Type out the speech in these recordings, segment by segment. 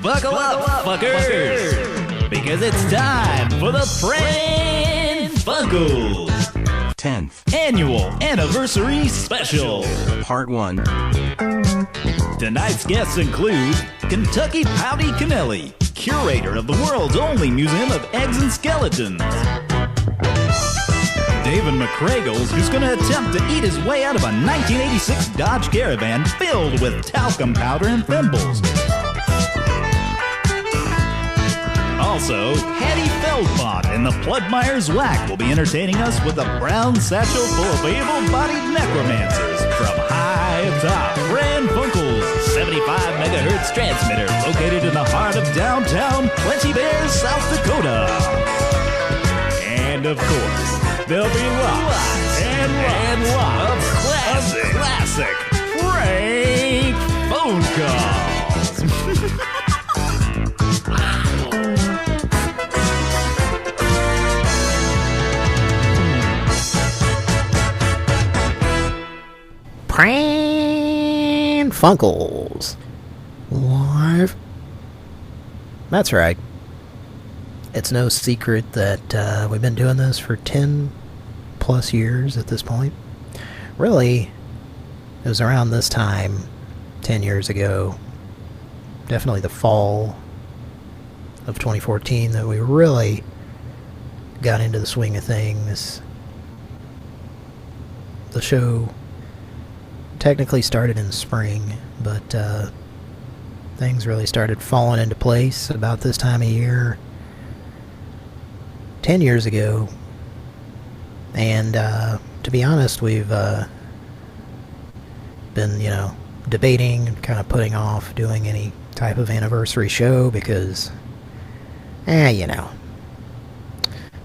Buckle up, fuckers! Because it's time for the Pran Funkels 10th Annual Anniversary Special, Part 1. Tonight's guests include Kentucky Pouty Kennelly, curator of the world's only museum of eggs and skeletons. David McCragles, who's going to attempt to eat his way out of a 1986 Dodge Caravan filled with talcum powder and thimbles. Also, Hattie Feldbont and the Plugmeyer's Whack will be entertaining us with a brown satchel full of able-bodied necromancers from high atop Pran Funkels' 75 megahertz transmitter located in the heart of downtown Plenty Bear, South Dakota. And of course, there'll be lots and lots of classic prank phone calls. Pran Funkels live. That's right. It's no secret that we've been doing this for 10 plus years at this point. Really, it was around this time, 10 years ago, definitely the fall of 2014, that we really got into the swing of things. The show technically started in spring, but things really started falling into place about this time of year 10 years ago. And to be honest, we've been, debating and kind of putting off doing any type of anniversary show because,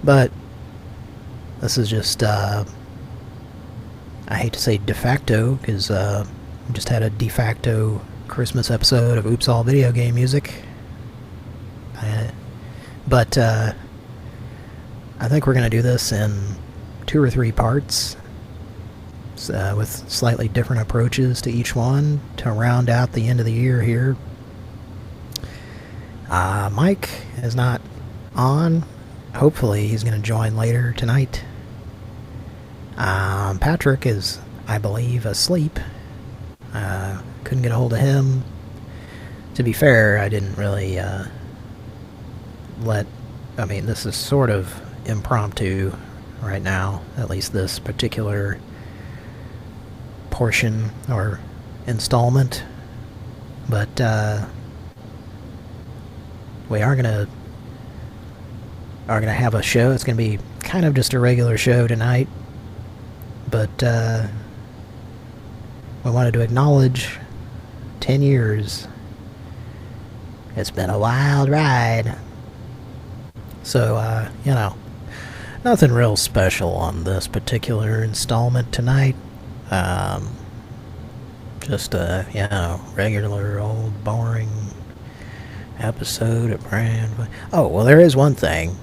But this is just, I hate to say de facto, because we just had a de facto Christmas episode of Oops All Video Game Music. But I think we're going to do this in 2 or 3 parts, with slightly different approaches to each one to round out the end of the year here. Mike is not on. Hopefully he's going to join later tonight. Patrick is, I believe, asleep. Couldn't get a hold of him. To be fair, I didn't really this is sort of impromptu right now, at least this particular portion or installment. But we are gonna have a show. It's gonna be kind of just a regular show tonight. But we wanted to acknowledge 10 years. It's been a wild ride. So, nothing real special on this particular installment tonight. Just a, regular old boring episode of Pran. Oh, well, there is one thing.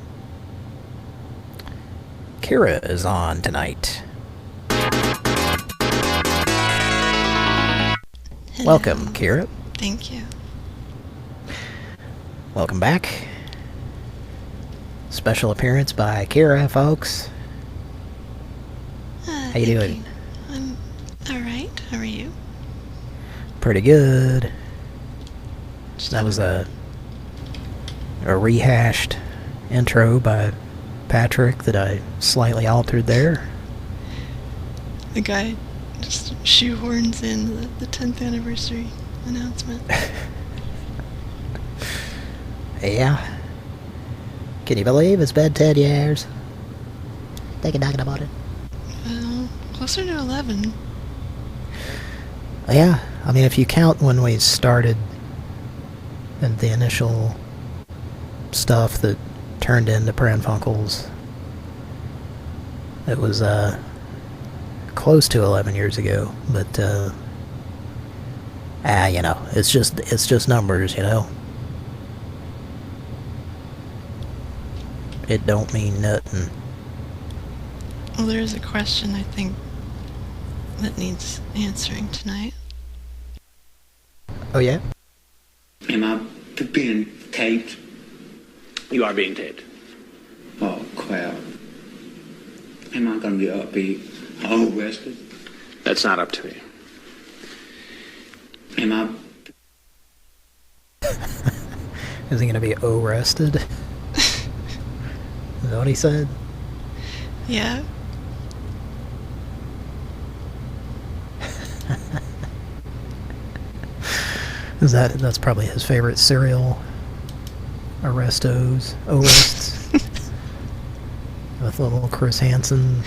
Kira is on tonight. Hello. Welcome, Kira. Thank you. Welcome back. Special appearance by Kira, folks. How you doing? I'm alright. How are you? Pretty good. That was a rehashed intro by Patrick that I slightly altered there. The guy just shoehorns in the 10th anniversary announcement. Yeah. Can you believe it's been 10 years? Thinking about it. Well, closer to 11. Yeah, I mean, if you count when we started and the initial stuff that turned into Pran Funkels, it was close to 11 years ago. But it's just numbers, It don't mean nothing. Well, there is a question I think that needs answering tonight. Oh yeah? Am I being taped? You are being taped. Oh, crap. Am I going to get upbeat? Arrested? That's not up to me. Am I... Is he going to be arrested? Is that what he said? Yeah. That's probably his favorite cereal. Arrests. With little Chris Hansen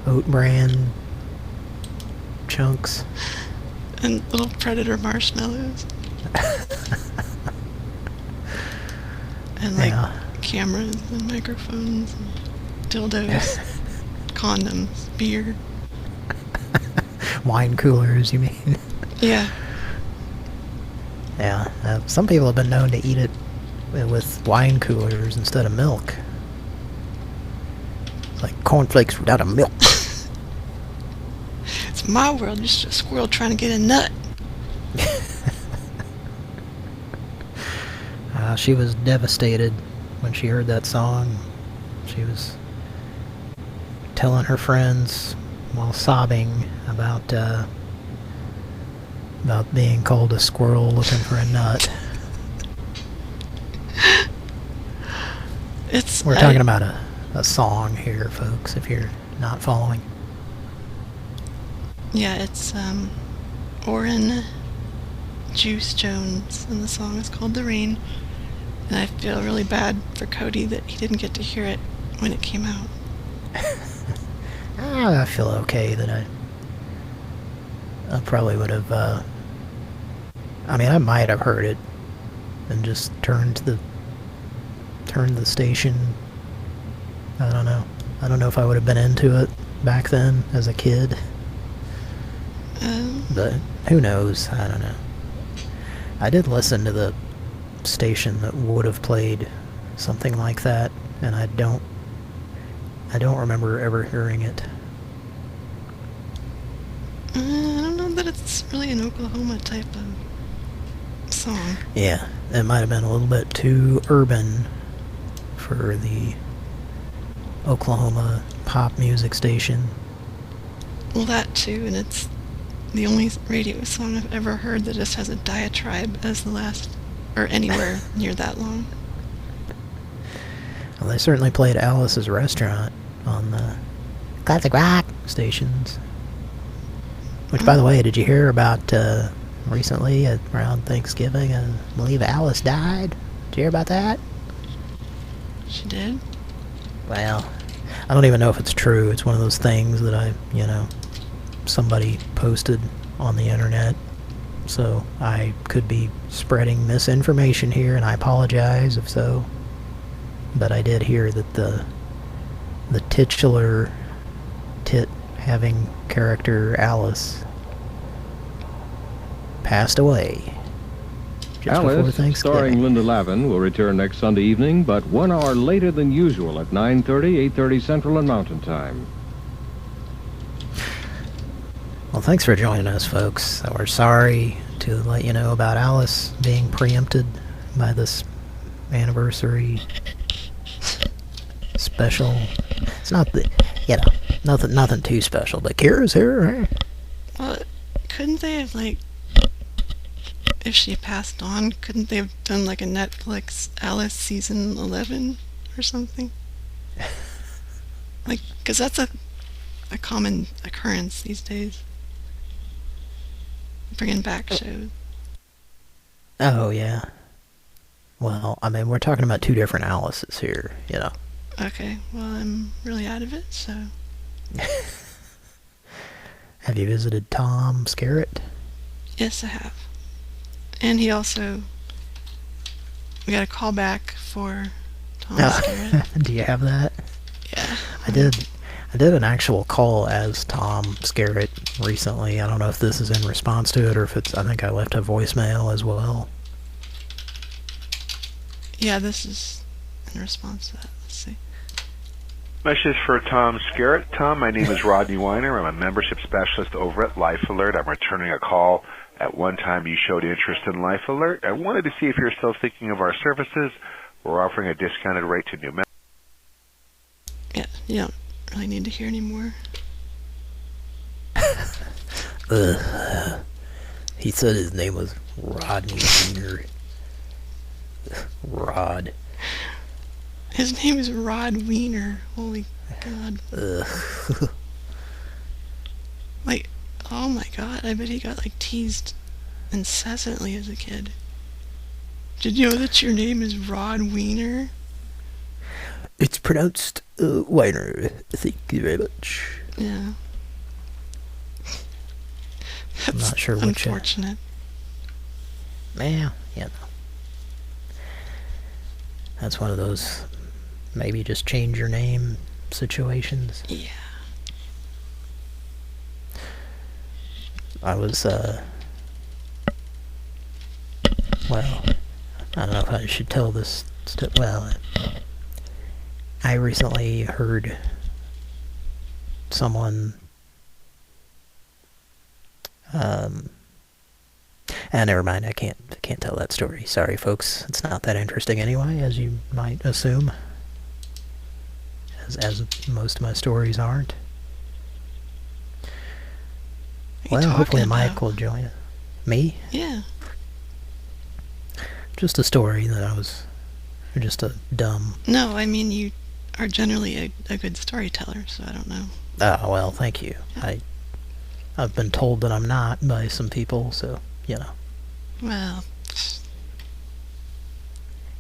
oat bran chunks. And little predator marshmallows. And like cameras and microphones and dildos, condoms, beer. Wine coolers, you mean? Yeah. Yeah, some people have been known to eat it with wine coolers instead of milk. It's like cornflakes without a milk. It's my world, just a squirrel trying to get a nut. She was devastated when she heard that song. She was telling her friends while sobbing about being called a squirrel looking for a nut. We're talking about a song here, folks, if you're not following. Yeah, it's Orrin Juice Jones, and the song is called The Rain. And I feel really bad for Cody that he didn't get to hear it when it came out. I feel okay that I probably would have, I mean, I might have heard it and just turned the station. I don't know. I don't know if I would have been into it back then as a kid. But who knows? I don't know. I did listen to the station that would have played something like that, and I don't remember ever hearing it. I don't know that it's really an Oklahoma type of song. Yeah, it might have been a little bit too urban for the Oklahoma pop music station. Well, that too, and it's the only radio song I've ever heard that just has a diatribe as the last, or anywhere near that long. Well, they certainly played Alice's Restaurant on the classic rock stations. Which, by the way, did you hear about recently around Thanksgiving? I believe Alice died. Did you hear about that? She did? Well, I don't even know if it's true. It's one of those things that somebody posted on the internet. So I could be spreading misinformation here, and I apologize if so. But I did hear that the titular tit-having character Alice passed away just before Alice, Thanksgiving. starring Linda Lavin, will return next Sunday evening, but 1 hour later than usual at 9:30, 8:30 Central and Mountain Time. Well, thanks for joining us, folks. We're sorry to let you know about Alice being preempted by this anniversary special. It's not nothing too special, but Kira's here. Well, couldn't they have, if she passed on, couldn't they have done a Netflix Alice season 11 or something? Because that's a common occurrence these days. Bringing back shows. Oh, yeah. Well, I mean, we're talking about two different Alices here, Okay, well, I'm really out of it, so... Have you visited Tom Skerritt? Yes, I have. And he also... We got a call back for Tom Skerritt. Do you have that? Yeah. I did an actual call as Tom Skerritt recently. I don't know if this is in response to it or if it's... I think I left a voicemail as well. Yeah, this is in response to that. Let's see. Message for Tom Skerritt. Tom, my name is Rodney Weiner. I'm a membership specialist over at Life Alert. I'm returning a call At one time, you showed interest in Life Alert. I wanted to see if you're still thinking of our services. We're offering a discounted rate to new members. Yeah, you don't really need to hear anymore. He said his name was Rodney Wiener. Rod. His name is Rod Wiener. Holy God. Like, oh my God, I bet he got, like, teased incessantly as a kid. Did you know that your name is Rod Wiener? It's pronounced Wiener. Thank you very much. Yeah. I'm not sure which. Unfortunate. Yeah, you know. That's one of those maybe just change your name situations. Yeah. I was, well, I don't know if I should tell this. Well, I recently heard someone, never mind, I can't tell that story. Sorry, folks. It's not that interesting anyway, as you might assume. As most of my stories aren't. Well, hopefully Mike will join us. Me? Yeah. Just a story that I was just a dumb... No, I mean, you are generally a good storyteller, so I don't know. Oh, well, thank you. Yeah. I've been told that I'm not by some people, so, you know. Well...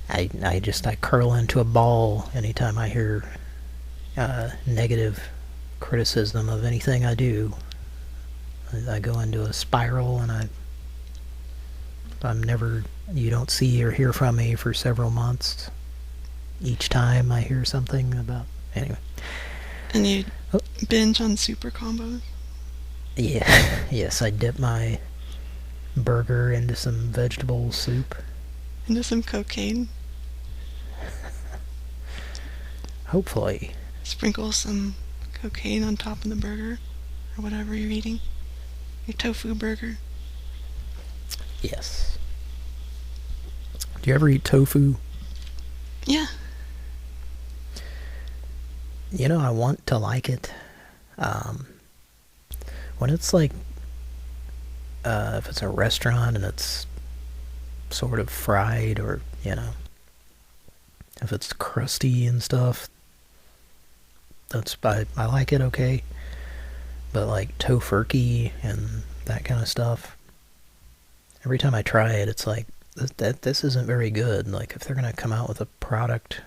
I curl into a ball anytime I hear negative criticism of anything I do. I go into a spiral, and you don't see or hear from me for several months. Each time I hear something about... Anyway. And you binge on super combos? Yeah. Yes, I dip my burger into some vegetable soup. Into some cocaine? Hopefully. Sprinkle some cocaine on top of the burger, or whatever you're eating. Your tofu burger. Yes. Do you ever eat tofu? Yeah. You know, I want to like it. When it's like, if it's a restaurant and it's sort of fried, or, you know, if it's crusty and stuff, I like it okay. But like tofurkey and that kind of stuff, every time I try it, it's like, this isn't very good. Like, if they're going to come out with a product...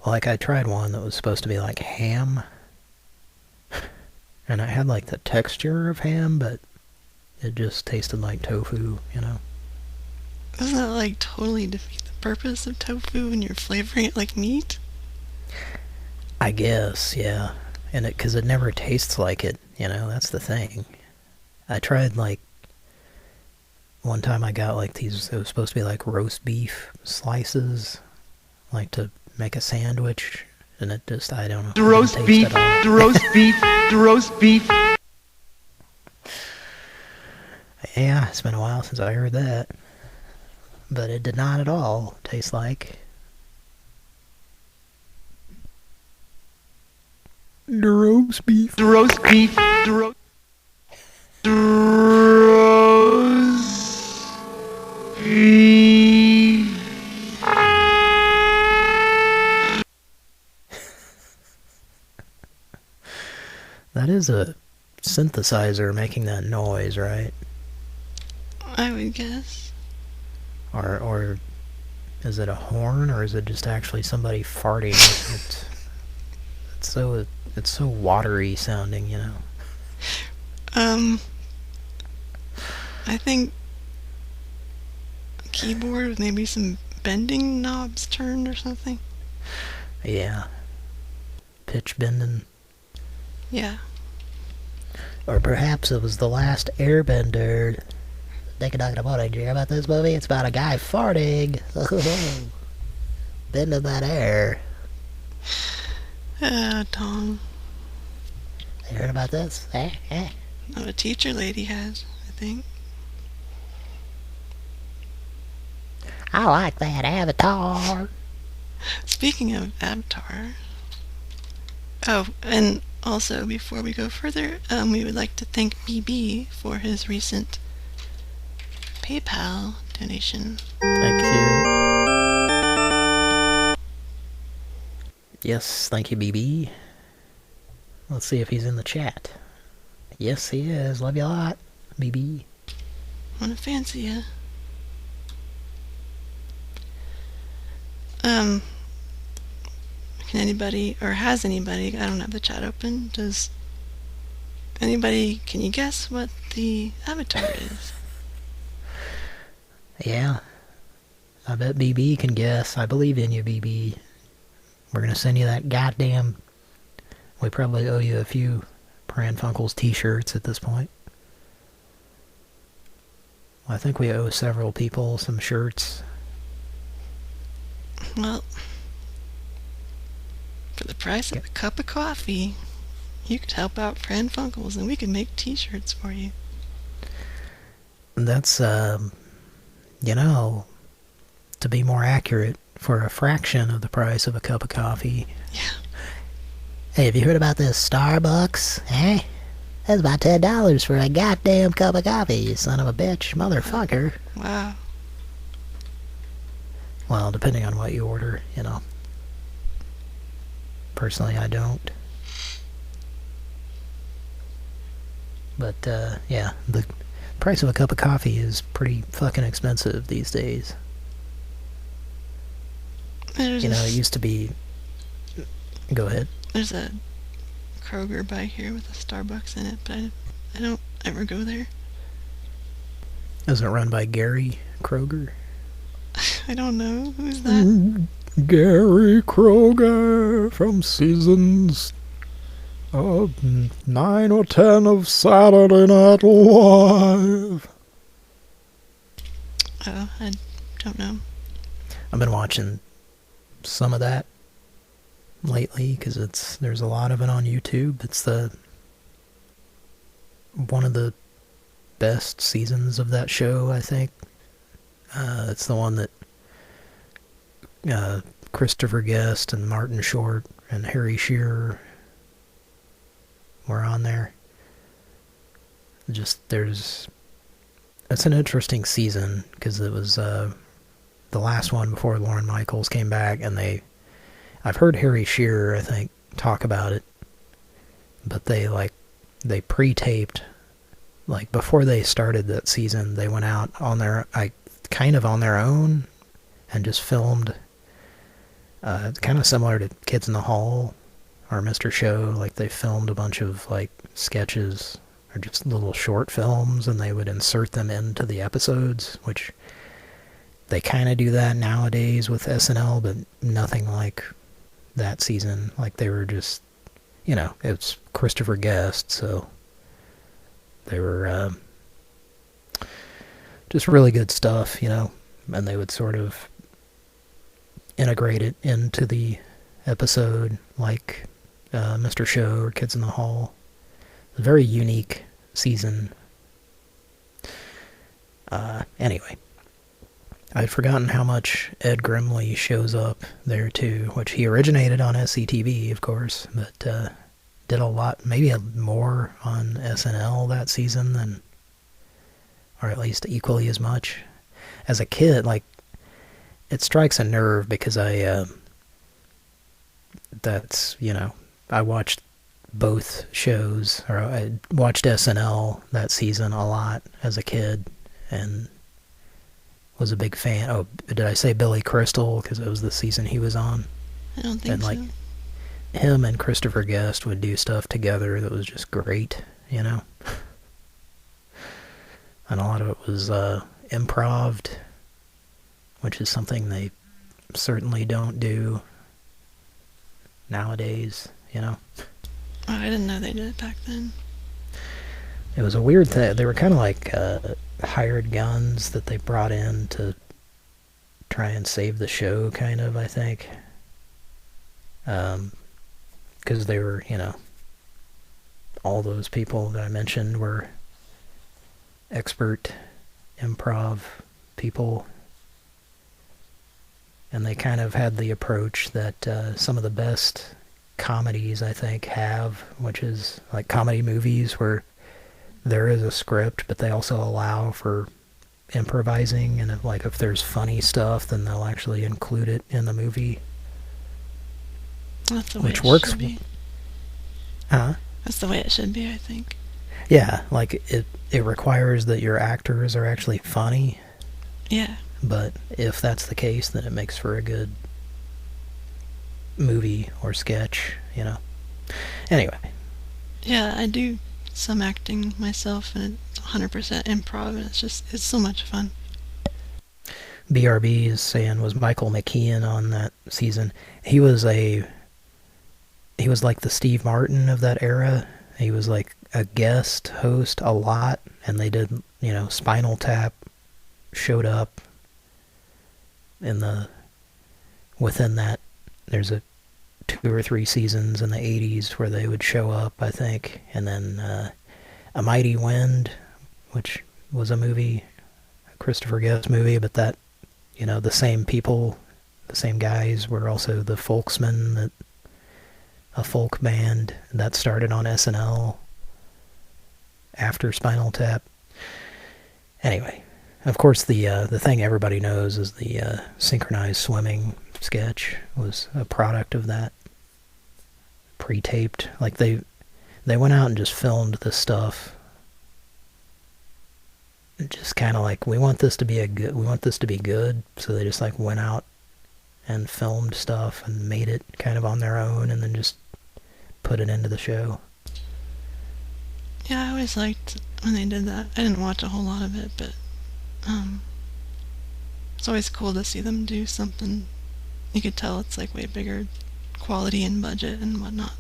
Well, like, I tried one that was supposed to be like ham. And it had like the texture of ham, but it just tasted like tofu, you know? Doesn't that like totally defeat the purpose of tofu when you're flavoring it like meat? I guess, yeah. And because it never tastes like it, you know, that's the thing. I tried, like, one time I got, like, these, it was supposed to be, like, roast beef slices, like, to make a sandwich, and it just, I don't know. The roast beef, the roast beef, the roast beef. Yeah, it's been a while since I heard that. But it did not at all taste like... the roast beef. The roast beef, the roast beef. That is a synthesizer making that noise, right? I would guess. Or is it a horn, or is it just actually somebody farting? It's so watery sounding, you know. I think a keyboard with maybe some bending knobs turned or something. Yeah. Pitch bending. Yeah. Or perhaps it was The Last Airbender. Did you hear about this movie? It's about a guy farting. Bending that air. Tom. You heard about this? Oh, a teacher lady has, I think. I like that Avatar. Speaking of Avatar. Oh, and also before we go further, we would like to thank BB for his recent PayPal donation. Thank you. Yes, thank you, BB. Let's see if he's in the chat. Yes, he is. Love you a lot, BB. Wanna fancy ya. Can anybody, or has anybody, I don't have the chat open, does anybody, can you guess what the Avatar is? Yeah. I bet BB can guess. I believe in you, BB. We're gonna send you that goddamn... We probably owe you a few Pran Funkels t-shirts at this point. I think we owe several people some shirts. Well, for the price of a cup of coffee, you could help out Pran Funkels and we could make t-shirts for you. That's, you know, to be more accurate, for a fraction of the price of a cup of coffee. Yeah. Hey, have you heard about this Starbucks? Eh? That's about $10 for a goddamn cup of coffee, you son of a bitch, motherfucker. Wow. Well, depending on what you order, you know. Personally, I don't. But, yeah, the price of a cup of coffee is pretty fucking expensive these days. You know, it used to be... Go ahead. There's a Kroger by here with a Starbucks in it, but I don't ever go there. Is it run by Gary Kroger? I don't know. Who's that? Gary Kroger from seasons 9 or 10 of Saturday Night Live. Oh, I don't know. I've been watching some of that lately because there's a lot of it on YouTube. It's one of the best seasons of that show, I think. It's the one that Christopher Guest and Martin Short and Harry Shearer were on there. It's an interesting season because it was the last one before Lorne Michaels came back, and I've heard Harry Shearer, I think, talk about it, but they pre-taped, like before they started that season, they went out on their own and just filmed, kind of similar to Kids in the Hall or Mr. Show. Like, they filmed a bunch of like sketches or just little short films, and they would insert them into the episodes, which they kind of do that nowadays with SNL, but nothing like that season. Like, they were just, you know, it's Christopher Guest, so they were just really good stuff, you know, and they would sort of integrate it into the episode like Mr. Show or Kids in the Hall. A very unique season. Anyway, I'd forgotten how much Ed Grimley shows up there too, which he originated on SCTV, of course, but did a lot, maybe more on SNL that season than, or at least equally as much. As a kid, like, it strikes a nerve because that's, you know, I watched both shows, or I watched SNL that season a lot as a kid, and was a big fan. Oh, did I say Billy Crystal? Because it was the season he was on. I don't think and, like, so. Him and Christopher Guest would do stuff together that was just great, you know? And a lot of it was improv'd, which is something they certainly don't do nowadays, you know? Oh, I didn't know they did it back then. It was a weird thing. They were kind of like hired guns that they brought in to try and save the show, kind of, I think. Because they were, you know, all those people that I mentioned were expert improv people. And they kind of had the approach that some of the best comedies, I think, have, which is like comedy movies where there is a script, but they also allow for improvising, and if there's funny stuff, then they'll actually include it in the movie. That's the way which it works. should be. Huh? That's the way it should be, I think. Yeah, like it requires that your actors are actually funny. Yeah. But if that's the case, then it makes for a good movie or sketch, you know. Anyway. Yeah, I do some acting myself, and it's 100% improv, and it's so much fun. BRB is saying, was Michael McKean on that season? He was like the Steve Martin of that era. He was like a guest host a lot, and they did, you know, Spinal Tap showed up within that. There's 2 or 3 seasons in the 80s where they would show up, I think, and then A Mighty Wind, which was a movie, a Christopher Guest movie, but that, you know, the same people, the same guys were also the Folksmen, a folk band that started on SNL after Spinal Tap. Anyway, of course, the thing everybody knows is the synchronized swimming sketch was a product of that. Pre-taped, like they went out and just filmed this stuff. Just kind of like, we want this to be good, so they just like went out and filmed stuff and made it kind of on their own, and then just put it into the show. Yeah, I always liked when they did that. I didn't watch a whole lot of it, but it's always cool to see them do something. You could tell it's like way bigger quality and budget and whatnot.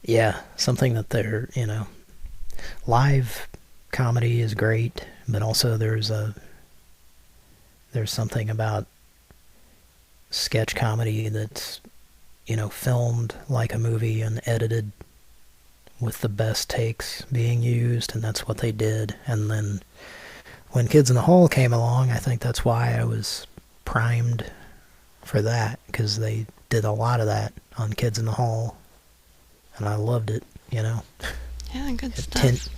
Yeah, something that they're, you know, live comedy is great, but also there's something about sketch comedy that's, you know, filmed like a movie and edited with the best takes being used, and that's what they did. And then when Kids in the Hall came along, I think that's why I was primed for that, because they did a lot of that on Kids in the Hall, and I loved it, you know. Yeah, good stuff.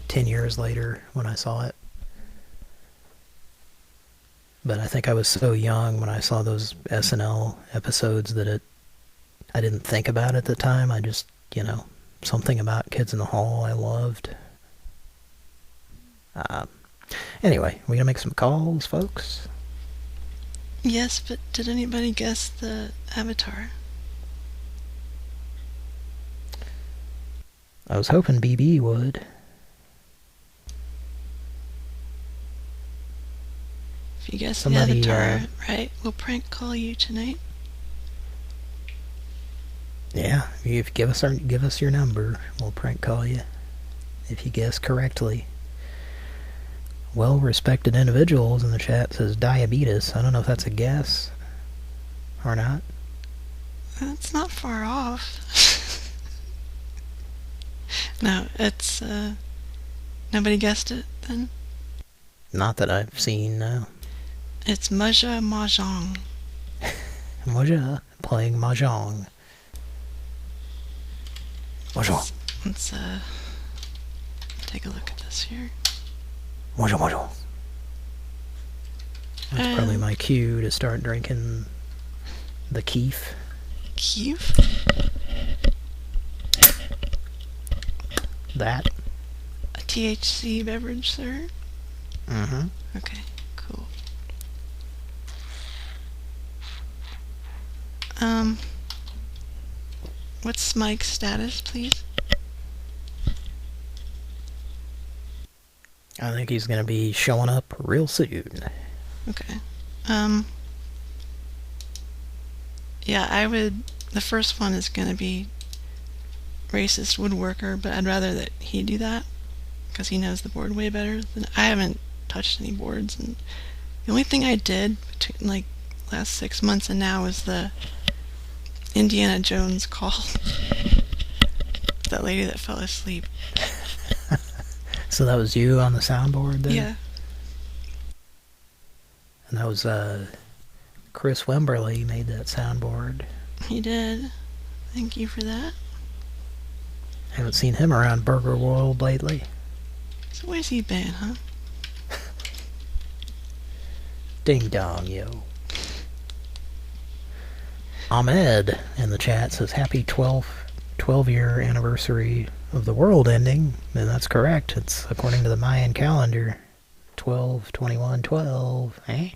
10 years later when I saw it. But I think I was so young when I saw those SNL episodes that I didn't think about it at the time. I just, you know, something about Kids in the Hall I loved. Anyway, we gonna make some calls, folks? Yes, but did anybody guess the Avatar? I was hoping BB would. If you guess Somebody, the Avatar right, we'll prank call you tonight. Yeah, if give us your number, we'll prank call you if you guess correctly. Well-respected individuals in the chat says diabetes. I don't know if that's a guess or not. That's not far off. No, it's nobody guessed it then? Not that I've seen, no. It's Mahjong. Mahjong, playing Mahjong. Mahjong. Let's take a look at this here. Mahjong, mahjong. That's probably my cue to start drinking the keef. Keef? That. A THC beverage, sir? Mm-hmm. Okay, cool. What's Mike's status, please? I think he's going to be showing up real soon. Okay. Yeah, the first one is going to be racist woodworker, but I'd rather that he do that, because he knows the board way better than I haven't touched any boards, and the only thing I did between, like, last 6 months and now is the Indiana Jones call. That lady that fell asleep. So that was you on the soundboard there? Yeah. And that was Chris Wemberly made that soundboard. He did. Thank you for that. Haven't seen him around Burger World lately. So where's he been, huh? Ding dong, yo. Ahmed in the chat says, happy 12-year anniversary of the world ending. And that's correct. It's according to the Mayan calendar. 12/21/12, eh?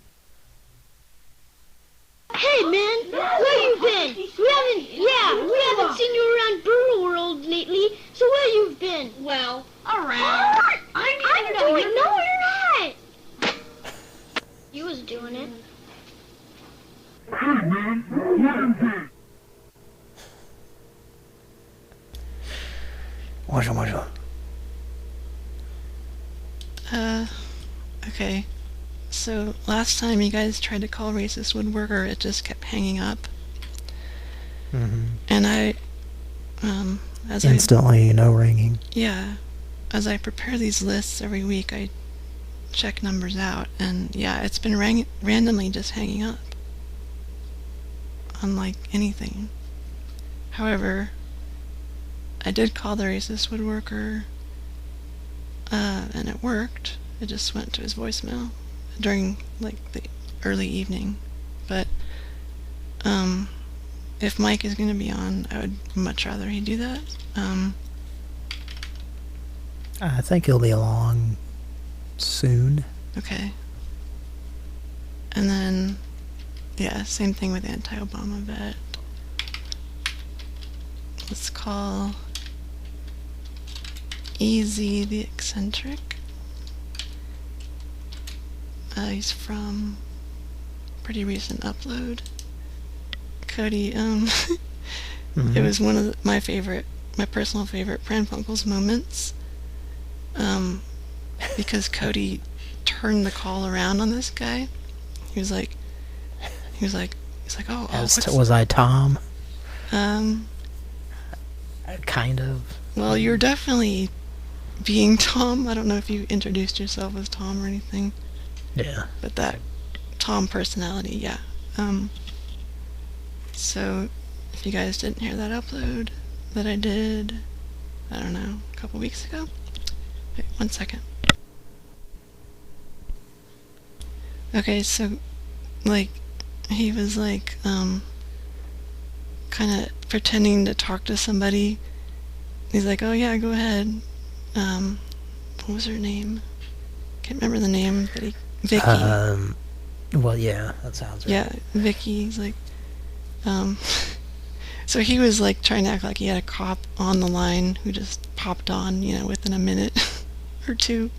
Hey man, where you been? We haven't seen you around Burrow World lately. So where you've been? Well, around. I'm doing it. No, you're not. You was doing it. Hey man, where you been? What's Okay. So, last time you guys tried to call Racist Woodworker, it just kept hanging up. Mm-hmm. And I, Instantly, no ringing. Yeah. As I prepare these lists every week, I check numbers out, and yeah, it's been randomly just hanging up. Unlike anything. However, I did call the Racist Woodworker, and it worked. It just went to his voicemail during, like, the early evening. But, if Mike is going to be on, I would much rather he do that. I think he'll be along soon. Okay. And then, yeah, same thing with Anti-Obama Vet. Let's call Easy the Eccentric. He's from pretty recent upload. Cody, Mm-hmm. It was one of my personal favorite Pran Funkels moments. Because Cody turned the call around on this guy. He was like, oh, was I Tom? Kind of. Well, you're definitely being Tom. I don't know if you introduced yourself as Tom or anything. Yeah. But that Tom personality, yeah. So, if you guys didn't hear that upload that I did, I don't know, a couple weeks ago? Wait, 1 second. Okay, so, like, he was, like, kind of pretending to talk to somebody. He's like, oh yeah, go ahead. What was her name? Can't remember the name, but Vicky. Well, yeah, that sounds right. Yeah, Vicky. He's like, so he was like trying to act like he had a cop on the line who just popped on, within a minute or two.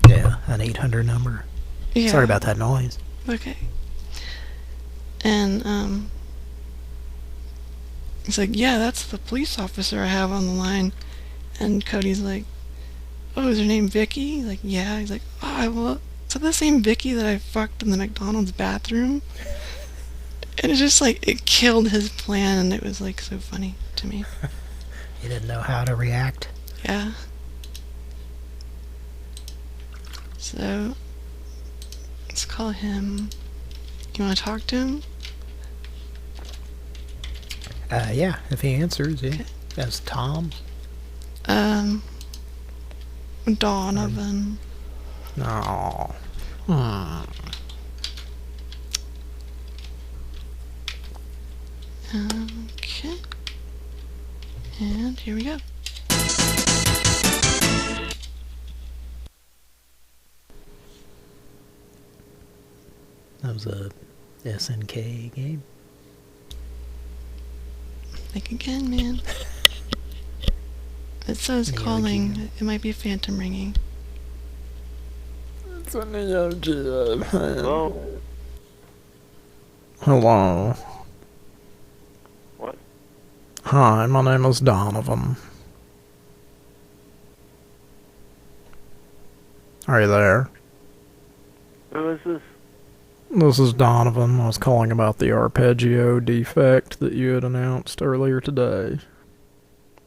Yeah, an 800 number. Yeah. Sorry about that noise. Okay. And, he's like, yeah, that's the police officer I have on the line. And Cody's like, oh, is her name Vicky? He's like, yeah. He's like, oh, well, is that the same Vicky that I fucked in the McDonald's bathroom? And it's just like, it killed his plan, and it was like so funny to me. He didn't know how to react. Yeah. So, let's call him. You want to talk to him? Yeah, if he answers, yeah. Okay. That's Tom. Donovan. No. Okay. And here we go. That was a SNK game. Think again, man. It says Neo calling. Geo. It might be phantom ringing. It's a Neo Geo. Hello? Hello. What? Hi, my name is Donovan. Are you there? Who is this? This is Donovan. I was calling about the arpeggio defect that you had announced earlier today.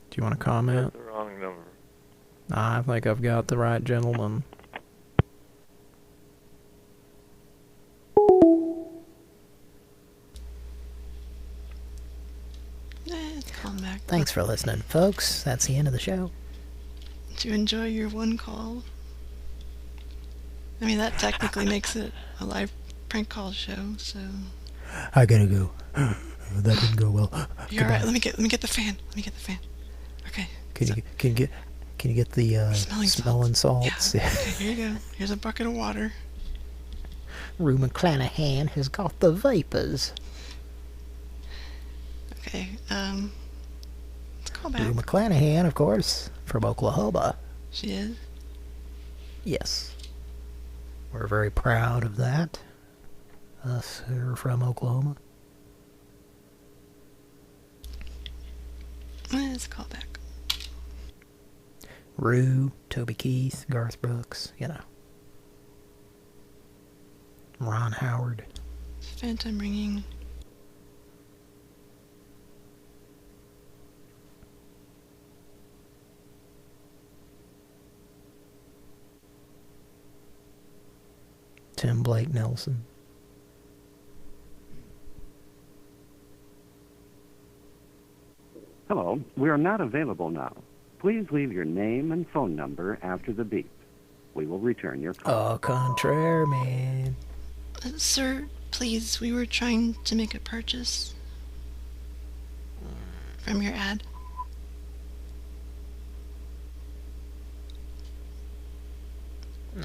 Do you want to comment? The wrong number. I think I've got the right gentleman. Thanks for listening, folks. That's the end of the show. Did you enjoy your one call? I mean, that technically makes it a live prank call show, so... I gotta go. That didn't go well. You're alright, let me get the fan. Let me get the fan. Okay. Can you get the smelling salts? Yeah. Okay, here you go. Here's a bucket of water. Rue McClanahan has got the vapors. Okay, let's call back. Rue McClanahan, of course, from Oklahoma. She is? Yes. We're very proud of that. Us who are from Oklahoma. Let's call back. Rue, Toby Keith, Garth Brooks, you know. Ron Howard. Phantom ringing. Tim Blake Nelson. Hello, we are not available now. Please leave your name and phone number after the beep. We will return your call. Au contraire, man. Sir, please, we were trying to make a purchase from your ad.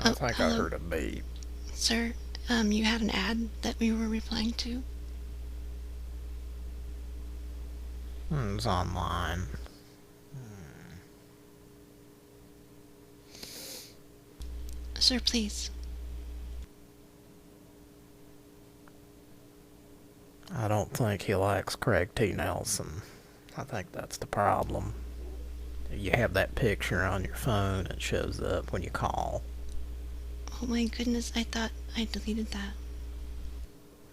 I think I heard a beep. Sir, you had an ad that we were replying to? It's online. Sir, please. I don't think he likes Craig T. Nelson. I think that's the problem. You have that picture on your phone, it shows up when you call. Oh my goodness, I thought I deleted that.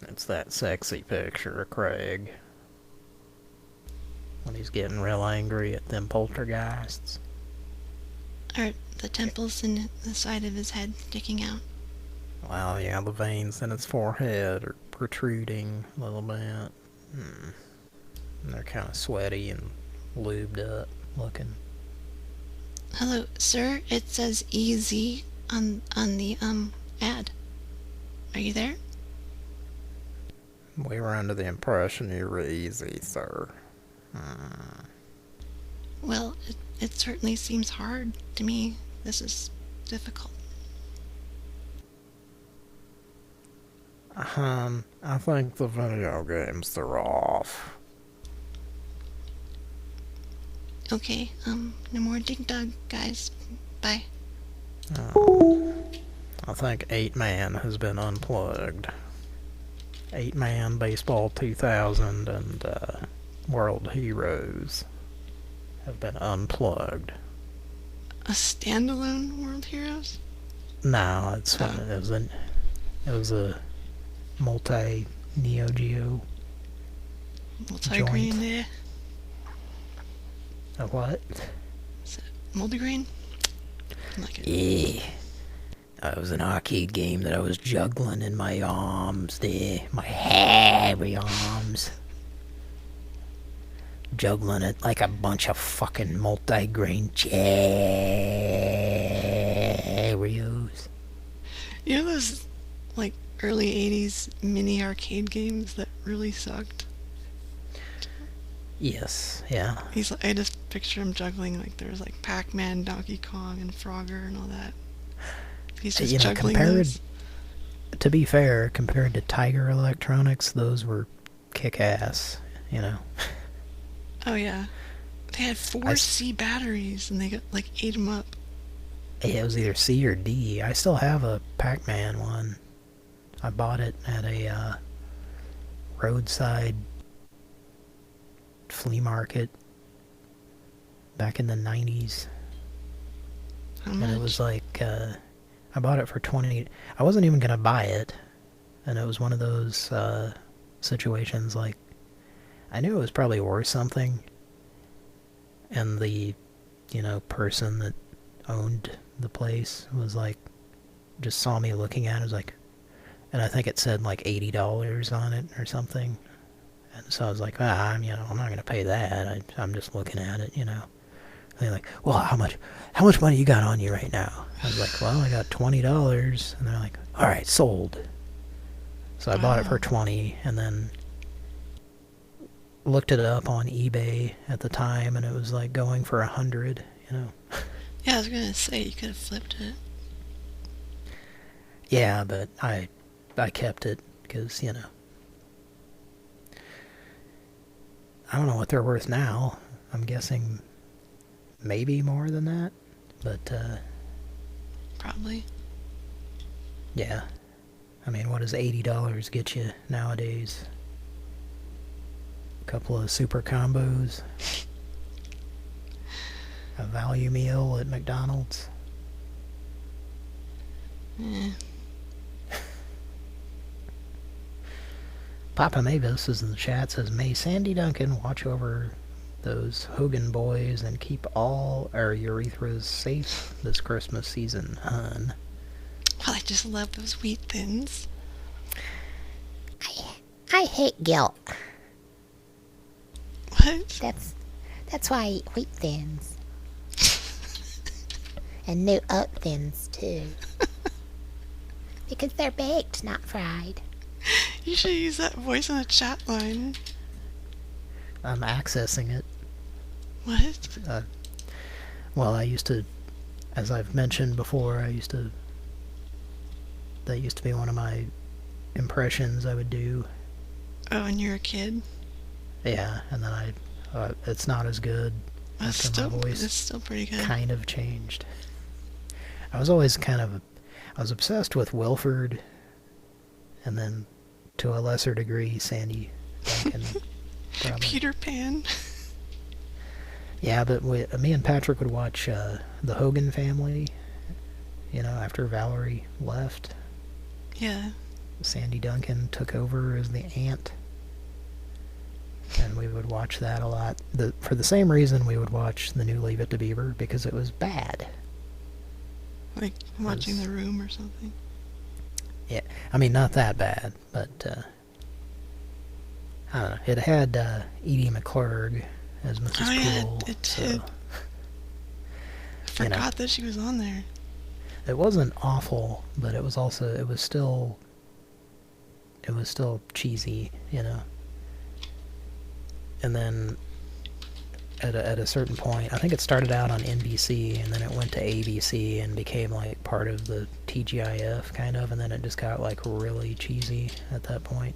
It's that sexy picture of Craig. When he's getting real angry at them poltergeists. Are the temples in the side of his head sticking out? Well, yeah, the veins in his forehead are protruding a little bit. And they're kind of sweaty and lubed up looking. Hello, sir. It says easy on the ad. Are you there? We were under the impression you were easy, sir. Well, it certainly seems hard to me. This is difficult. I think the video games are off. Okay, no more dig dug, guys. Bye. I think 8-Man has been unplugged. 8-Man Baseball 2000 and World Heroes have been unplugged. A standalone World Heroes? No, it was a multi Neo Geo multi-green there. A what? Is it multi-green? Like it. Yeah. It was an arcade game that I was juggling in my arms there. My hairy arms. Juggling it like a bunch of fucking multi-grain Cheerios. You know those, like, early 80s mini arcade games that really sucked? Yes, yeah. I just picture him juggling, like, there's, like, Pac-Man, Donkey Kong, and Frogger and all that. He's just juggling those. To be fair, compared to Tiger Electronics, those were kick-ass, you know. Oh, yeah. They had 4 C batteries, and they got, like, ate them up. Yeah, it was either C or D. I still have a Pac-Man one. I bought it at a roadside flea market back in the 90s. How and much? It was like, I bought it for 20. I wasn't even going to buy it. And it was one of those situations like, I knew it was probably worth something. And the, person that owned the place was like, just saw me looking at it, was like, and I think it said like $80 on it or something. And so I was like, I'm not going to pay that. I'm just looking at it, And they're like, well, how much money you got on you right now? I was like, well, I got $20. And they're like, all right, sold. So I bought it for $20, and then looked it up on eBay at the time, and it was like going for $100, Yeah, I was gonna say you could have flipped it. Yeah, but I kept it because I don't know what they're worth now. I'm guessing maybe more than that, but probably. Yeah. I mean, what does $80 get you nowadays? A couple of super combos. A value meal at McDonald's. Papa Mavis is in the chat, says, may Sandy Duncan watch over those Hogan boys and keep all our urethras safe this Christmas season, hun. Well, I just love those wheat thins. I hate guilt. What? That's why I eat wheat thins. And new oat thins, too. Because they're baked, not fried. You should use that voice on a chat line. I'm accessing it. What? Well, I used to, as I've mentioned before, that used to be one of my impressions I would do. Oh, when you're a kid? Yeah, and then it's not as good after my voice it's still pretty good. Kind of changed. I was always I was obsessed with Wilford, and then to a lesser degree Sandy Duncan. Peter Pan. Yeah, but me and Patrick would watch the Hogan Family, after Valerie left. Yeah. Sandy Duncan took over as the aunt. And we would watch that a lot. For the same reason we would watch the new Leave It to Beaver, because it was bad. Like watching The Room or something? Yeah, I mean, not that bad, but I don't know. It had Edie McClurg as Mrs. Poole. Yeah, it did. I forgot that she was on there. It wasn't awful, but it was still cheesy, And then at a certain point, I think it started out on NBC, and then it went to ABC and became like part of the TGIF kind of, and then it just got like really cheesy at that point.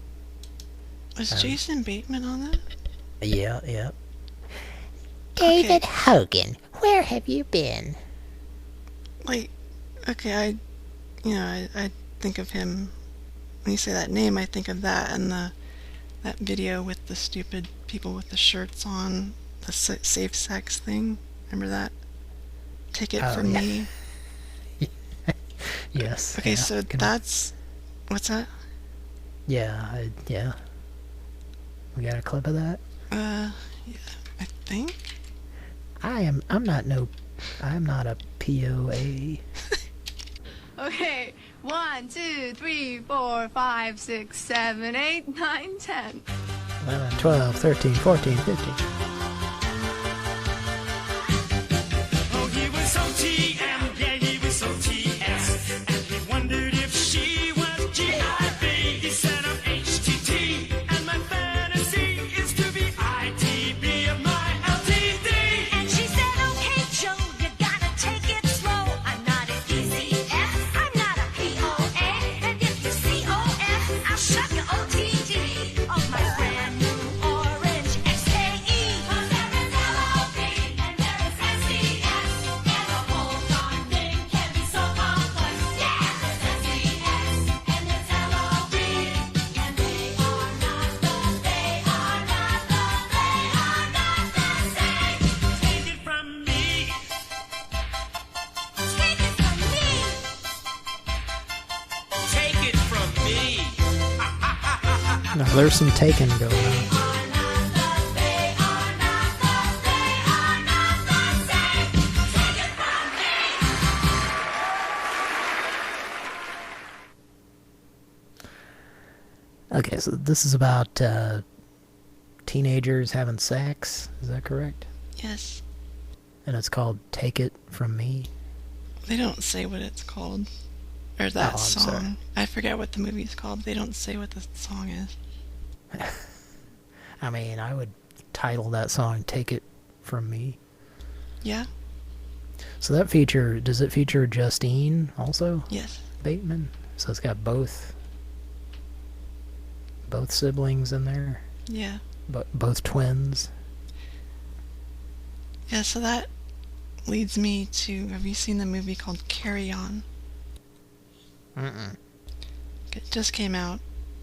Was Jason Bateman on that? Yeah. David Hogan, where have you been? Like, okay, I think of him, when you say that name, I think of that and that video with the stupid people with the shirts on, the safe sex thing. Remember that? Take it from me. Yes. Okay, so that's... What's that? Yeah. We got a clip of that? Yeah, I think. I'm not a POA. Okay, 1, 2, 3, 4, 5, 6, 7, 8, 9, 10. 11, 12, 13, 14, 15. Oh, he was OTM, yeah, he was OTS. And he wondered if she was GIB. He said I'm HTT, and my fantasy is to be ITB of my LTD. And she said, okay, Joe, you gotta take it slow. I'm not an ECS, I'm not a POA. And if you COF, I'll shove you OTD of my brand new orange XKE. Cause there is LOB and there is SCS. And the whole darn thing can be so complex. Yeah, there's SCS and there's LOB. And they are not the same. Take it from me. Take it from me. Take it from me. Now, there's some taking going on. Okay, so this is about teenagers having sex. Is that correct? Yes. And it's called Take It From Me. They don't say what it's called. Or that I'm song. sorry. I forget what the movie's called. They don't say what the song is. I mean, I would title that song Take It From Me. Yeah? So that feature, does it feature Justine also? Yes. Bateman? So it's got both siblings in there? Yeah. Both twins? Yeah, so that leads me to, have you seen the movie called Carry On? Mm-mm. It just came out.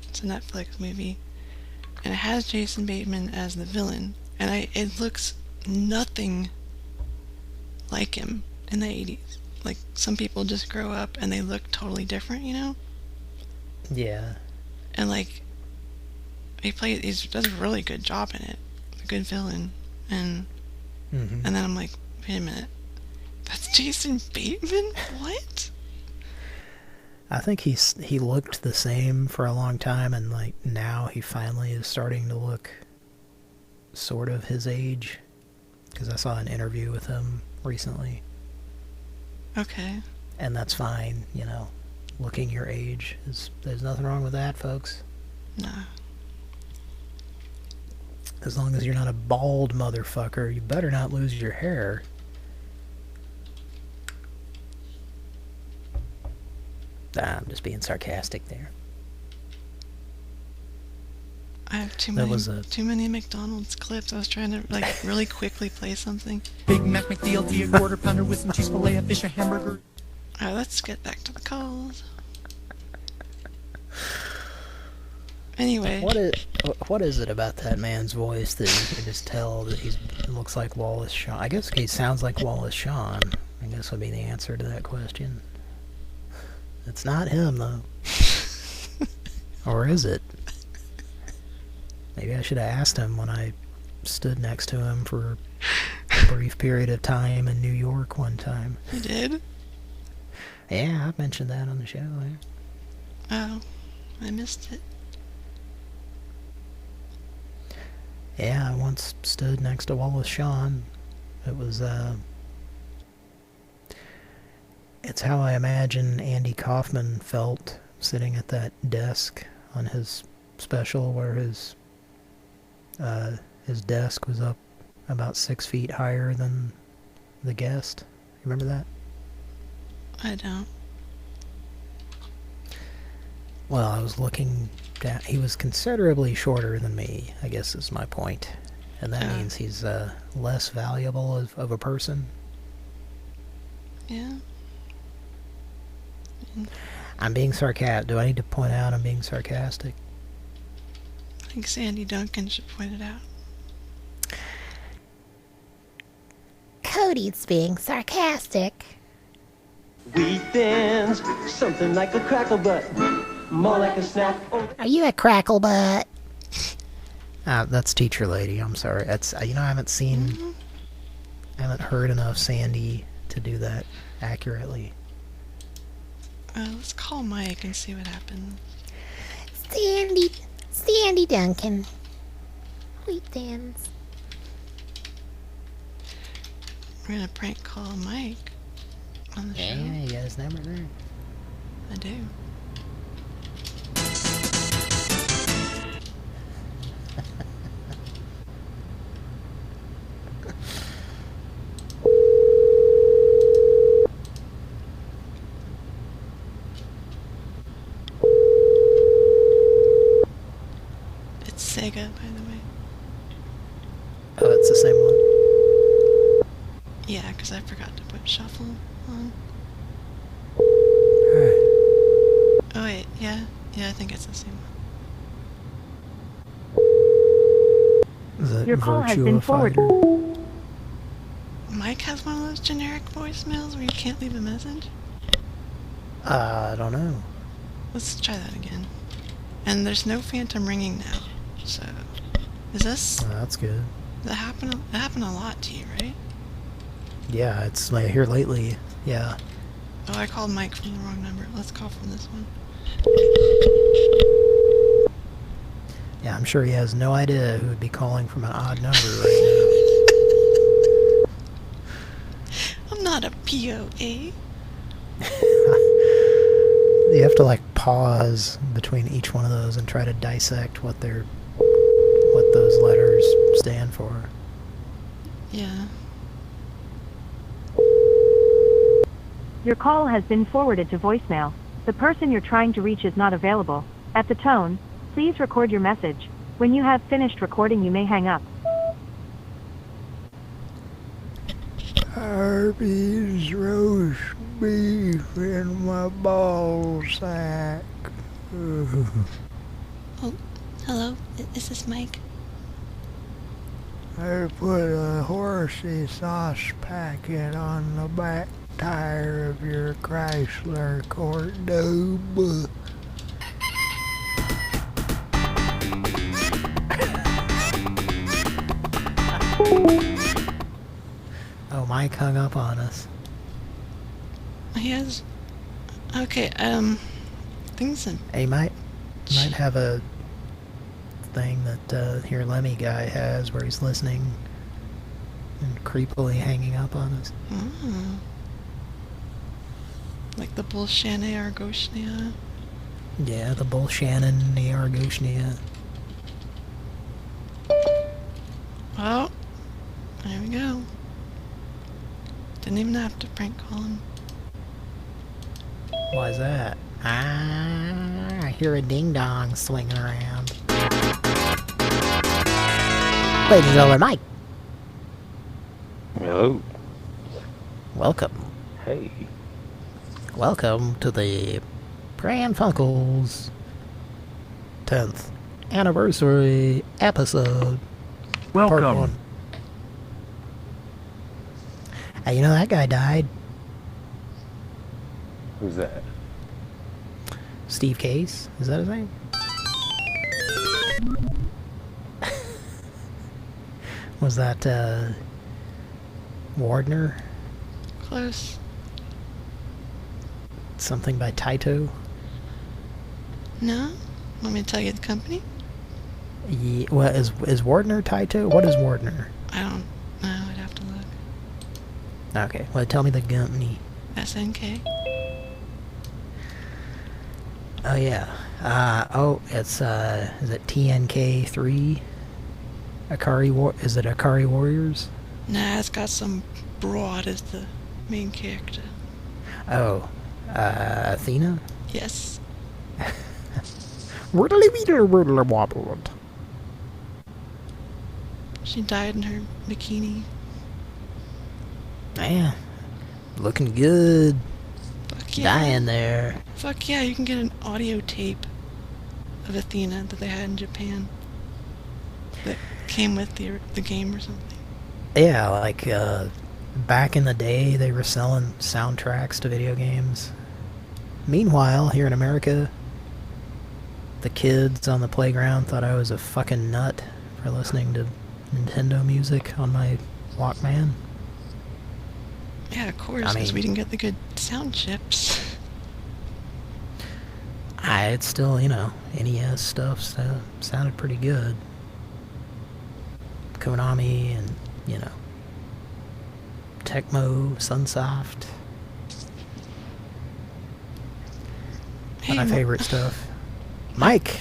It's a Netflix movie. And it has Jason Bateman as the villain. And it looks nothing like him in the 80s. Like, some people just grow up and they look totally different, you know? Yeah. And, like, he does a really good job in it. A good villain. And Mm-hmm. and then I'm like, wait a minute. That's Jason Bateman? What? I think he looked the same for a long time, and like now he finally is starting to look sort of his age. Because I saw an interview with him recently. Okay. And that's fine, you know. Looking your age, there's nothing wrong with that, folks. No. As long as you're not a bald motherfucker, you better not lose your hair. I'm just being sarcastic there. I have too That many was a- too many McDonald's clips. I was trying to like really quickly play something. Big Mac McDLT, a quarter pounder with some cheese fillet, a fish, a hamburger. Alright, let's get back to the calls. Anyway. What is it about that man's voice that you can just tell that he looks like Wallace Shawn? I guess he sounds like Wallace Shawn. I guess would be the answer to that question. It's not him, though. Or is it? Maybe I should have asked him when I stood next to him for a brief period of time in New York one time. You did? Yeah, I mentioned that on the show. Oh, I missed it. Yeah, I once stood next to Wallace Shawn. It was, it's how I imagine Andy Kaufman felt sitting at that desk on his special where his desk was up about 6 feet higher than the guest. You remember that? I don't. Well, I was looking down. He was considerably shorter than me, I guess is my point. And that means he's less valuable of a person. Yeah. I'm being sarcastic. Do I need to point out I'm being sarcastic? I think Sandy Duncan should point it out. Cody's being sarcastic. Wheat thins, something like a crackle butt, more like a snack. Are you a crackle butt? That's Teacher Lady. I'm sorry. That's I haven't seen, I haven't heard enough Sandy to do that accurately. Let's call Mike and see what happens. Sandy Duncan. Wheat thins. We're gonna prank call Mike on the show. Yeah, you got his number there. I do. It's Sega, by the way. Oh, it's the same one? Yeah, because I forgot to put shuffle on. Oh wait, yeah, I think it's the same one. Is that Your call has Virtua been Fighter? forwarded. Mike has one of those generic voicemails where you can't leave a message? I don't know. Let's try that again. And there's no phantom ringing now, so... Is this... Oh, that's good. That happened a lot to you, right? Yeah, it's like here lately. Yeah. Oh, I called Mike from the wrong number. Let's call from this one. Yeah, I'm sure he has no idea who would be calling from an odd number right I'm not a POA. now. You have to like pause between each one of those and try to dissect what those letters stand for. Yeah. Your call has been forwarded to voicemail. The person you're trying to reach is not available. At the tone, please record your message. When you have finished recording, you may hang up. Arby's roast beef in my ball sack. Oh, hello. Is this Mike? I put a horsey sauce packet on the back tire of your Chrysler Cordoba. Oh, Mike hung up on us. He has... Okay, things in... Hey, might have a thing that here Lemmy guy has where he's listening and creepily hanging up on us. Oh. Like the Bolshana Argoshnia. Yeah, the Bolshannon, the Argoshnia. Oh, there we go. Didn't even have to prank call him. Why's that? I hear a ding-dong swinging around. Ladies and gentlemen, Mike. Hello. Welcome. Hey. Welcome to the Pran Funkels 10th anniversary episode. Welcome. Part 1. Hey, you know that guy died? Who's that? Steve Case? Is that his name? Was that, Wardner? Close. Something by Taito? No? Want me to tell you the company? Yeah, well, is Wardner Taito? What is Wardner? I don't know. I'd have to look. Okay, well, tell me the company. SNK. Oh, yeah. It's, is it TNK3? Is it Akari Warriors? Nah, it's got some broad as the main character. Oh, Athena? Yes. She died in her bikini. Man, looking good. Fuck yeah. Dying there. Fuck yeah, you can get an audio tape of Athena that they had in Japan. That came with the game or something. Yeah, like, back in the day, they were selling soundtracks to video games. Meanwhile, here in America, the kids on the playground thought I was a fucking nut for listening to Nintendo music on my Walkman. Yeah, of course, because we didn't get the good sound chips. It's still, you know, NES stuff sounded pretty good. Konami and, you know, Tecmo, Sunsoft. Hey, my favorite stuff. Mike!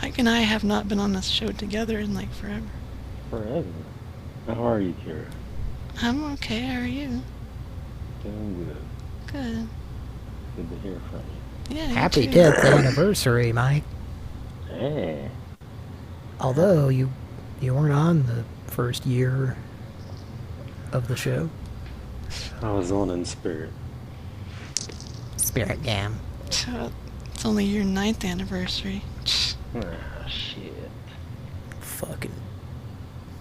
Mike and I have not been on this show together in, like, forever. Forever? How are you, Kira? I'm okay, how are you? Doing good. Good. Good to hear from you. Yeah, Happy 10th anniversary, Mike. Hey. Although, you weren't on the first year of the show. I was on in spirit. Spirit Gam. It's only your 9th anniversary. Ah, shit. Fucking...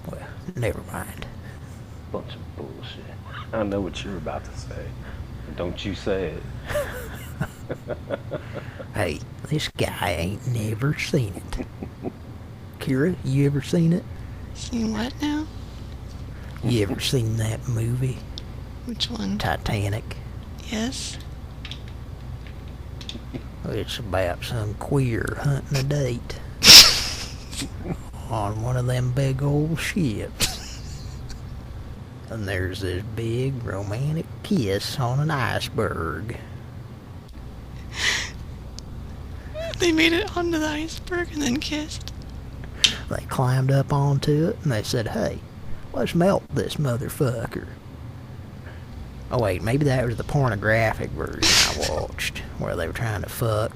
Well, never mind. Bunch of bullshit. I know what you're about to say. Don't you say it. Hey, this guy ain't never seen it. Kira, you ever seen it? Seen what now? You ever seen that movie? Which one? Titanic. Yes. It's about some queer hunting a date. on one of them big old ships. And there's this big romantic kiss on an iceberg. They made it onto the iceberg and then kissed. They climbed up onto it and they said, hey, let's melt this motherfucker. Oh wait, maybe that was the pornographic version I watched, where they were trying to fuck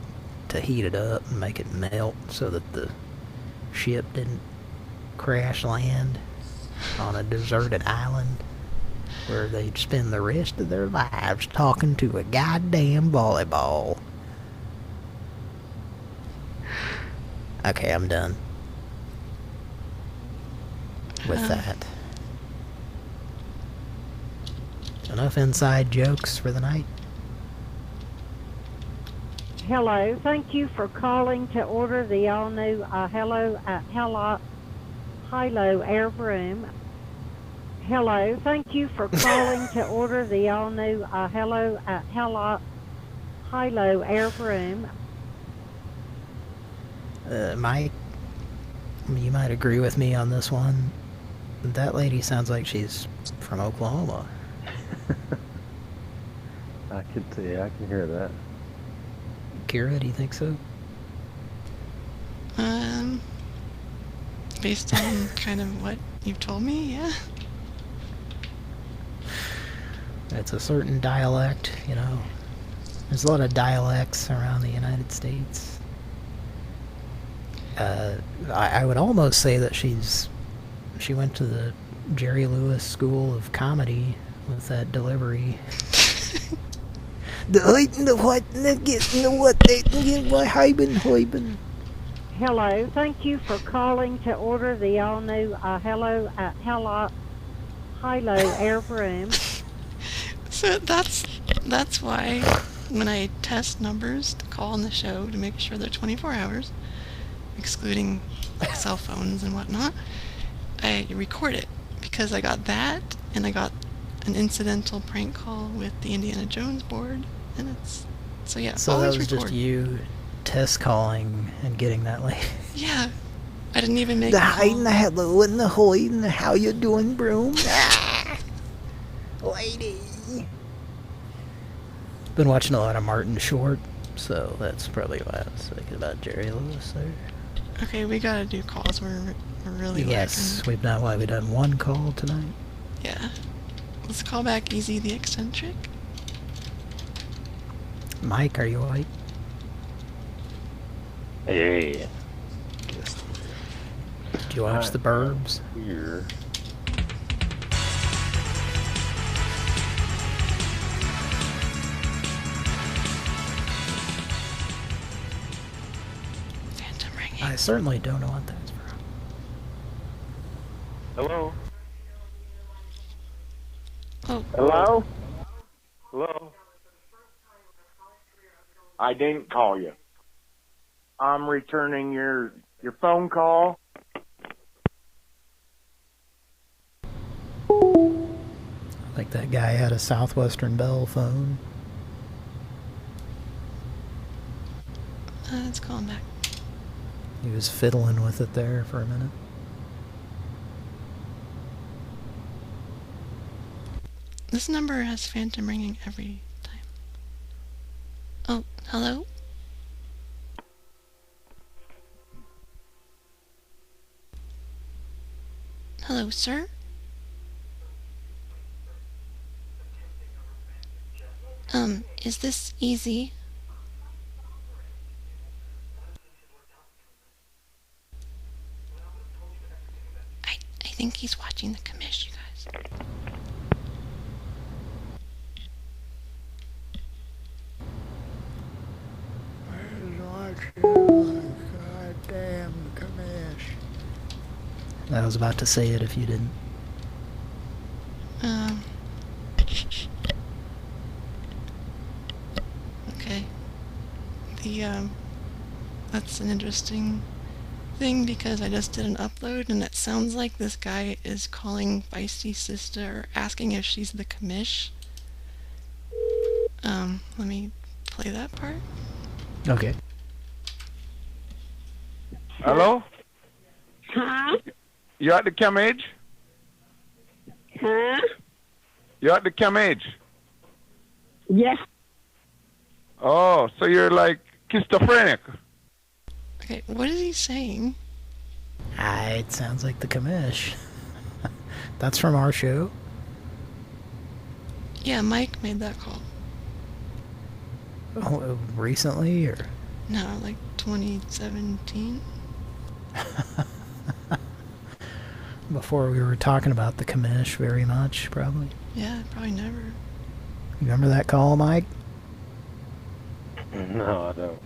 to heat it up and make it melt so that the ship didn't crash land on a deserted island where they'd spend the rest of their lives talking to a goddamn volleyball. Okay, I'm done with that. Enough inside jokes for the night. Hello, thank you for calling to order the all-new Hilo Air Broom. Hello, thank you for calling to order the all-new Hilo Air Broom. Mike, you might agree with me on this one. That lady sounds like she's from Oklahoma. I can hear that. Kira, do you think so? Based on kind of what you've told me, yeah. It's a certain dialect, you know. There's a lot of dialects around the United States. I would almost say that she went to the Jerry Lewis School of Comedy with that delivery. The height and the what and the get and the what they can get by Heiben. Hello, thank you for calling to order the all-new Hilo Air Broom. So that's why when I test numbers to call on the show to make sure they're 24 hours, excluding cell phones and whatnot, I record it because I got that and I got an incidental prank call with the Indiana Jones board, and it's so yeah. So that always was record. just you test calling and getting that lady. Yeah, I didn't even make the the height call. and the hello and the hoy and the how you doing, broom. Lady. Been watching a lot of Martin Short, so that's probably why I was thinking about Jerry Lewis there. Okay, we gotta do calls. We're really yes. lacking. We've done one call tonight. Yeah. Let's call back Easy the Eccentric. Mike, are you awake? Yeah. Did you watch The Burbs? Here. Phantom ringing. I certainly don't know what that's from. Hello? Oh. Hello? Hello? I didn't call you. I'm returning your phone call. I think that guy had a Southwestern Bell phone. Let's call him back. He was fiddling with it there for a minute. This number has phantom ringing every time. Oh, hello? Hello, sir? Is this Easy? I think he's watching the commish, you guys. Goddamn commish. I was about to say it if you didn't. Okay. That's an interesting thing because I just did an upload and it sounds like this guy is calling Feisty Sister, asking if she's the commish. Let me play that part. Okay. Hello? Huh? You at the Camage? Huh? You at the Camage? Yeah. Oh, so you're like schizophrenic. Okay, what is he saying? It sounds like the commish. That's from our show? Yeah, Mike made that call. Oh, recently, or? No, like 2017. Before we were talking about the commish very much, probably. Yeah, probably never. You remember that call, Mike? No, I don't.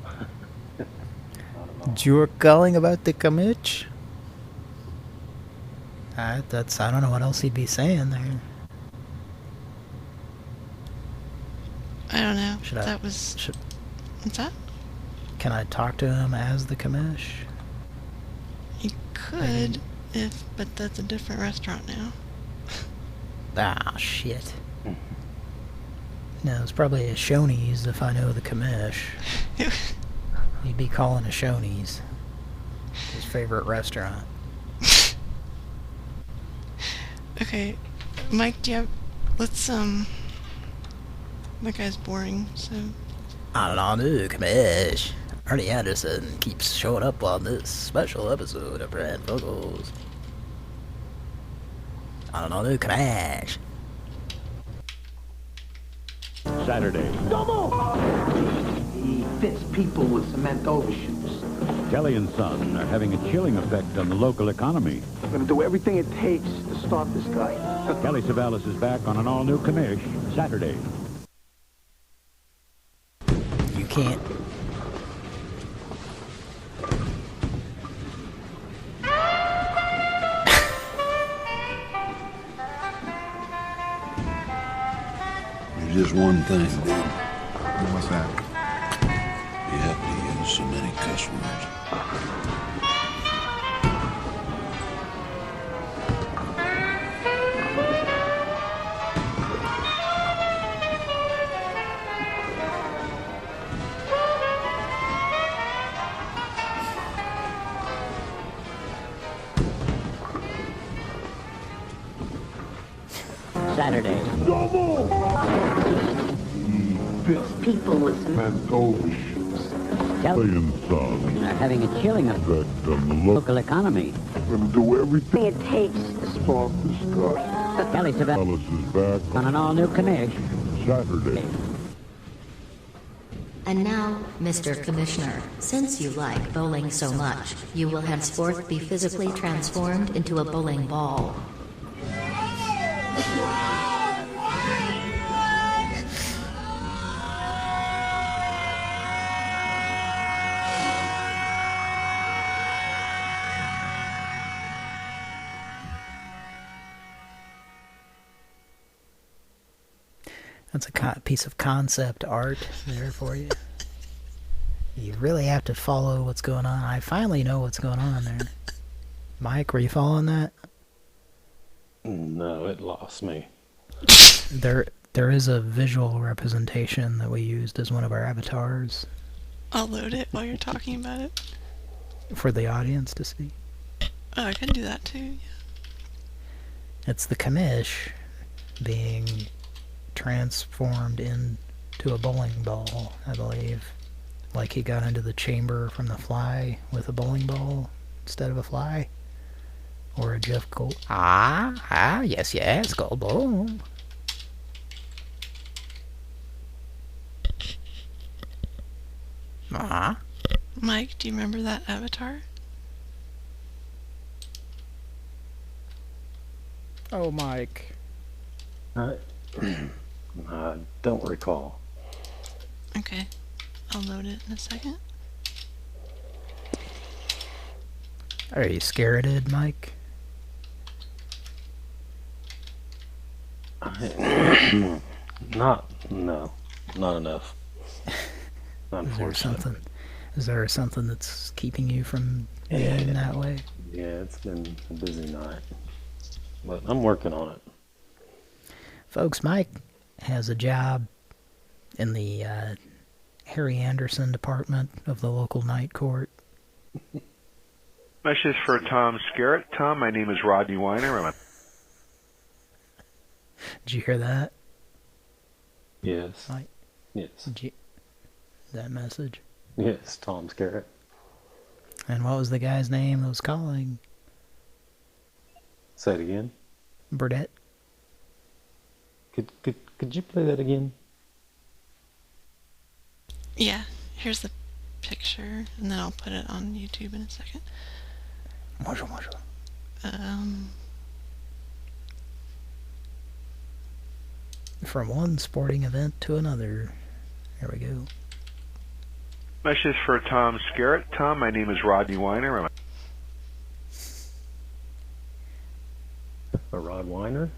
You were calling about the commish? I don't know what else he'd be saying there. I don't know. What's that? Can I talk to him as the commish? You could, but that's a different restaurant now. Ah, shit. No, it's probably a Shoney's if I know the commish. He'd be calling a Shoney's. His favorite restaurant. Okay, Mike, let's, that guy's boring, so... I don't know, commish. Ernie Anderson keeps showing up on this special episode of Pran Funkels. I don't know, commish. Saturday. He fits people with cement overshoes. Kelly and Son are having a chilling effect on the local economy. I'm going to do everything it takes to stop this guy. Kelly Savalas is back on an all-new commish Saturday. You can't. There's just one thing, Ben. What's that? You have to use so many cuss words. Saturday. People with cement overshoes. Kelly and Son are having a chilling effect on the local economy. I'm going to do everything it takes to stop this guy. Kelly Savalas is back on an all-new commish Saturday. And now, Mr. Commissioner, since you like bowling so much, you will henceforth be physically transformed into a bowling ball. That's a piece of concept art there for you. You really have to follow what's going on. I finally know what's going on there. Mike, were you following that? No, it lost me. There is a visual representation that we used as one of our avatars. I'll load it while you're talking about it. For the audience to see. Oh, I can do that too, yeah. It's the commish being transformed into a bowling ball, I believe. Like he got into the chamber from The Fly with a bowling ball instead of a fly. Or a Jeff Gold. Yes, Goldblum. Mike, do you remember that avatar? Oh, Mike. I don't recall. Okay, I'll load it in a second. Are you scared, Mike? Not enough. Unfortunately. Is there something that's keeping you from being that way? Yeah, it's been a busy night. But I'm working on it. Folks, Mike has a job in the Harry Anderson department of the local night court. Message for Tom Scarrett. Tom, my name is Rodney Weiner. Did you hear that? Yes. Mike? Yes. That message? Yes, Tom Scarrett. And what was the guy's name that was calling? Say it again. Burdette? Could you play that again? Yeah, here's the picture, and then I'll put it on YouTube in a second. From one sporting event to another. Here we go. Message for Tom Scarrett. Tom, my name is Rodney Weiner. A Rod Weiner?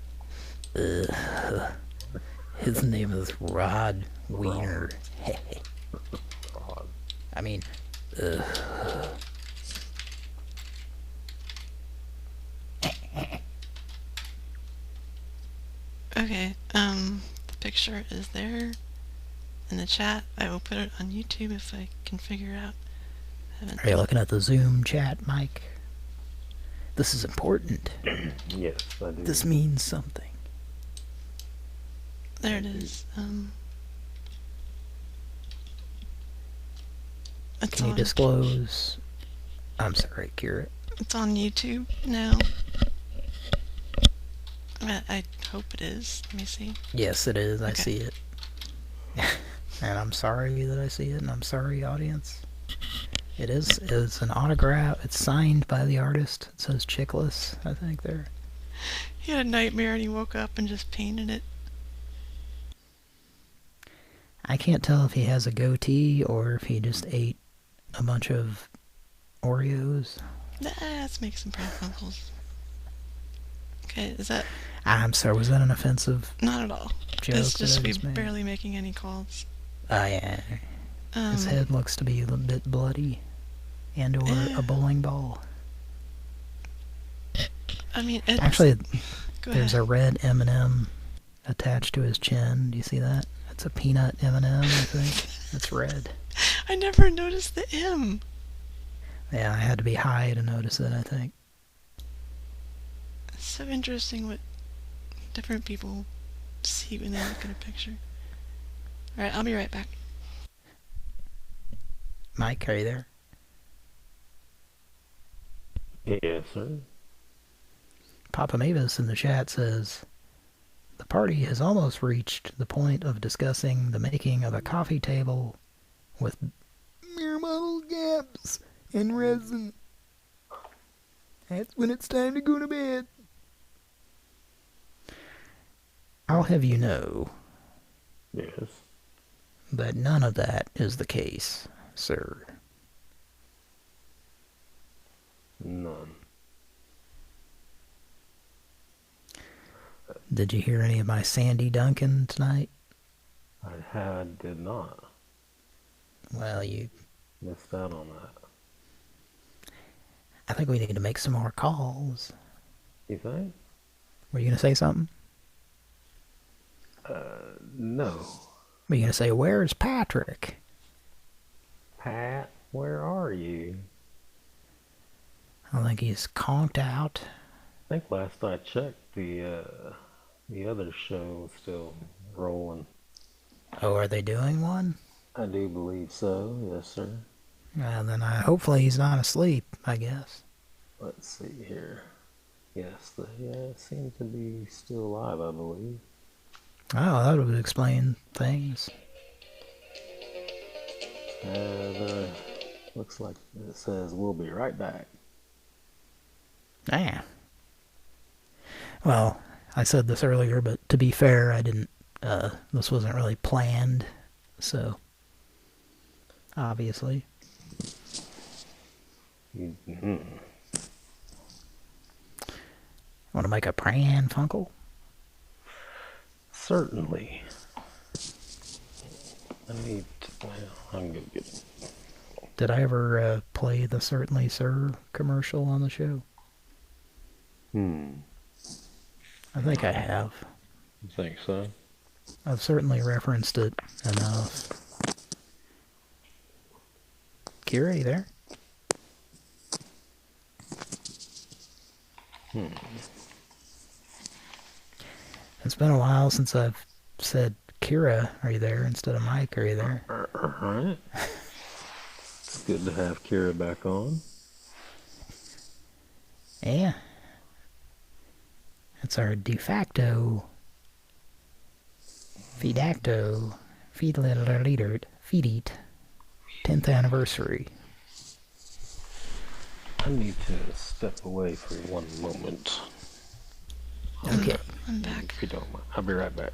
His name is Rod Wiener. Rod. I mean, Okay, the picture is there in the chat. I will put it on YouTube if I can figure out. Are you looking at the Zoom chat, Mike? This is important. Yes, I do. This means something. There it is. Can you disclose? I'm sorry, Kira. It's on YouTube now. I hope it is. Let me see. Yes, it is. I Okay. see it. And I'm sorry that I see it, and I'm sorry, audience. It is. It's an autograph. It's signed by the artist. It says Chickless, I think, there. He had a nightmare and he woke up and just painted it. I can't tell if he has a goatee or if he just ate a bunch of Oreos. Let's make some Pran Funkels. Okay, is that... I'm sorry, was that an offensive Not at all. joke? It's just that I we made? barely making any calls. Yeah. His head looks to be a little bit bloody. And or a bowling ball. I mean, it's... Actually, Go there's ahead. a red M&M attached to his chin. Do you see that? It's a peanut M&M, I think. It's red. I never noticed the M. Yeah, I had to be high to notice it, I think. It's so interesting what different people see when they look at a picture. Alright, I'll be right back. Mike, are you there? Yes, sir. Papa Mavis in the chat says, the party has almost reached the point of discussing the making of a coffee table with mere model gaps and resin. That's when it's time to go to bed. I'll have you know Yes. that none of that is the case, sir. None. Did you hear any of my Sandy Duncan tonight? Did not. Well, you... Missed out on that. I think we need to make some more calls. You think? Were you going to say something? No. Were you going to say, where's Patrick? Pat, where are you? I think he's conked out. I think last I checked, the other show was still rolling. Oh, are they doing one? I do believe so, yes, sir. Then hopefully he's not asleep, I guess. Let's see here. Yes, they seem to be still alive, I believe. Oh, that would explain things. Looks like it says we'll be right back. Yeah. Well, I said this earlier, but to be fair, I didn't, this wasn't really planned, so, obviously. Mm-hmm. Want to make a Pran Funkel? Certainly. I need to, well, I'm going to get it. Did I ever play the Certainly Sir commercial on the show? I think I have. You think so? I've certainly referenced it enough. Kira, you there? It's been a while since I've said, Kira, are you there? Instead of Mike, are you there? Alright. It's good to have Kira back on. Yeah. It's our de facto, feedacto, feed 10th anniversary. I need to step away for one moment. Okay. I'm back. If you don't mind. I'll be right back.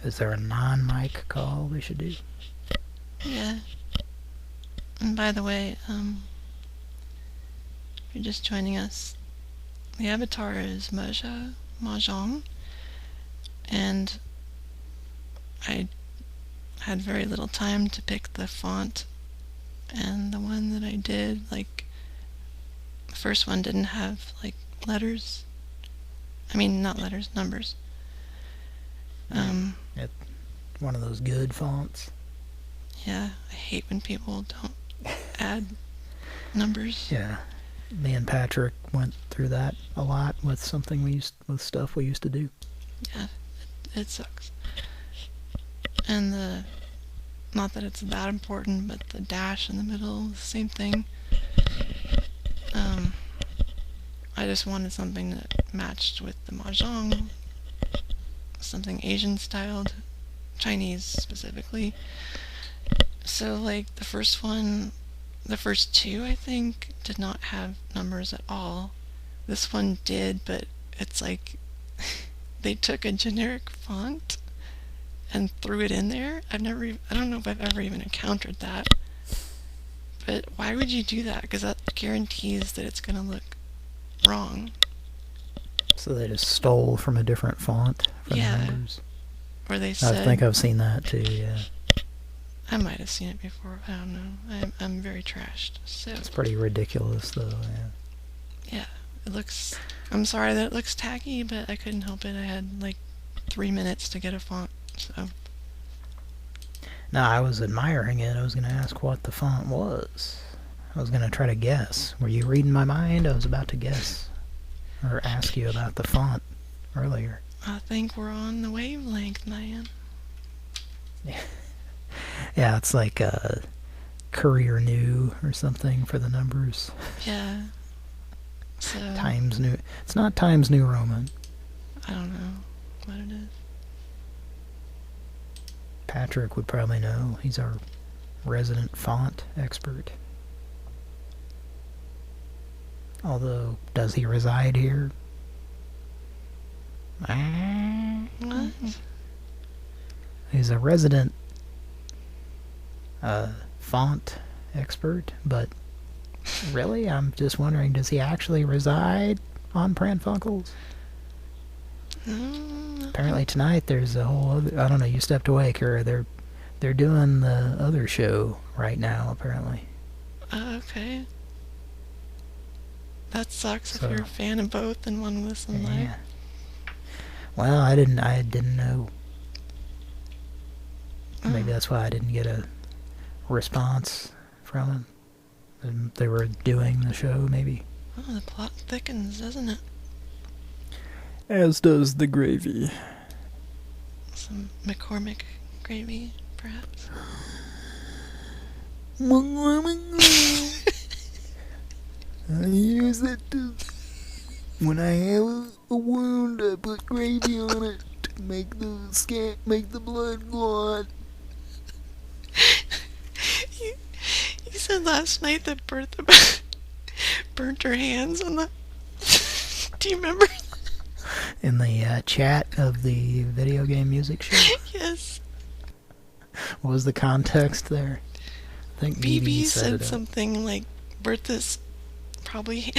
Is there a non-mic call we should do? Yeah. And by the way, if you're just joining us, the avatar is Mahjong, and I had very little time to pick the font, and the one that I did, like, the first one didn't have, like, letters. I mean, not letters, numbers. One of those good fonts. Yeah, I hate when people don't add numbers. Yeah. Me and Patrick went through that a lot with stuff we used to do. Yeah, it sucks. And not that it's that important, but the dash in the middle, the same thing. I just wanted something that matched with the Mahjong, something Asian styled, Chinese specifically. So like the first two I think did not have numbers at all. This one did, but it's like they took a generic font and threw it in there. I don't know if I've ever even encountered that. But why would you do that? Because that guarantees that it's gonna look wrong. So they just stole from a different font for the numbers. Or they said, I think I've seen that too, yeah. I might have seen it before, I don't know. I'm very trashed, so... It's pretty ridiculous, though, yeah. Yeah, it looks... I'm sorry that it looks tacky, but I couldn't help it. I had, like, 3 minutes to get a font, so... No, I was admiring it. I was going to ask what the font was. I was going to try to guess. Were you reading my mind? I was about to guess. Or ask you about the font earlier. I think we're on the wavelength, man. Yeah, it's like Courier New or something for the numbers. Yeah. So... Times New... It's not Times New Roman. I don't know what it is. Patrick would probably know. He's our resident font expert. Although, does he reside here? What? He's a resident font expert, but really, I'm just wondering, does he actually reside on Pran Funkels? Apparently tonight there's a whole other... I don't know, you stepped away, Kara. They're doing the other show right now, apparently. Okay. That sucks if you're a fan of both and want to listen live. Well, I didn't know. Maybe that's why I didn't get a response from them. They were doing the show, maybe. Oh, the plot thickens, doesn't it? As does the gravy. Some McCormick gravy, perhaps? I use it to... When I have a wound, I put gravy on it to make the blood go on. You said last night that Bertha burnt her hands on the... Do you remember? In the chat of the video game music show? Yes. What was the context there? I think BB said said something like Bertha's probably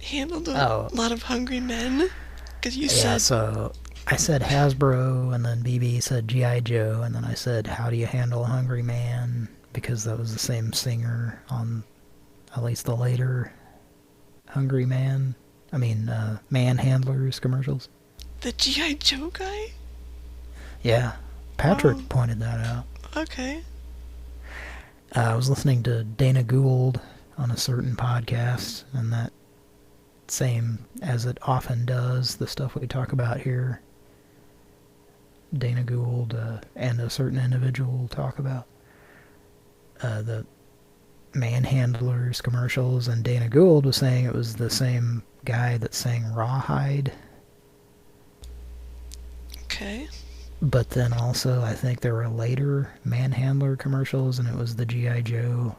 handled a lot of hungry men. Because you said... so I said Hasbro, and then BB said G.I. Joe, and then I said, how do you handle a hungry man? Because that was the same singer on at least the later Hungry Man... Manhandlers commercials. The G.I. Joe guy? Yeah. Patrick pointed that out. Okay. I was listening to Dana Gould on a certain podcast, and that same as it often does, the stuff we talk about here, Dana Gould and a certain individual will talk about the Manhandlers commercials, and Dana Gould was saying it was the same guy that sang Rawhide. Okay. But then also, I think there were later Manhandler commercials, and it was the G.I. Joe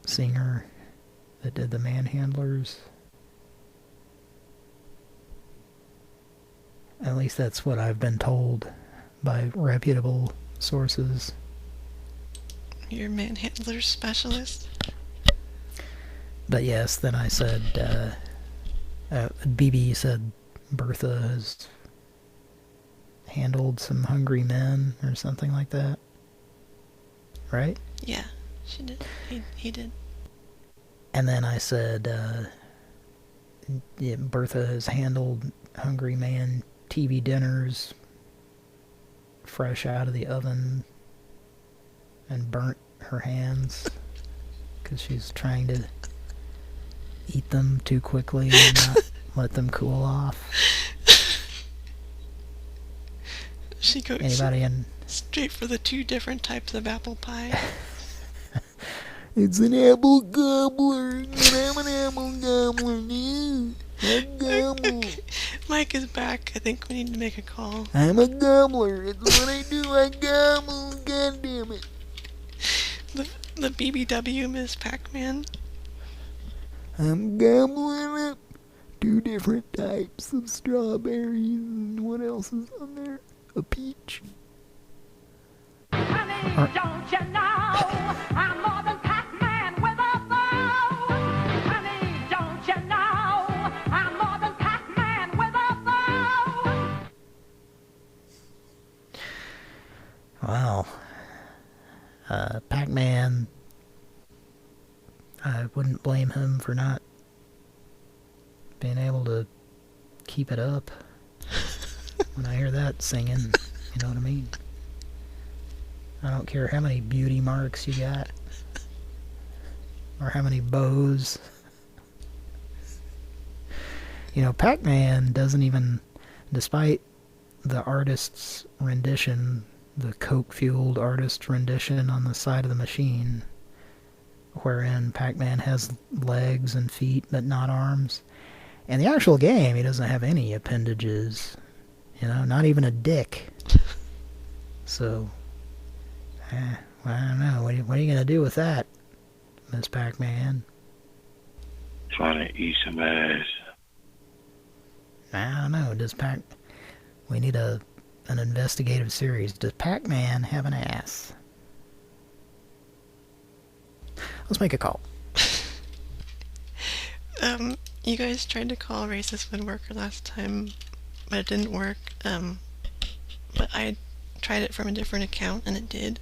singer that did the Manhandlers. At least that's what I've been told by reputable sources. You're a manhandler specialist? But yes, then I said, BB said Bertha has handled some hungry men or something like that. Right? Yeah, she did. He did. And then I said, yeah, Bertha has handled hungry man TV dinners fresh out of the oven and burnt her hands because she's trying to eat them too quickly and not let them cool off. She goes Anybody in? straight for the two different types of apple pie. It's an apple gobbler, and I'm an apple gobbler too. A gobbler. Mike is back. I think we need to make a call. I'm a gobbler. It's what I do. I gobble. God damn it. The BBW Miss Pac-Man. I'm gobbling up 2 different types of strawberries, and what else is on there? A peach. Honey, don't you know I'm more than Pac-Man with a bow? Honey, don't you know I'm more than Pac-Man with a bow? Wow. Pac-Man, I wouldn't blame him for not being able to keep it up when I hear that singing, you know what I mean? I don't care how many beauty marks you got, or how many bows. You know, Pac-Man doesn't even, despite the artist's rendition, the coke-fueled artist's rendition on the side of the machine, wherein Pac-Man has legs and feet but not arms. In the actual game, he doesn't have any appendages, you know, not even a dick. So, well, I don't know. What are you going to do with that, Miss Pac-Man? Trying to eat some ass. I don't know. We need an investigative series. Does Pac-Man have an ass? Let's make a call. You guys tried to call Racist Woodworker last time, but it didn't work. But I tried it from a different account, and it did.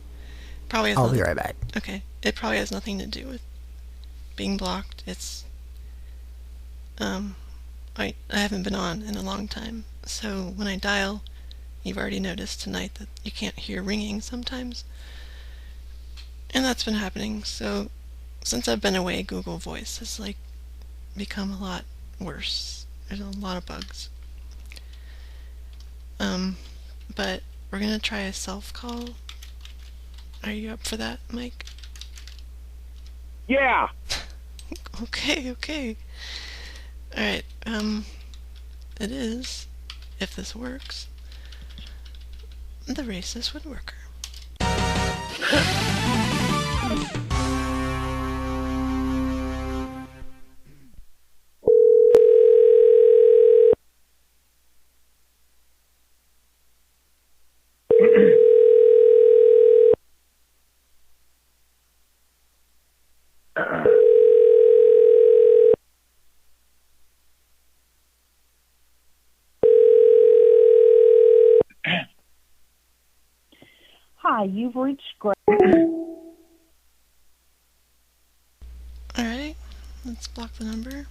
Probably has I'll be right back. Okay. It probably has nothing to do with being blocked. It's... I haven't been on in a long time, so when I dial, you've already noticed tonight that you can't hear ringing sometimes. And that's been happening, so since I've been away, Google Voice has, like, become a lot worse. There's a lot of bugs. But we're gonna try a self-call. Are you up for that, Mike? Yeah. Okay. Alright, it is, if this works, the Racist Woodworker. Hi, you've reached Greg. Alright, let's block the number.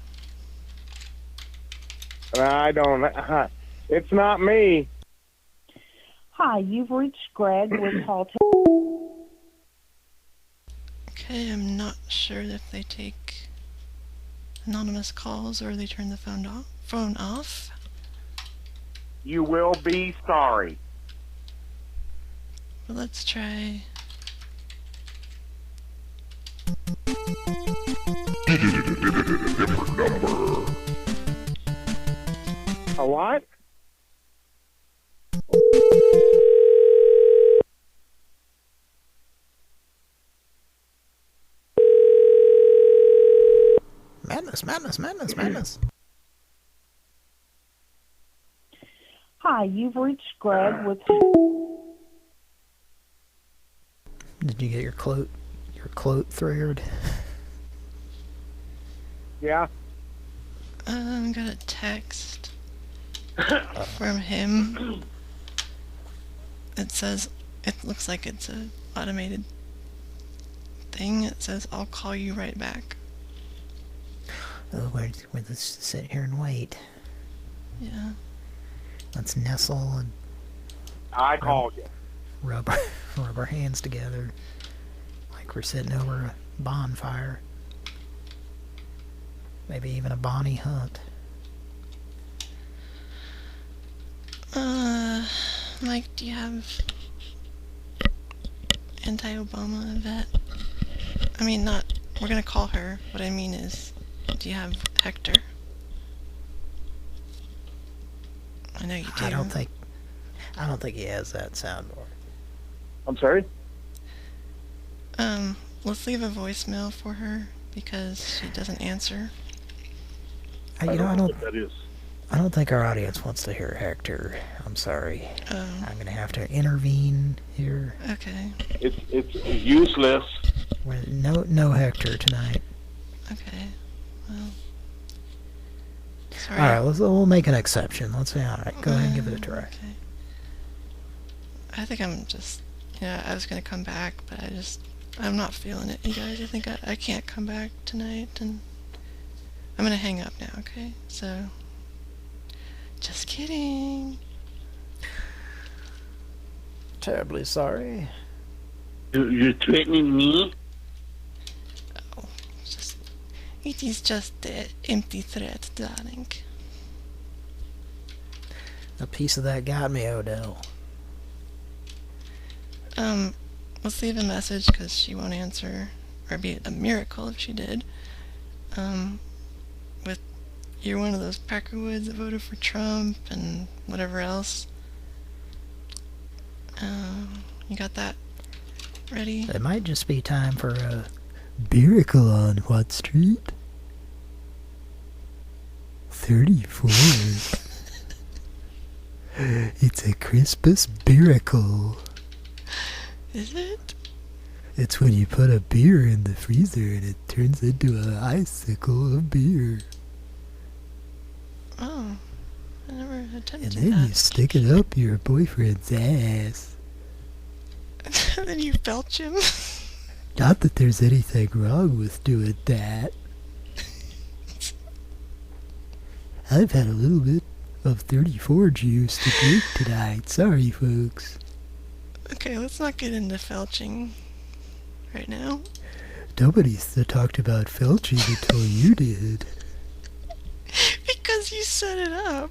I don't. It's not me. Hi, you've reached Greg with Hall. Okay, I'm not sure if they take anonymous calls or they turn the phone off. You will be sorry. But let's try. Different number. A what? Madness, madness, madness, madness. Hi, you've reached Greg with... Did you get your cloak thread? Yeah. I got a text from him. It says, it looks like it's a automated thing. It says, I'll call you right back. Oh, we'll just sit here and wait. Yeah. Let's nestle and I called you. rub our hands together like we're sitting over a bonfire. Maybe even a Bonnie hunt. Mike, do you have anti-Obama vet? I mean, not, we're gonna call her. What I mean is, do you have Hector? I know you do. I don't think he has that soundboard. I'm sorry? Let's leave a voicemail for her because she doesn't answer. I don't know what that is. I don't think our audience wants to hear Hector. I'm sorry. Oh. I'm gonna have to intervene here. Okay. It's useless. No Hector tonight. Okay. Well. Sorry. All right, we'll make an exception. Let's say, all right, go ahead and give it a try. Okay. I think I'm just, I was gonna come back, but I'm not feeling it, you guys. I think I can't come back tonight, and I'm gonna hang up now, okay? So, just kidding. Terribly sorry. You're threatening me? It is just an empty threat, darling. A piece of that got me, Odell. Let's leave a message because she won't answer, or it'd be a miracle if she did. With you're one of those Peckerwoods that voted for Trump and whatever else. You got that ready? It might just be time for a miracle on what street? 34. It's a Christmas miracle. Is it? It's when you put a beer in the freezer and it turns into an icicle of beer. Oh, I never attempted And then you stick it up your boyfriend's ass. And then you belch him. Not that there's anything wrong with doing that. I've had a little bit of 34 juice to drink tonight. Sorry, folks. Okay, let's not get into felching right now. Nobody's talked about felching until you did. Because you set it up.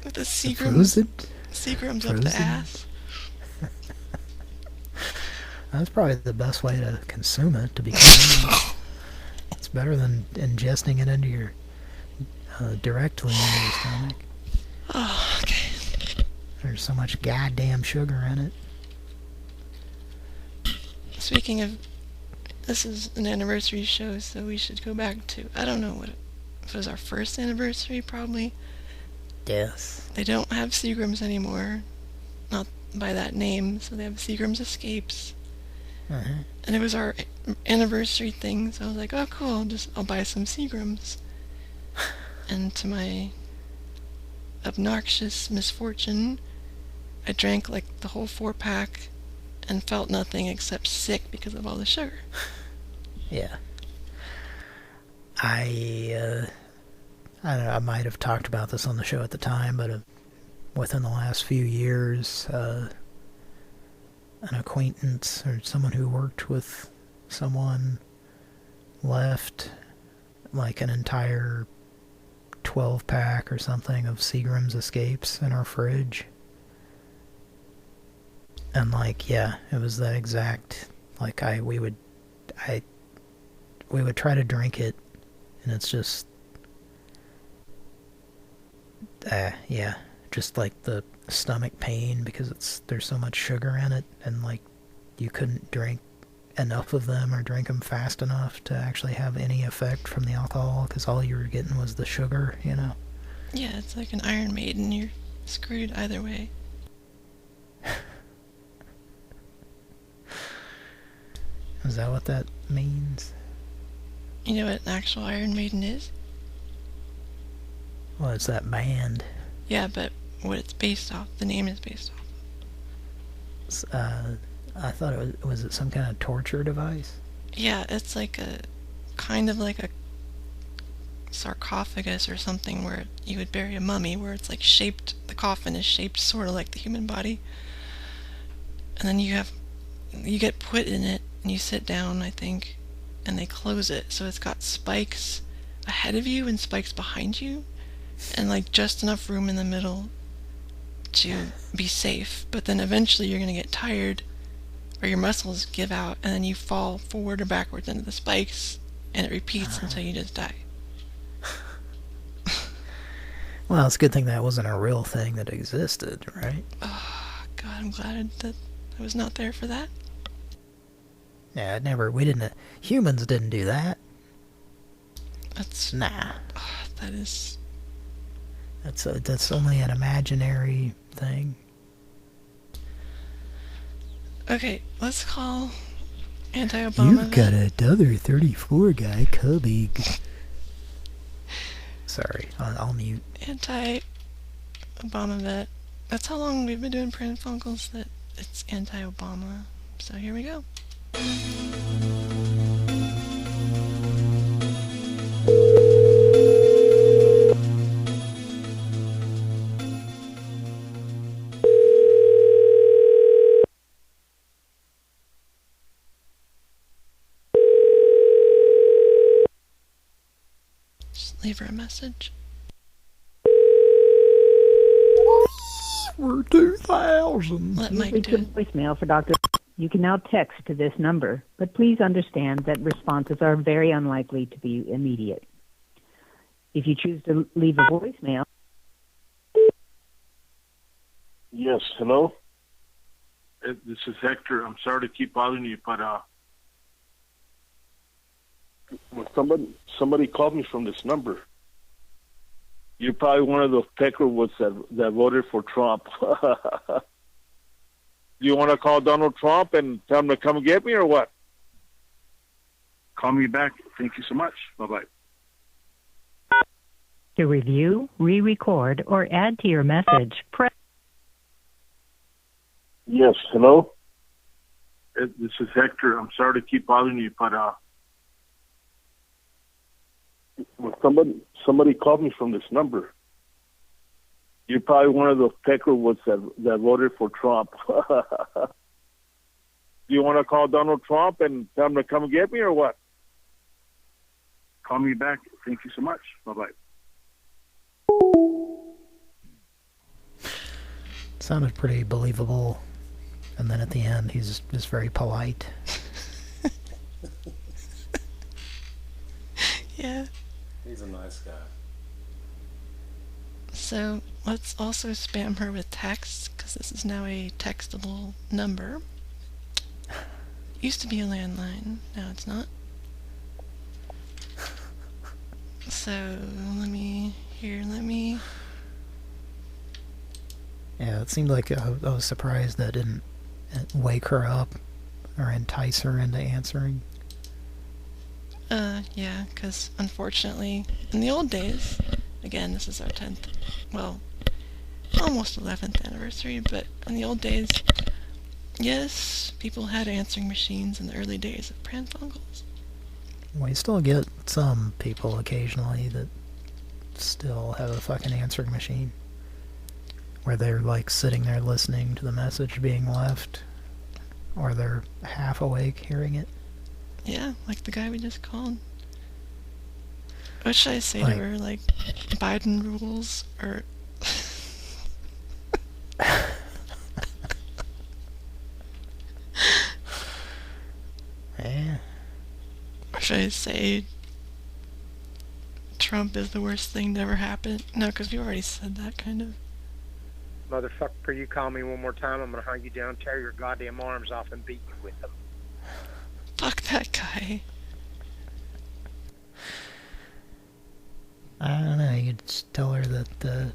With the Frozen? Seagram's up the ass. That's probably the best way to consume it, to be honest. It's better than ingesting it into your directly into your stomach. Oh, okay. There's so much goddamn sugar in it. Speaking of, this is an anniversary show, so we should go back to, I don't know if it was our first anniversary, probably. Yes. They don't have Seagram's anymore. Not by that name, so they have Seagram's Escapes. Uh-huh. And it was our anniversary thing, so I was like, oh cool, I'll buy some Seagram's. And to my obnoxious misfortune, I drank like the whole 4-pack and felt nothing except sick because of all the sugar. Yeah. I don't know, I might have talked about this on the show at the time, but within the last few years, an acquaintance or someone who worked with someone left like an entire 12-pack or something of Seagram's Escapes in our fridge. And like, yeah, it was that exact, like we would try to drink it, and it's just, yeah, just like the stomach pain because there's so much sugar in it, and like you couldn't drink enough of them or drink them fast enough to actually have any effect from the alcohol because all you were getting was the sugar, you know? Yeah, it's like an Iron Maiden. You're screwed either way. Is that what that means? You know what an actual Iron Maiden is? Well, it's that band. Yeah, but what it's based off, the name is based off. I thought it was it some kind of torture device? Yeah, it's like a kind of like a sarcophagus or something where you would bury a mummy, where it's like shaped, the coffin is shaped sort of like the human body. And then you get put in it and you sit down, I think, and they close it. So it's got spikes ahead of you and spikes behind you and like just enough room in the middle to be safe. But then eventually you're going to get tired or your muscles give out and then you fall forward or backwards into the spikes and it repeats until you just die. Well, it's a good thing that wasn't a real thing that existed, right? Oh, God, I'm glad that I was not there for that. Yeah, humans didn't do that. Nah. That's only an imaginary thing. Okay, let's call anti-Obama. You've got another 34 guy coming. Sorry, I'll mute. Anti-Obama vet. That's how long we've been doing Pran Funkels, that it's anti-Obama. So here we go. Just leave her a message. We're 2,000. Let Mike Please do leave it. a voicemail for Dr. You can now text to this number, but please understand that responses are very unlikely to be immediate. If you choose to leave a voicemail... Yes, hello? This is Hector. I'm sorry to keep bothering you, but somebody called me from this number. You're probably one of those peckerwoods that voted for Trump. Do you want to call Donald Trump and tell him to come get me or what? Call me back. Thank you so much. Bye-bye. To review, re-record, or add to your message, press... Yes, hello? This is Hector. I'm sorry to keep bothering you, but somebody called me from this number. You're probably one of those peckerwoods that voted for Trump. Do you want to call Donald Trump and tell him to come get me or what? Call me back. Thank you so much. Bye-bye. Sounded pretty believable. And then at the end, he's just very polite. Yeah. He's a nice guy. So let's also spam her with texts, because this is now a textable number. Used to be a landline, now it's not. So let me... Yeah, it seemed like I was surprised that didn't wake her up or entice her into answering. Yeah, because unfortunately, in the old days, again, this is our 10th, well, almost 11th anniversary, but in the old days, yes, people had answering machines in the early days of Pran Funkels. Well, you still get some people occasionally that still have a fucking answering machine. Where they're like sitting there listening to the message being left. Or they're half awake hearing it. Yeah, like the guy we just called. What should I say Like- to her? Like, Biden rules, or... Yeah. Or should I say Trump is the worst thing to ever happen? No, because you already said that, kind of. Motherfucker, you call me one more time, I'm gonna hunt you down, tear your goddamn arms off, and beat you with them. Fuck that guy. I don't know, you could just tell her that the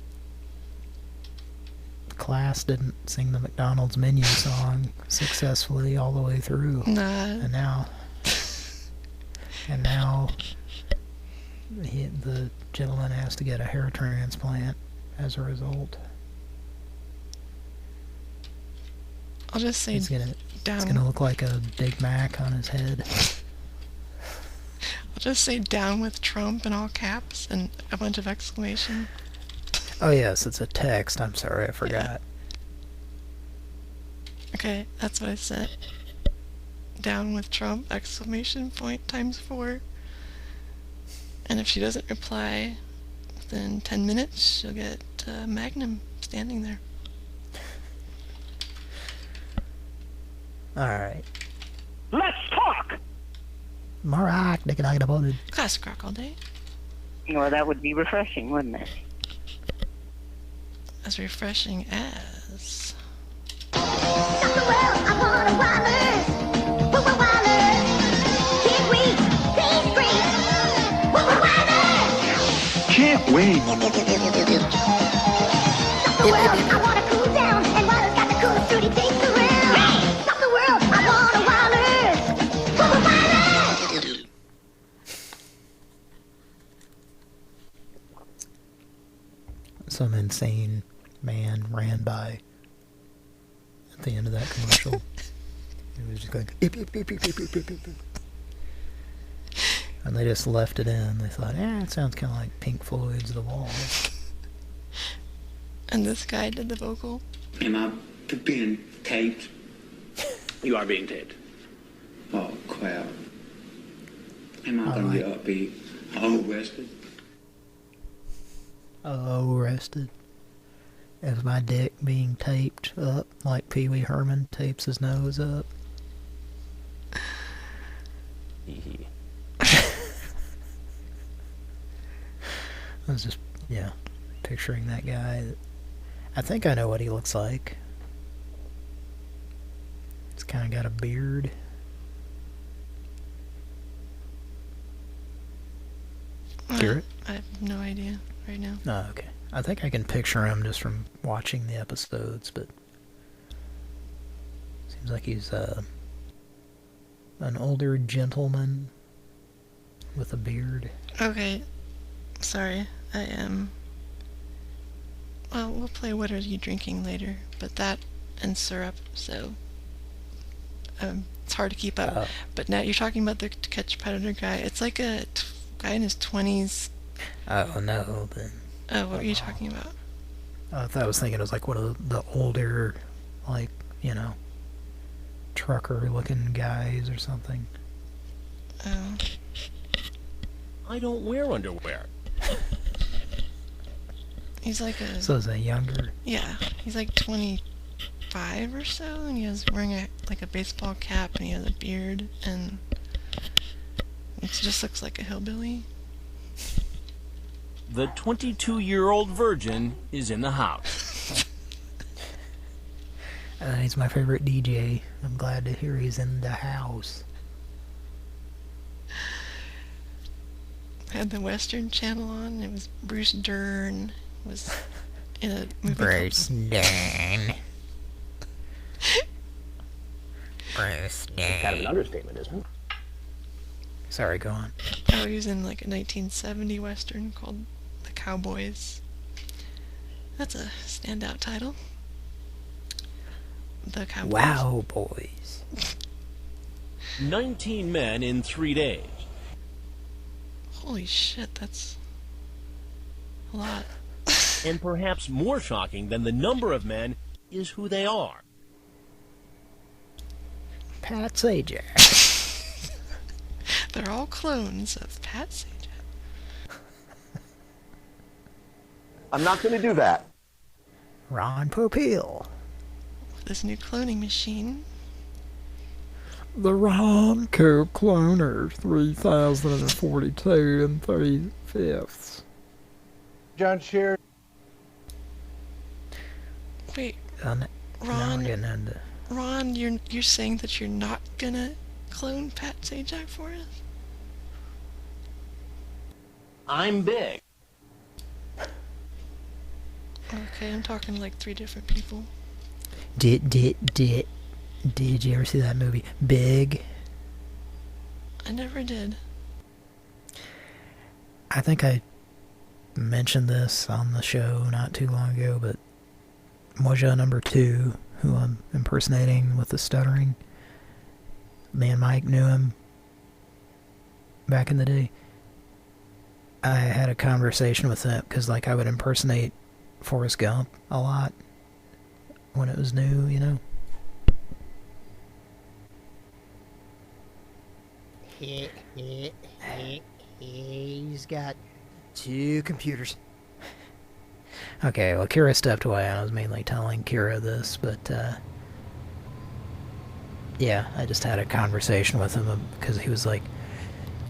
class didn't sing the McDonald's menu song successfully all the way through. Nah. And now the gentleman has to get a hair transplant as a result. I'll just say It's down. gonna look like a Big Mac on his head. I'll just say down with Trump in all caps and a bunch of exclamation. Oh yes, it's a text. I'm sorry, I forgot. Okay, that's what I said. Down with Trump, exclamation point ×4. And if she doesn't reply within 10 minutes, she'll get Magnum standing there. Alright. Let's talk! Marak, nigga, Classic rock all day. Well, that would be refreshing, wouldn't it? As refreshing as... Can't wait. Some insane man ran by at the end of that commercial. It was just going beep, beep, beep, beep, beep, beep, beep, beep. And they just left it in. They thought, it sounds kind of like Pink Floyd's The Wall. And this guy did the vocal. Am I being taped? You are being taped. Oh, crap. Am I going to get upbeat? Oh, rested? Oh, rested. Is my dick being taped up like Pee Wee Herman tapes his nose up? I was just, picturing that guy. I think I know what he looks like. He's kind of got a beard. Hear it? I have no idea right now. Oh, okay. I think I can picture him just from watching the episodes, but seems like he's an older gentleman with a beard. Okay. Sorry. I am... Well, we'll play What Are You Drinking later, but that and syrup, so... it's hard to keep up. But now you're talking about the Catch Predator guy. It's like a guy in his 20s. Oh, no, then... Oh, what were you talking about? I thought I was thinking it was like one of the older, like, trucker-looking guys or something. Oh. I don't wear underwear. He's like a... So is that younger? Yeah, he's like 25 or so, and he was wearing a baseball cap, and he has a beard, and it just looks like a hillbilly. The 22-year-old virgin is in the house. He's my favorite DJ. I'm glad to hear he's in the house. I had the Western Channel on. It was Bruce Dern was in a movie. Bruce Dern. Bruce Dern. It's kind of an understatement, isn't it? Sorry, go on. Oh, he was in like a 1970 Western called The Cowboys. That's a standout title. The Cowboys. Wow, boys. 19 men in 3 days. Holy shit, that's a lot. And perhaps more shocking than the number of men is who they are. Pat Sajak. They're all clones of Pat Sajak. I'm not going to do that. Ron Popeil. This new cloning machine. The Ronco Cloner 3042 and 3/5. John Sherry. Wait, Now Ron. we're getting into... Ron, you're saying that you're not gonna clone Pat Sajak for us? I'm big. Okay, I'm talking to like 3 different people. Did you ever see that movie, Big? I never did. I think I mentioned this on the show not too long ago, but Moja number 2, who I'm impersonating with the stuttering, me and Mike knew him back in the day. I had a conversation with him, because like I would impersonate Forrest Gump a lot when it was new, you know? He's got 2 computers. Okay, well, Kira stepped away, and I was mainly telling Kira this, but, yeah, I just had a conversation with him, because he was like,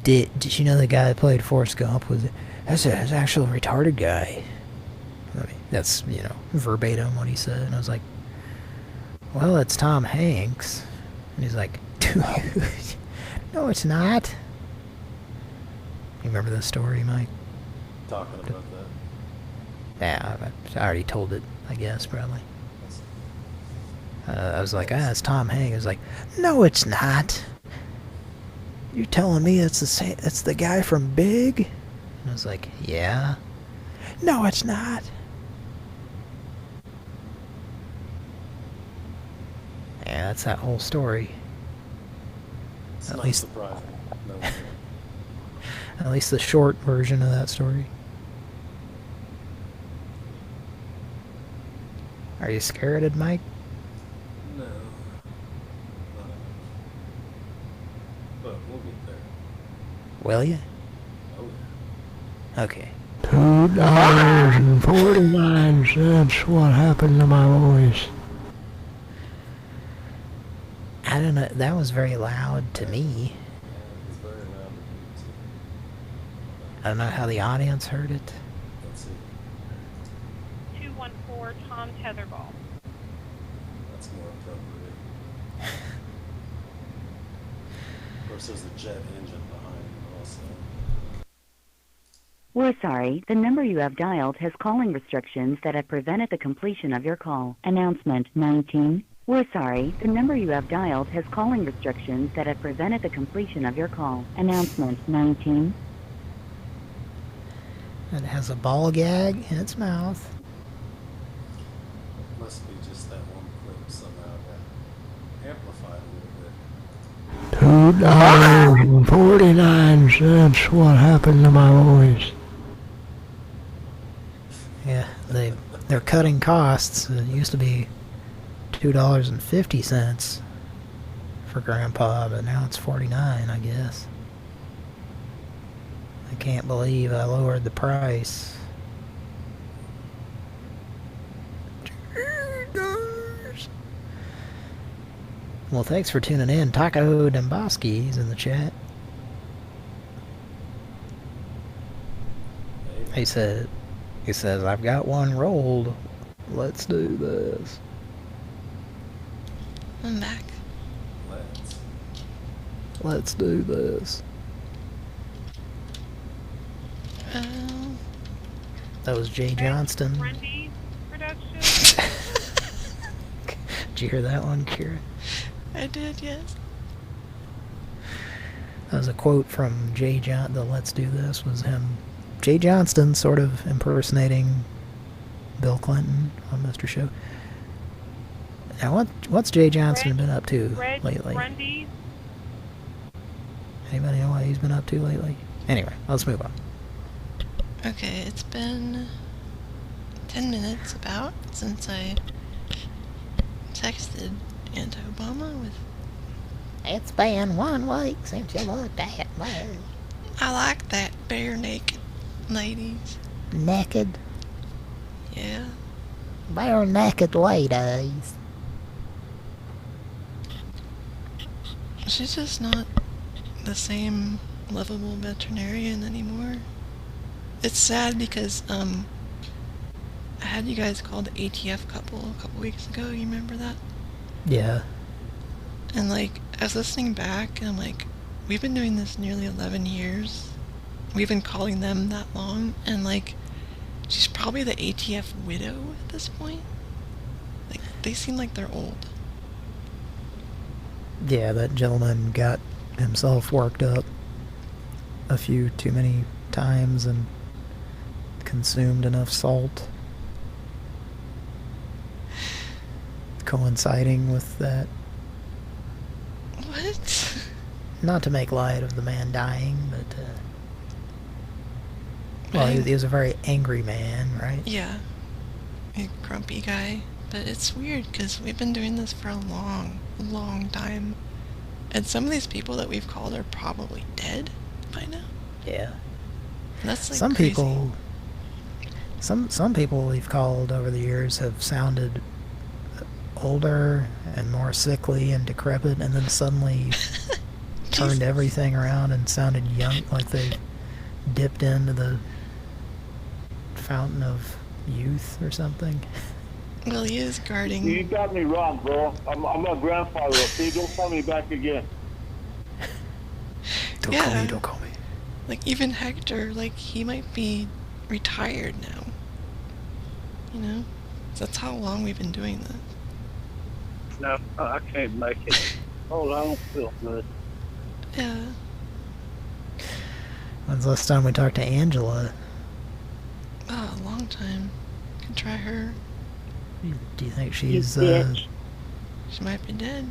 did you know the guy that played Forrest Gump was... That's an actual retarded guy. I mean, that's, you know, verbatim what he said, and I was like, well, it's Tom Hanks. And he's like, dude, no, it's not. You remember this story, Mike? Talking about that. Yeah, I already told it, I guess, probably. I was like, it's Tom Hanks. I was like, no, it's not. You're telling me it's the guy from Big? And I was like, yeah. No, it's not. Yeah, that's that whole story. It's At not least, surprising. No. at least the short version of that story. Are you scared, Mike? No. But we'll get there. Will you? Oh, Okay. $2.49. What happened to my voice? I don't know. That was very loud to me. it's very loud. I don't know how the audience heard it. Let's see. 214 Tom Tetherball. That's more appropriate. Of course, there's a jet engine behind it also. We're sorry, the number you have dialed has calling restrictions that have prevented the completion of your call. Announcement 19. We're sorry, the number you have dialed has calling restrictions that have prevented the completion of your call. Announcement 19. It has a ball gag in its mouth. It must be just that one clip somehow got amplified a little bit. $2.49. What happened to my voice? Yeah, they're cutting costs. It used to be $2.50 for Grandpa, but now it's $49, I guess. I can't believe I lowered the price. $2. Well, thanks for tuning in. Taco Demboski's in the chat. He says, I've got one rolled. Let's do this. I'm back. Let's do this. That was Jay Johnston. Did you hear that one, Kira? I did, yes. That was a quote from Jay Johnston. The Let's Do This was him. Jay Johnston sort of impersonating Bill Clinton on Mr. Show. Now, what's Jay Johnston been up to lately? Anybody know what he's been up to lately? Anyway, let's move on. Okay, it's been 10 minutes about since I texted Anti-Obama with It's been 1 week since you looked at me. I like that bare naked ladies. Naked? Yeah. Bare naked ladies. She's just not the same lovable veterinarian anymore. It's sad because, I had you guys call the ATF couple a couple weeks ago. You remember that? Yeah. And, like, I was listening back, and I'm like, we've been doing this nearly 11 years. We've been calling them that long, and, like, she's probably the ATF widow at this point. Like, they seem like they're old. Yeah, that gentleman got himself worked up a few too many times and consumed enough salt, coinciding with that. What? Not to make light of the man dying, but well, he was a very angry man, right? Yeah. A grumpy guy. But it's weird because we've been doing this for a long time. And some of these people that we've called are probably dead by now. Yeah. And that's like some crazy. people some people we've called over the years have sounded older and more sickly and decrepit, and then suddenly turned everything around and sounded young, like they dipped into the fountain of youth or something. Well, he is guarding. You got me wrong, bro. I'm a grandfather, okay? Don't call me back again. Don't call me. Like, even Hector, like, he might be retired now. You know? So that's how long we've been doing this. No, I can't make it. Oh, I don't feel good. Yeah. When's the last time we talked to Angela? Oh, a long time. Can try her. Do you think she's She might be dead.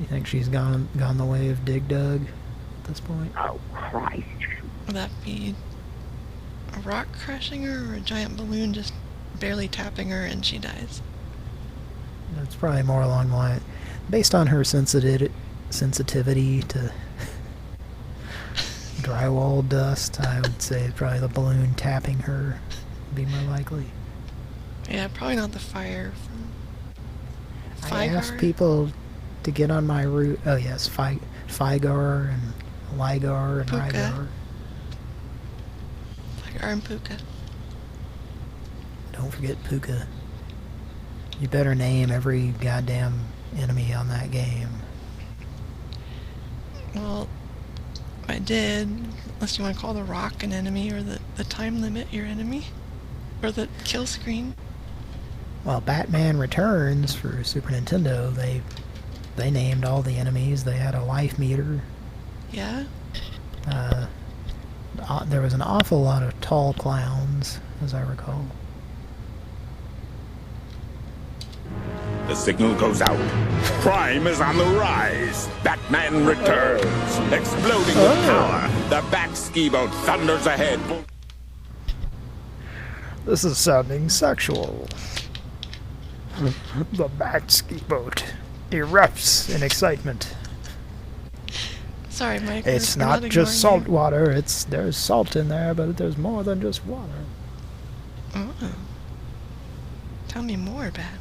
you think she's gone the way of Dig Dug at this point? Oh, Christ. Would that be a rock crushing her or a giant balloon just barely tapping her and she dies? It's probably more along the line, based on her sensitivity to drywall dust. I would say probably the balloon tapping her would be more likely. Yeah, probably not the fire from I asked people to get on my route. Oh yes, Figar and Ligar and Puka. Rygar. Figar and Puka. Don't forget Puka. You better name every goddamn enemy on that game. Well, I did. Unless you want to call the rock an enemy or the time limit your enemy. Or the kill screen. Well, Batman Returns for Super Nintendo, they named all the enemies. They had a life meter. Yeah? There was an awful lot of tall clowns, as I recall. The signal goes out. Crime is on the rise. Batman returns. Exploding with power. The Bat ski boat thunders ahead. This is sounding sexual. The Bat ski boat erupts in excitement. Sorry, Mike. It's we're not just salt ignoring water. There's salt in there, but there's more than just water. you. Oh. Tell me more, Batman.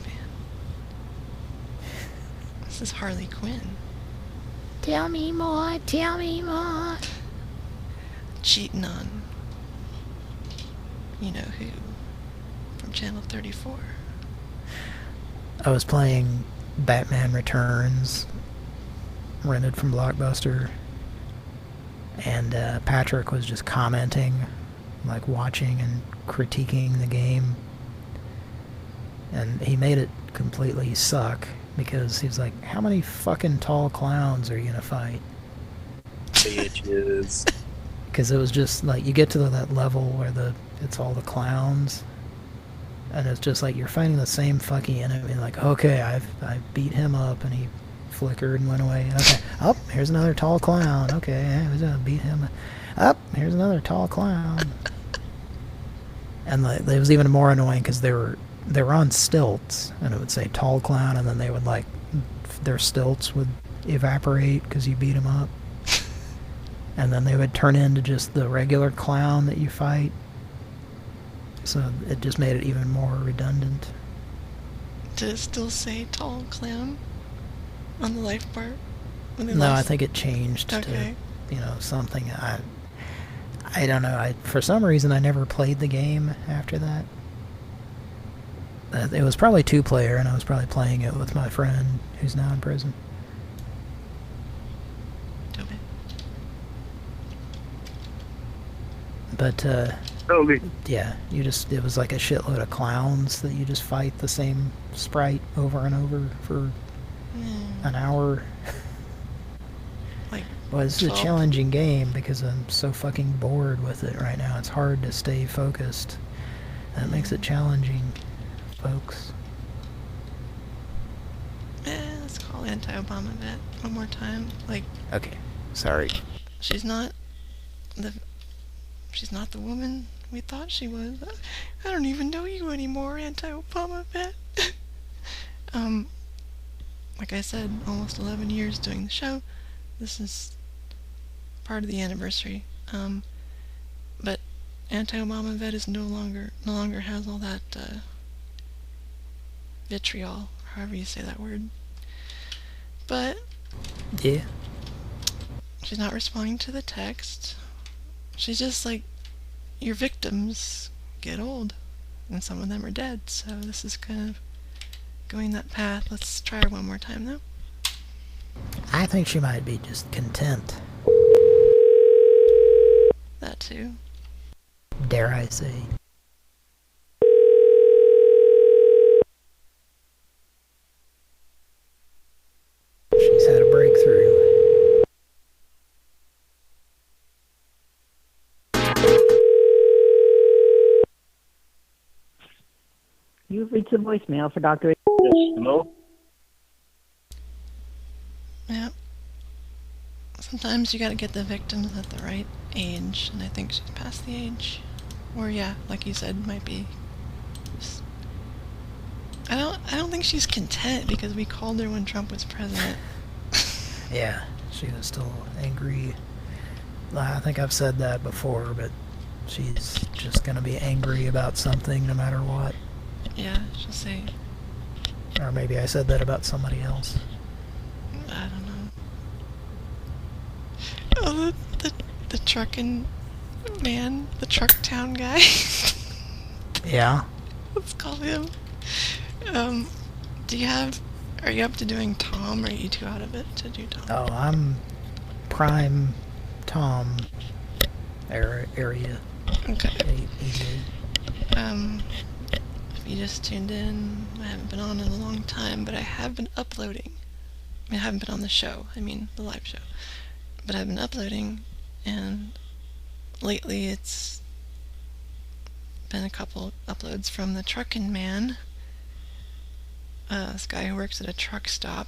This is Harley Quinn. Tell me more, tell me more. Cheating on you know who from Channel 34. I was playing Batman Returns, rented from Blockbuster, and Patrick was just commenting, like watching and critiquing the game, and he made it completely suck because he was like, how many fucking tall clowns are you gonna fight? Bitches. Because it was just like, you get to that level where it's all the clowns, and it's just like you're fighting the same fucking enemy. Like, okay, I beat him up, and he flickered and went away. Okay, up here's another tall clown. Okay, I was gonna beat him up. Here's another tall clown. And like, it was even more annoying because they were on stilts, and it would say tall clown, and then they would like their stilts would evaporate because you beat them up. And then they would turn into just the regular clown that you fight. So it just made it even more redundant. Did it still say tall clown on the life bar? When they No, lost? I think it changed Okay. to, something. I don't know. For some reason, I never played the game after that. It was probably 2-player, and I was probably playing it with my friend who's now in prison. But, yeah, it was like a shitload of clowns that you just fight the same sprite over and over for an hour. Well, this is a challenging game because I'm so fucking bored with it right now. It's hard to stay focused. That makes it challenging, folks. Let's call anti-Obama vet one more time. Okay, sorry. She's not the woman we thought she was. I don't even know you anymore, anti-Obama vet. Like I said, almost 11 years doing the show. This is part of the anniversary. But anti-Obama vet is no longer has all that vitriol, however you say that word. But yeah, she's not responding to the text. She's just like, your victims get old, and some of them are dead. So this is kind of going that path. Let's try her one more time, though. I think she might be just content. That too. Dare I say. She's had a breakthrough. You've reached the voicemail for Dr. Yes, hello? Yeah. Sometimes you gotta get the victims at the right age, and I think she's past the age. Or yeah, like you said, might be. I don't think she's content because we called her when Trump was president. Yeah, she was still angry. I think I've said that before, but she's just gonna be angry about something no matter what. Yeah, she'll say. Or maybe I said that about somebody else. I don't know. Oh, the truckin' man, the truck town guy. Yeah. Let's call him. Are you up to doing Tom, or are you too out of it to do Tom? Oh, I'm prime Tom area. Okay. If you just tuned in, I haven't been on in a long time, but I have been uploading. I mean, I haven't been on the show, the live show. But I've been uploading, and lately it's been a couple uploads from the truckin' man. This guy who works at a truck stop.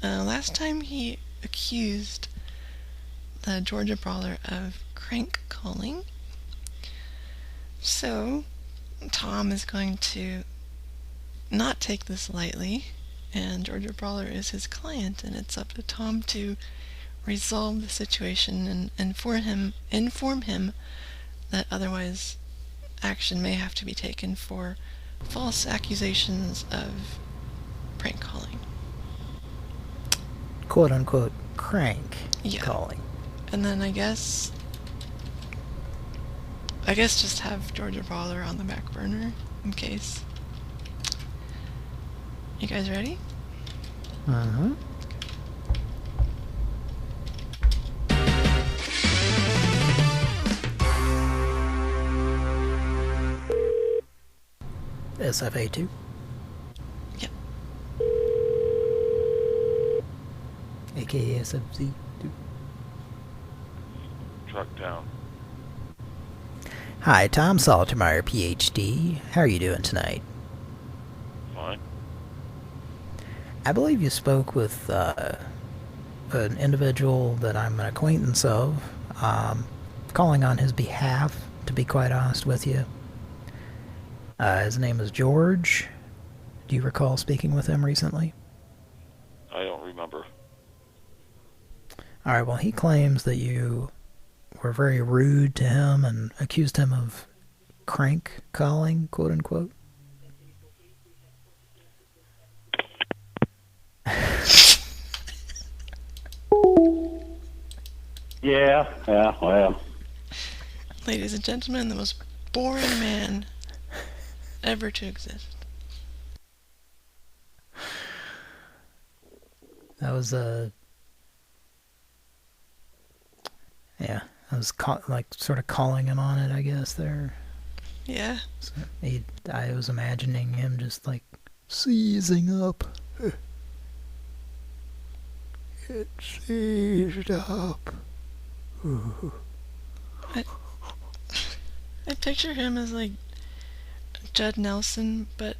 Last time he accused the Georgia brawler of crank calling. So Tom is going to not take this lightly, and Georgia brawler is his client, and it's up to Tom to resolve the situation and inform him that otherwise action may have to be taken for false accusations of prank calling. Quote unquote crank calling. And then I guess just have Georgia Brawler on the back burner in case. You guys ready? Uh-huh. SFA2? Yep. AKA SFC2? Truck down. Hi, Tom Saltermeyer, PhD. How are you doing tonight? Fine. I believe you spoke with an individual that I'm an acquaintance of, calling on his behalf, to be quite honest with you. His name is George. Do you recall speaking with him recently? I don't remember. All right, well, he claims that you were very rude to him and accused him of crank calling, quote unquote. Yeah, well. Ladies and gentlemen, the most boring man ever to exist. That was yeah, I was like sort of calling him on it, I guess, there. Yeah. So I was imagining him just like seizing up. It seized up. I picture him as like Judd Nelson, but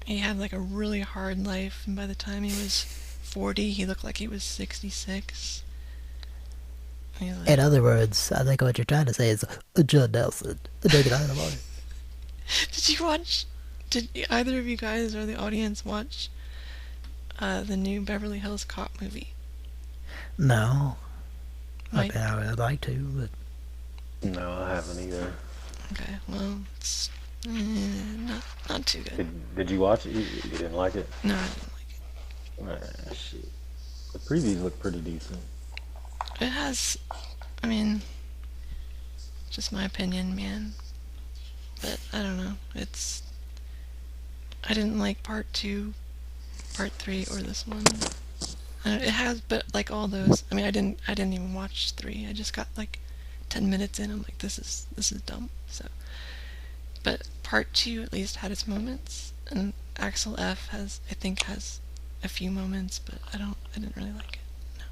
he had like a really hard life, and by the time he was 40, he looked like he was 66. Like, in other words, I think what you're trying to say is Judd Nelson, the big dynamite. Did either of you guys or the audience watch the new Beverly Hills Cop movie? No. Mike? I would like to, but... No, I haven't either. Okay, well, it's not too good. Did you watch it? You didn't like it? No, I didn't like it. Shit. The previews look pretty decent. It has, I mean, just my opinion, man. But I don't know. I didn't like part 2, part 3, or this one. It has, but like all those. I mean, I didn't even watch 3. I just got like 10 minutes in. I'm like, this is dumb. So, but part 2 at least had its moments, and Axel F has a few moments, but I didn't really like it. No.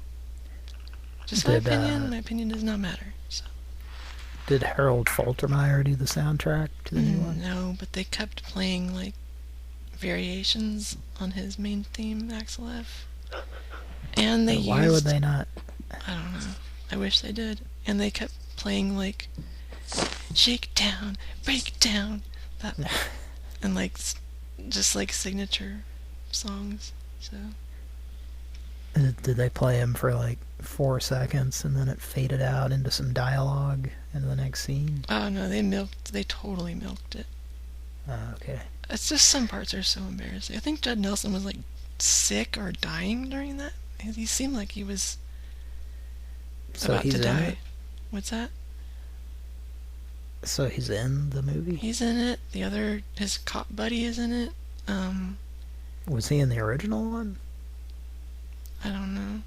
Just my opinion. My opinion does not matter. So. Did Harold Faltermeyer do the soundtrack to the new one? No, but they kept playing like variations on his main theme, Axel F. And they why would they not? I don't know. I wish they did. And they kept playing like shake it down, break it down, that, and like just like signature songs. So. Did they play him for like 4 seconds and then it faded out into some dialogue in the next scene? Oh no, they totally milked it. Okay. It's just some parts are so embarrassing. I think Judd Nelson was like sick or dying during that. He seemed like he was about to die. It? What's that? So he's in the movie? He's in it. His cop buddy is in it. Was he in the original one? I don't know.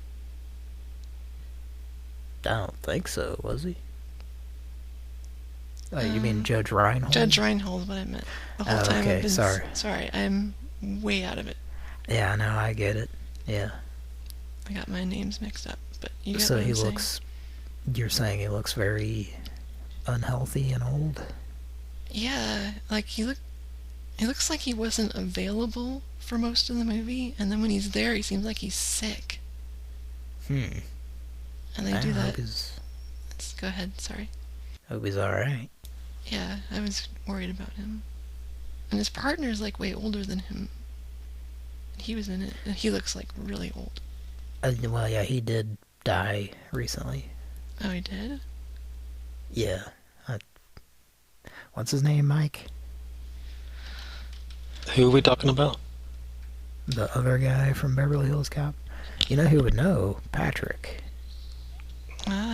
I don't think so, was he? Oh, you mean Judge Reinhold? Judge Reinhold is what I meant. The whole time okay, sorry. Sorry, I'm way out of it. Yeah, no, I get it. Yeah. I got my names mixed up, but you get so what he I'm looks... You're saying he looks very unhealthy and old? Yeah, like he looks like he wasn't available for most of the movie, and then when he's there, he seems like he's sick. And they do that. Go ahead, sorry. Hope he's alright. Yeah, I was worried about him. And his partner's like way older than him. He was in it, and he looks like really old. Well, yeah, he did die recently. Oh, he did? Yeah. What's his name, Mike? Who are we talking about? The other guy from Beverly Hills Cop. You know who would know? Patrick.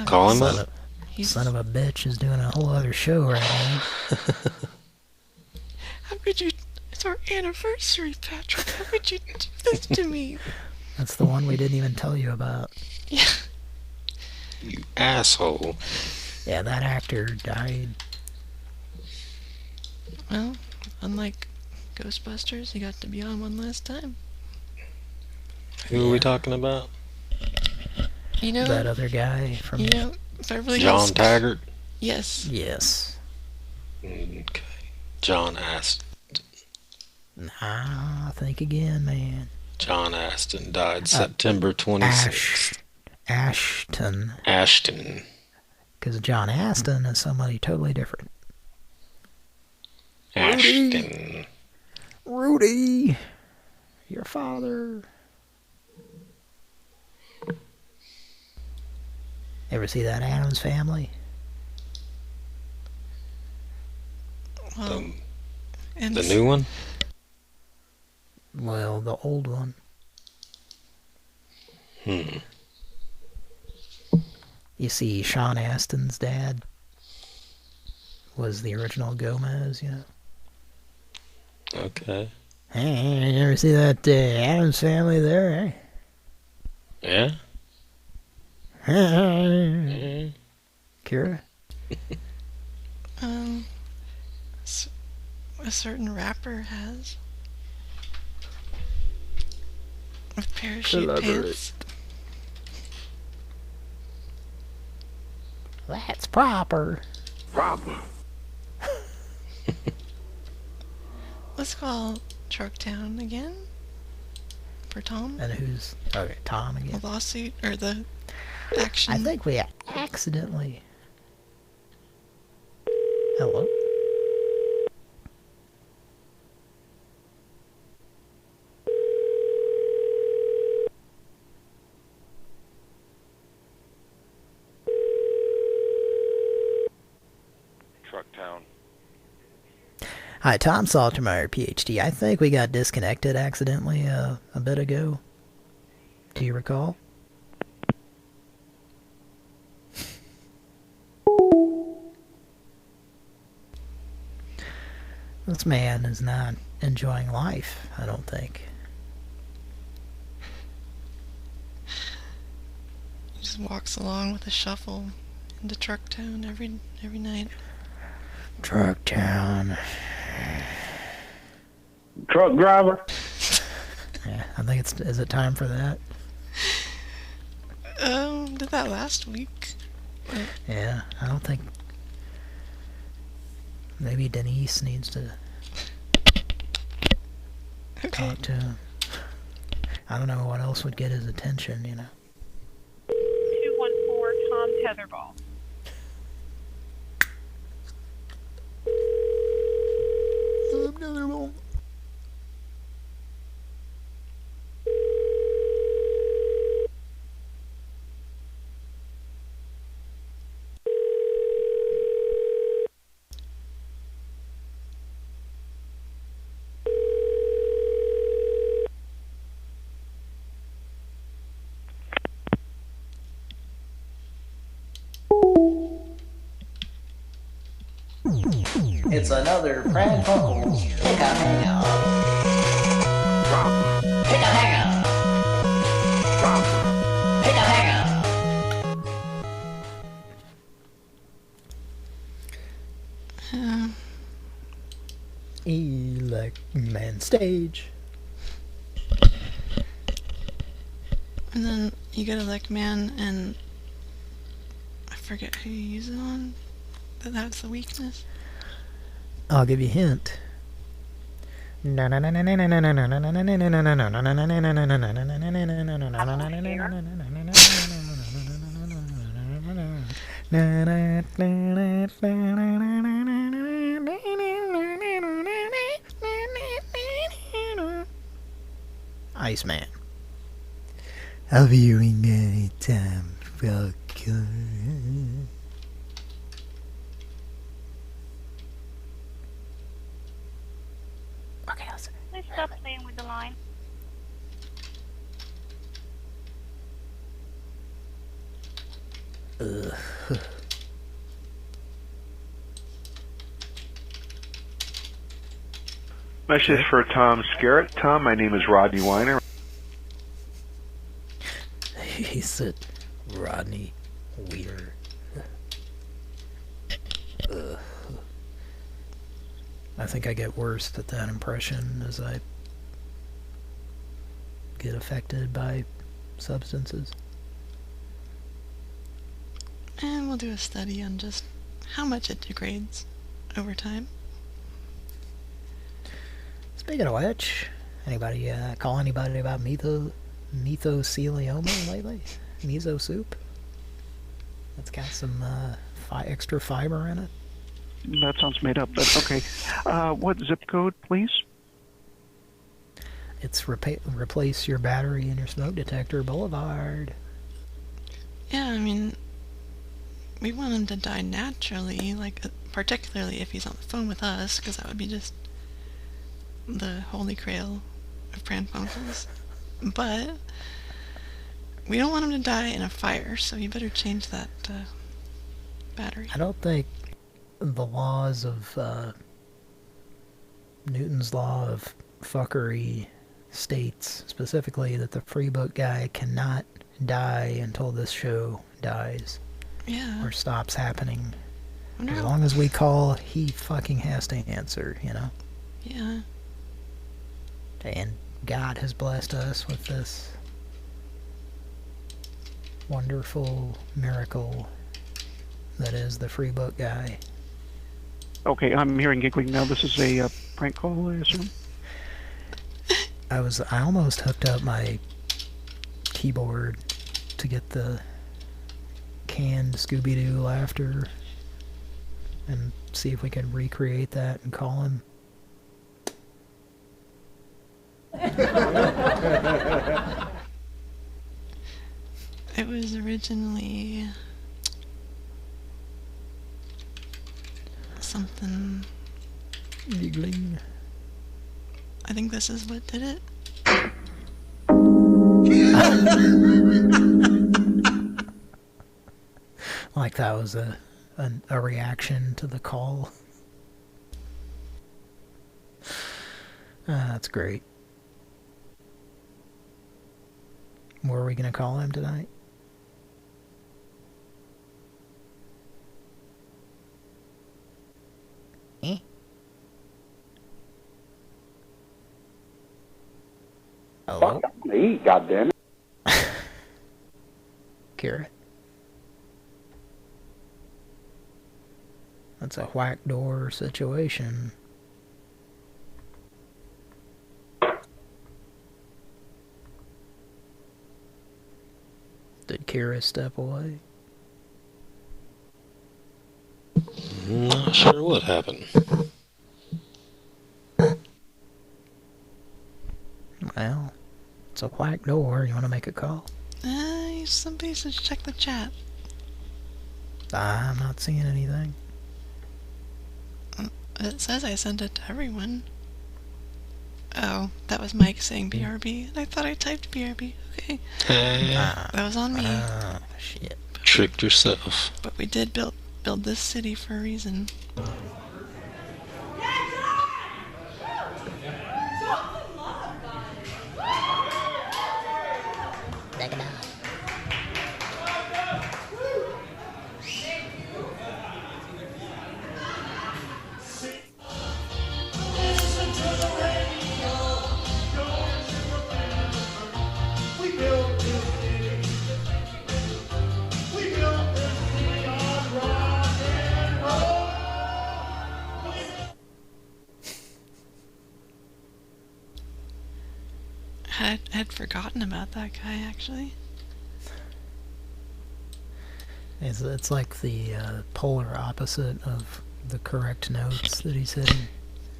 Call him up. Son of a bitch is doing a whole other show right now. How could you... It's our anniversary, Patrick. How could you do this to me? That's the one we didn't even tell you about. Yeah. You asshole. Yeah, that actor died. Well, unlike Ghostbusters, he got to be on one last time. Who are we talking about? You know... That other guy from... Beverly Hills... John Taggart? Yes. Yes. Okay. John Aston. Nah, think again, man. John Aston died September 26th. Ashton. Ashton. Because John Aston is somebody totally different. Ashton. Rudy. Your father. Ever see that Addams Family? Well, The new one? Well, the old one. You see, Sean Astin's dad was the original Gomez, you know. Okay. Hey, you ever see that Addams Family there, Yeah? eh? Kira? A certain rapper has. With parachute pants. That's proper. Proper. Let's call Trucktown again. For Tom. And who's... Okay, Tom again. The lawsuit, or the action. I think we accidentally... Hello? Trucktown. Hi, Tom Saltermeyer, PhD. I think we got disconnected accidentally a bit ago. Do you recall? This man is not enjoying life, I don't think. He just walks along with a shuffle into Trucktown every night. Trucktown. Truck driver. Yeah, I think it's... Is it time for that? Did that last week. Yeah, I don't think... Maybe Denise needs to talk to him. I don't know what else would get his attention, you know. 214 Tom Tetherball. It's another Pran Funkels pick up hang up. Pick up hang up. Pick up hang up. Man stage. And then you go to Man, and I forget who you use it on. But that's the weakness. I'll give you a hint. Iceman. A viewing anytime. Okay, listen. Please stop playing with the line. Message for Tom Scarrett. Tom, my name is Rodney Weiner. He said, Rodney Weiner. I think I get worse at that impression as I get affected by substances. And we'll do a study on just how much it degrades over time. Speaking of which, anybody call anybody about mesothelioma lately? Miso soup? That's got some extra fiber in it. That sounds made up, but okay. What zip code, please? It's replace your battery in your smoke detector, Boulevard. Yeah, I mean, we want him to die naturally, like, particularly if he's on the phone with us, because that would be just the holy grail of Pran Funkels. But we don't want him to die in a fire, so you better change that battery. I don't think the laws of Newton's law of fuckery states specifically that the free book guy cannot die until this show dies. Yeah. Or stops happening. As long as we call, he fucking has to answer, you know? Yeah. And God has blessed us with this wonderful miracle that is the free book guy. Okay, I'm hearing giggling now. This is a prank call, I assume? I almost hooked up my keyboard to get the canned Scooby-Doo laughter and see if we could recreate that and call him. It was originally something... Giggling. I think this is what did it. Like that was a reaction to the call. That's great. Where are we going to call him tonight? Hello? Eat, goddammit. Kira. That's a whack door situation. Did Kira step away? Not sure what happened. Well, it's a whack door. You want to make a call? Somebody should check the chat. I'm not seeing anything. It says I sent it to everyone. Oh, that was Mike saying BRB. I thought I typed BRB. Okay. That was on me. Shit. Tricked yourself. But we did build this city for a reason. I'd forgotten about that guy, actually. It's like the polar opposite of the correct notes that he's hitting.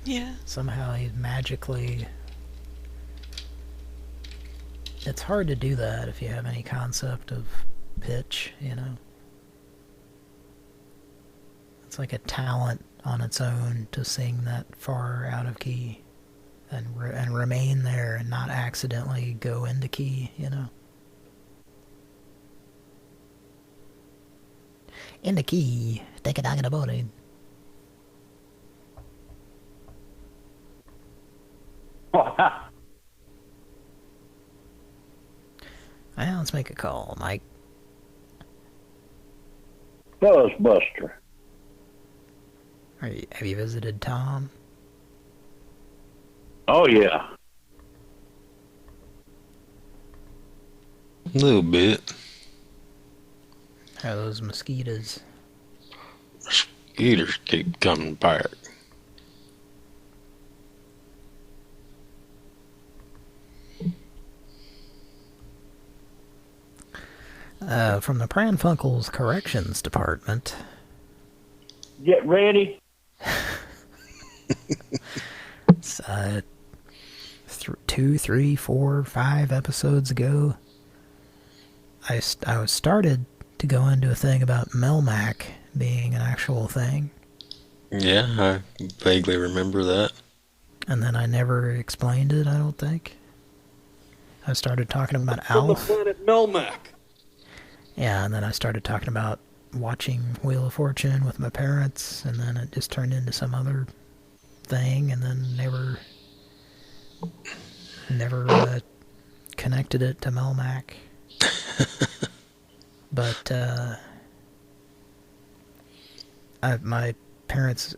Yeah. Somehow he magically... It's hard to do that if you have any concept of pitch, you know? It's like a talent on its own to sing that far out of key. And remain there and not accidentally go into key, you know? Into key. Take a dog in the body. Well, let's make a call, Mike. Buzzbuster. Have you visited Tom? Oh, yeah. A little bit. How are those mosquitoes? Mosquitoes keep coming back. From the Pran Funkels Corrections Department. Get ready. It's 2, 3, 4, 5 episodes ago, I was started to go into a thing about Melmac being an actual thing. Yeah, I vaguely remember that. And then I never explained it, I don't think. I started talking about From the Alf. planet Melmac. Yeah, and then I started talking about watching Wheel of Fortune with my parents, and then it just turned into some other thing, and then never connected it to Melmac. But my parents,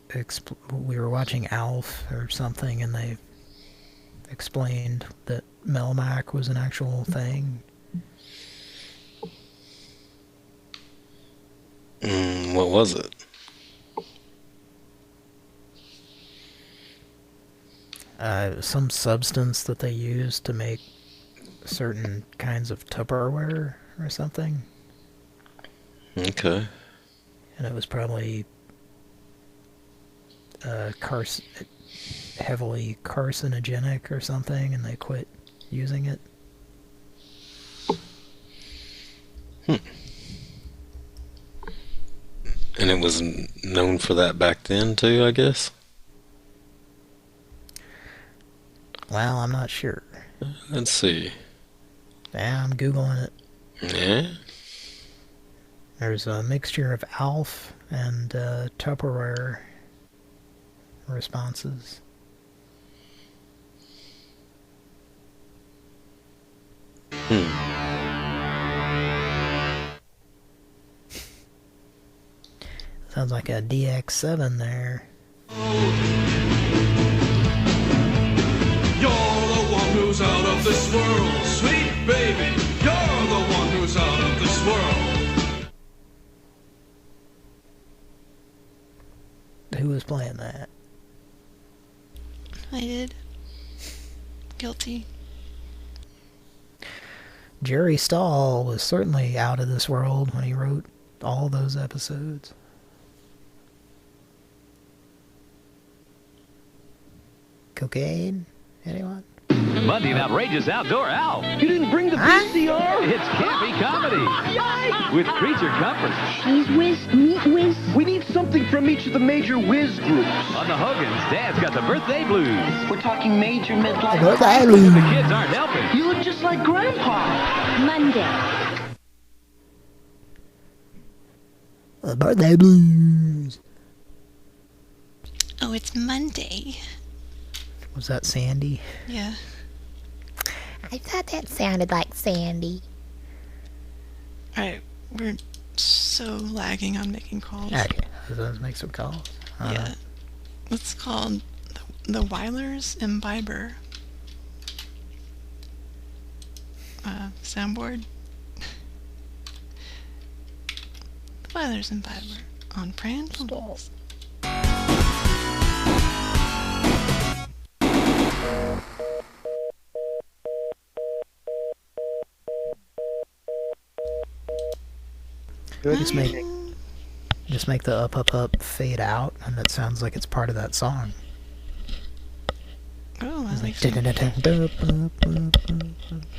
we were watching Alf or something, and they explained that Melmac was an actual thing. What was it? Some substance that they used to make certain kinds of Tupperware or something. Okay. And it was probably heavily carcinogenic or something, and they quit using it. And it was known for that back then too, I guess? Well, I'm not sure. Let's see. Yeah, I'm Googling it. Yeah? There's a mixture of Alf and Tupperware responses. Sounds like a DX7 there. You're the one who's out of this world, sweet baby. You're the one who's out of this world. Who was playing that? I did. Guilty. Jerry Stahl was certainly out of this world when he wrote all those episodes. Cocaine? Anyone? Monday, an outrageous outdoor Alf. You didn't bring the VCR? It's campy comedy. With creature comforts. Cheese whiz, meat whiz. We need something from each of the major whiz groups. On the Hogan's, Dad's got the birthday blues. We're talking major midlife. Birthday blues. The kids aren't helping. You look just like Grandpa. Monday. The birthday blues. Oh, it's Monday. Was that Sandy? Yeah. I thought that sounded like Sandy. Alright, we're so lagging on making calls. Okay, let's make some calls. Yeah. Let's call the Weiler's Imbiber. Soundboard. The Weiler's Imbiber on Pran Funkels. Just make the up fade out, and it sounds like it's part of that song. Oh, I like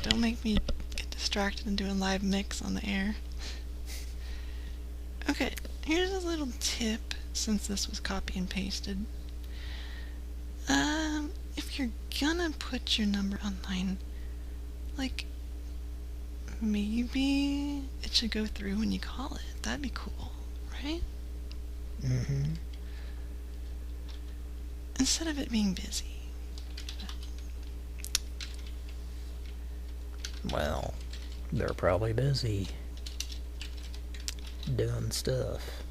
Don't make me get distracted and do a live mix on the air. Okay, here's a little tip, since this was copy and pasted. If you're gonna put your number online, like, maybe it should go through when you call it. That'd be cool, right? Mm-hmm. Instead of it being busy. Well, they're probably busy doing stuff.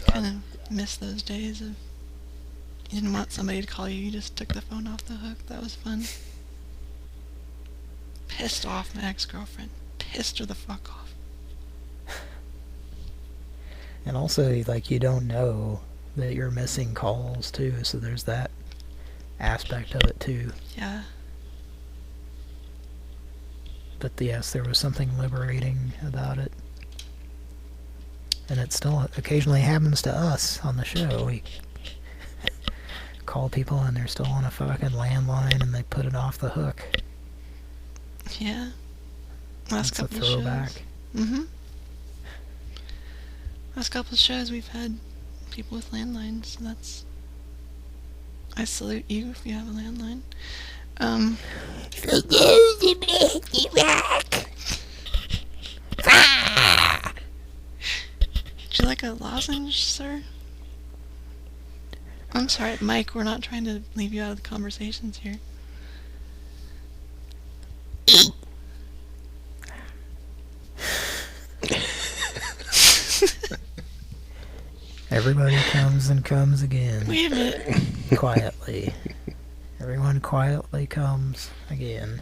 Kind of miss those days of you didn't want somebody to call you, you just took the phone off the hook. That was fun. Pissed off my ex-girlfriend. Pissed her the fuck off. And also, like, you don't know that you're missing calls, too, so there's that aspect of it, too. Yeah. But yes, there was something liberating about it. And it still occasionally happens to us on the show. We call people and they're still on a fucking landline and they put it off the hook. Yeah. Last That's a couple of throwback. shows. Mm-hmm. Last couple of shows we've had people with landlines, so that's... I salute you if you have a landline. Would you like a lozenge, sir? I'm sorry, Mike, we're not trying to leave you out of the conversations here. Everybody comes and comes again. Wait a minute. Quietly. Everyone quietly comes again.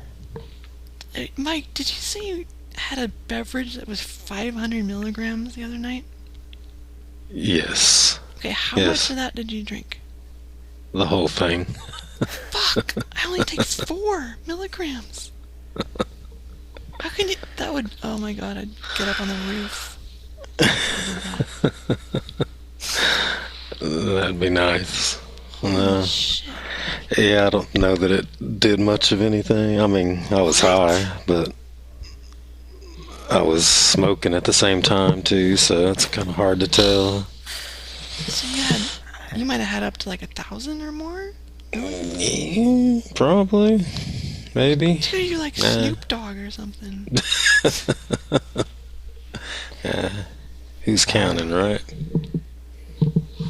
Mike, did you say you had a beverage that was 500 milligrams the other night? Yes. Okay, how much of that did you drink? The whole thing. Fuck! I only take 4 milligrams. How can you... That would... Oh my god, I'd get up on the roof. That'd be nice. No. Yeah, I don't know that it did much of anything. I mean, I was high, but I was smoking at the same time too, so it's kind of hard to tell. So you might have had up to like 1,000 or more? Probably. Maybe. Dude, you're like Snoop Dogg or something. Yeah. Who's counting, right?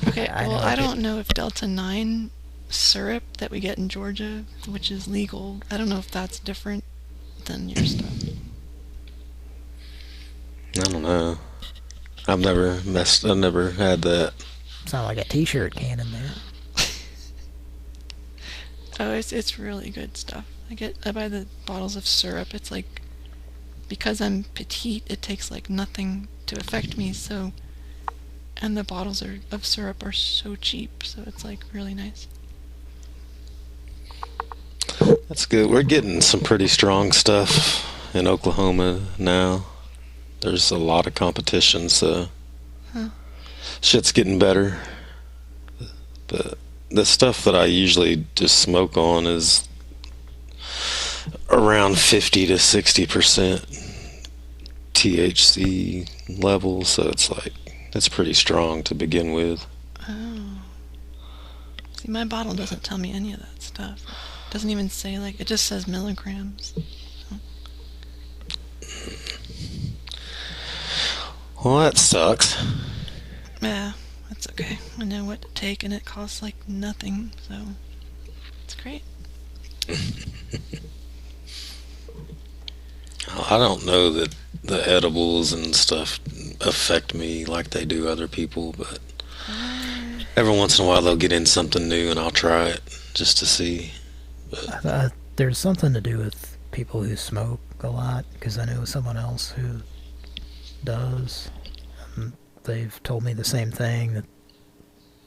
Okay, well, I don't know if Delta 9 syrup that we get in Georgia, which is legal, I don't know if that's different than your stuff. I don't know. I've never had that. Sound like a t-shirt cannon there. Oh, it's really good stuff. I buy the bottles of syrup. It's like, because I'm petite, it takes like nothing to affect me, so, and the bottles of syrup are so cheap, so it's like really nice. That's good. We're getting some pretty strong stuff in Oklahoma now. There's a lot of competition, so shit's getting better. But the stuff that I usually just smoke on is around 50 to 60% THC level, so it's like, it's pretty strong to begin with. Oh. See, my bottle doesn't tell me any of that stuff. It doesn't even say, like, it just says milligrams. So. Well, that sucks. Yeah, that's okay. I know what to take, and it costs like nothing, so it's great. I don't know that the edibles and stuff affect me like they do other people, but every once in a while they'll get in something new and I'll try it just to see. But There's something to do with people who smoke a lot, because I know someone else who does. They've told me the same thing, that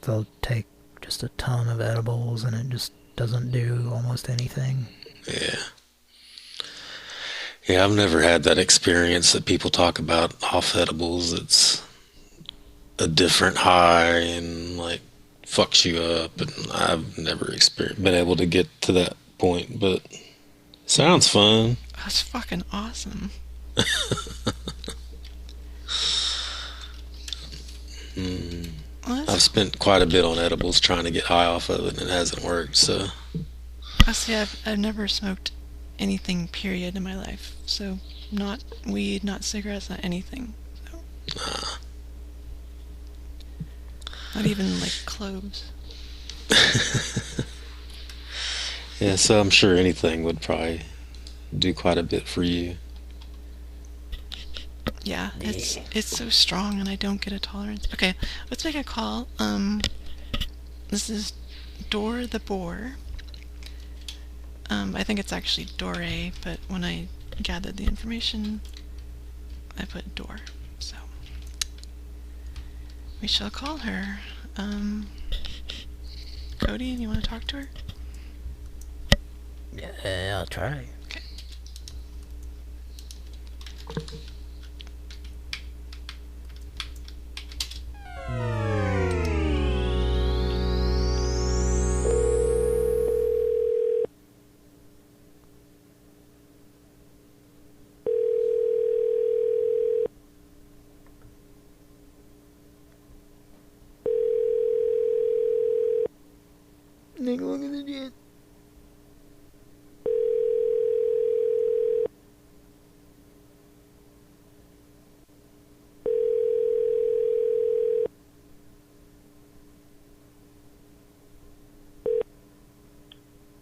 they'll take just a ton of edibles and it just doesn't do almost anything. Yeah, I've never had that experience that people talk about off edibles. It's a different high and like fucks you up, and I've never been able to get to that point, but sounds fun. That's fucking awesome. I've spent quite a bit on edibles trying to get high off of it, and it hasn't worked, so. See, I've never smoked anything, period, in my life. So, not weed, not cigarettes, not anything. So. Not even, like, cloves. Yeah, so I'm sure anything would probably do quite a bit for you. Yeah, it's so strong and I don't get a tolerance. Okay, let's make a call. This is Dor the Boar. I think it's actually Dore, but when I gathered the information, I put Dor. So we shall call her. Cody, you want to talk to her? Yeah, I'll try. Okay.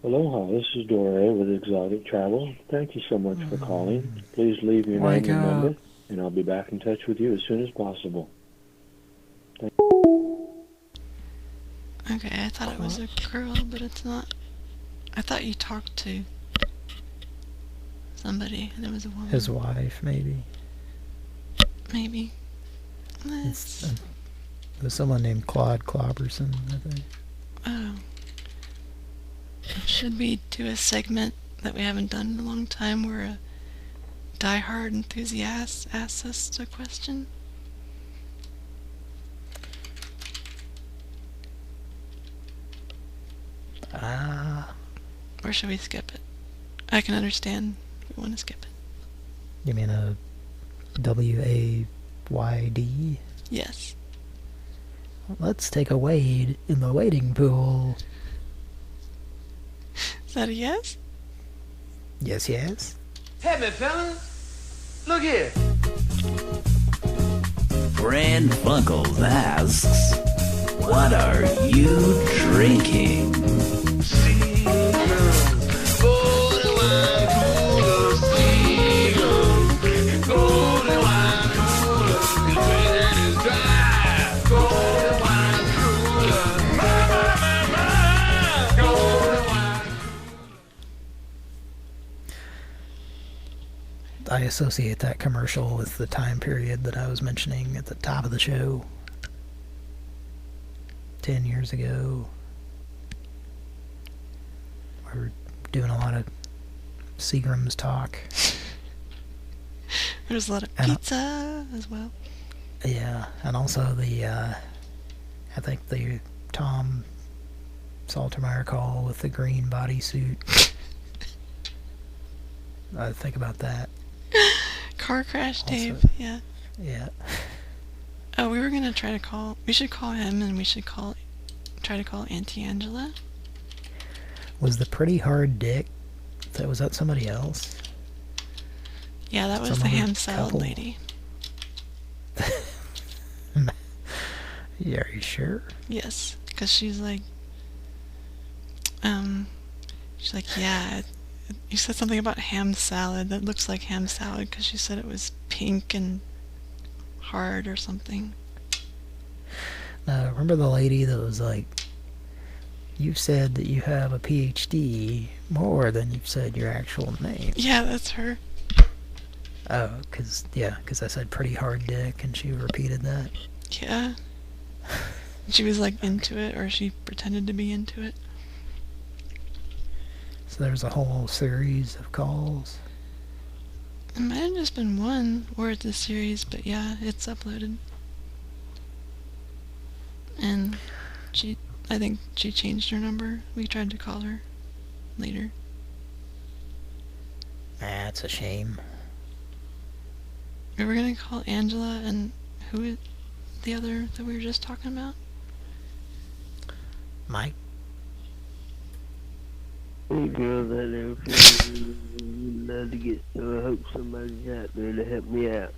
Aloha, this is Dore with Exotic Travel. Thank you so much for calling. Please leave your name and number, and I'll be back in touch with you as soon as possible. Okay, I thought it was a girl, but it's not. I thought you talked to somebody, and it was a woman. His wife, maybe. Maybe. It was someone named Claude Clobberson, I think. Oh. Should we do a segment that we haven't done in a long time where a diehard enthusiast asks us a question? Or should we skip it? I can understand if we want to skip it. You mean a WAYD? Yes. Let's take a wade in the wading pool. Is that a yes? Yes, yes. Hey, me fella. Look here. Pran Funkels asks, what are you drinking? I associate that commercial with the time period that I was mentioning at the top of the show. 10 years ago. We were doing a lot of Seagram's talk. There's a lot of pizza as well. Yeah, and also the, I think the Tom Saltermeyer call with the green bodysuit. I think about that. Car crash Dave, yeah. Yeah. Oh, we were gonna try to call. We should call him, and we should try to call Auntie Angela. Was the pretty hard dick? Was that somebody else? Yeah, that was the ham salad lady. Yeah, are you sure? Yes, because she's like, yeah. You said something about ham salad that looks like ham salad because she said it was pink and hard or something. Remember the lady that was like, you said that you have a PhD more than you've said your actual name. Yeah, that's her. Oh, because I said pretty hard dick and she repeated that. Yeah. She was like into it, or she pretended to be into it. So there's a whole series of calls. It might have just been one, or it's a series, but yeah, it's uploaded. And I think she changed her number. We tried to call her later. That's a shame. We were gonna call Angela, and who is the other that we were just talking about? Mike? Hey girls out there, would love to get, so I hope somebody's out there to help me out.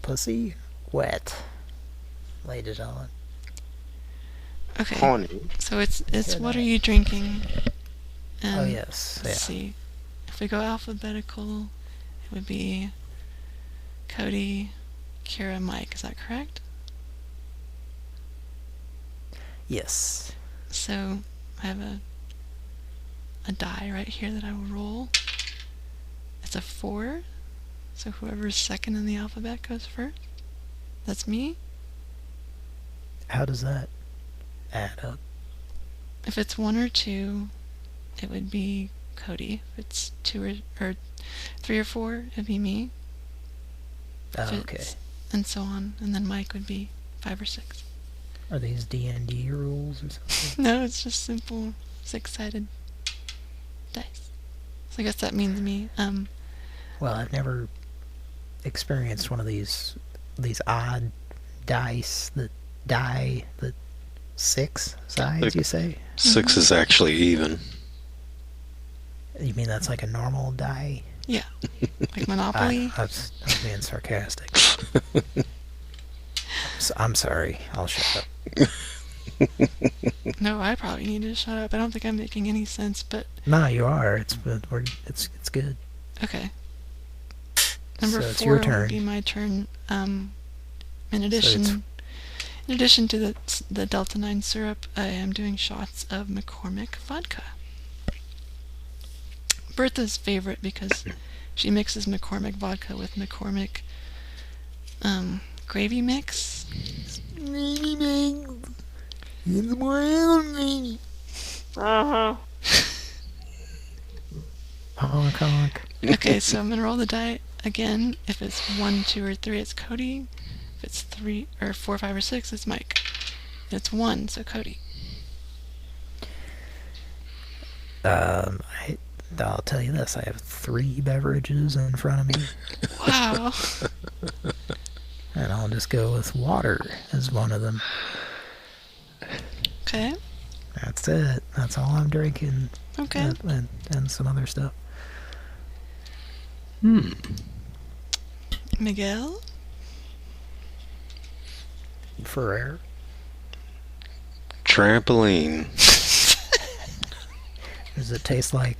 Pussy wet. Laid it on. Okay. Honey. So it's what are you drinking? And oh yes. Let's see. If we go alphabetical, it would be Cody, Kira, Mike. Is that correct? Yes. So I have a die right here that I will roll. It's a 4. So whoever's second in the alphabet goes first. That's me. How does that add up? If it's 1 or 2, it would be Cody. If it's 2 or 3 or 4, it'd be me. Oh, okay. And so on. And then Mike would be 5 or 6. Are these D&D rules or something? No, it's just simple 6-sided dice. So I guess that means me. Well, I've never experienced one of these odd dice that die the 6 sides, you say? 6 is actually even. You mean that's like a normal die? Yeah. Like Monopoly? I was being sarcastic. I'm sorry. I'll shut up. No, I probably need to shut up. I don't think I'm making any sense, but... No, you are. It's good. Okay. Number So it's 4 your would turn. be my turn. In addition to the Delta 9 syrup, I am doing shots of McCormick vodka. Bertha's favorite because she mixes McCormick vodka with McCormick gravy mix. Gravy mix. It's brown. Uh-huh. Honk, honk. Okay, so I'm gonna roll the die again. If it's 1, 2, or 3, it's Cody. If it's 3 or 4, 5, or 6, it's Mike. It's 1, so Cody. I'll tell you this. I have 3 beverages in front of me. Wow. And I'll just go with water as one of them. Okay. That's it. That's all I'm drinking. Okay. And some other stuff. Miguel? Ferrer? Trampoline. Does it taste like,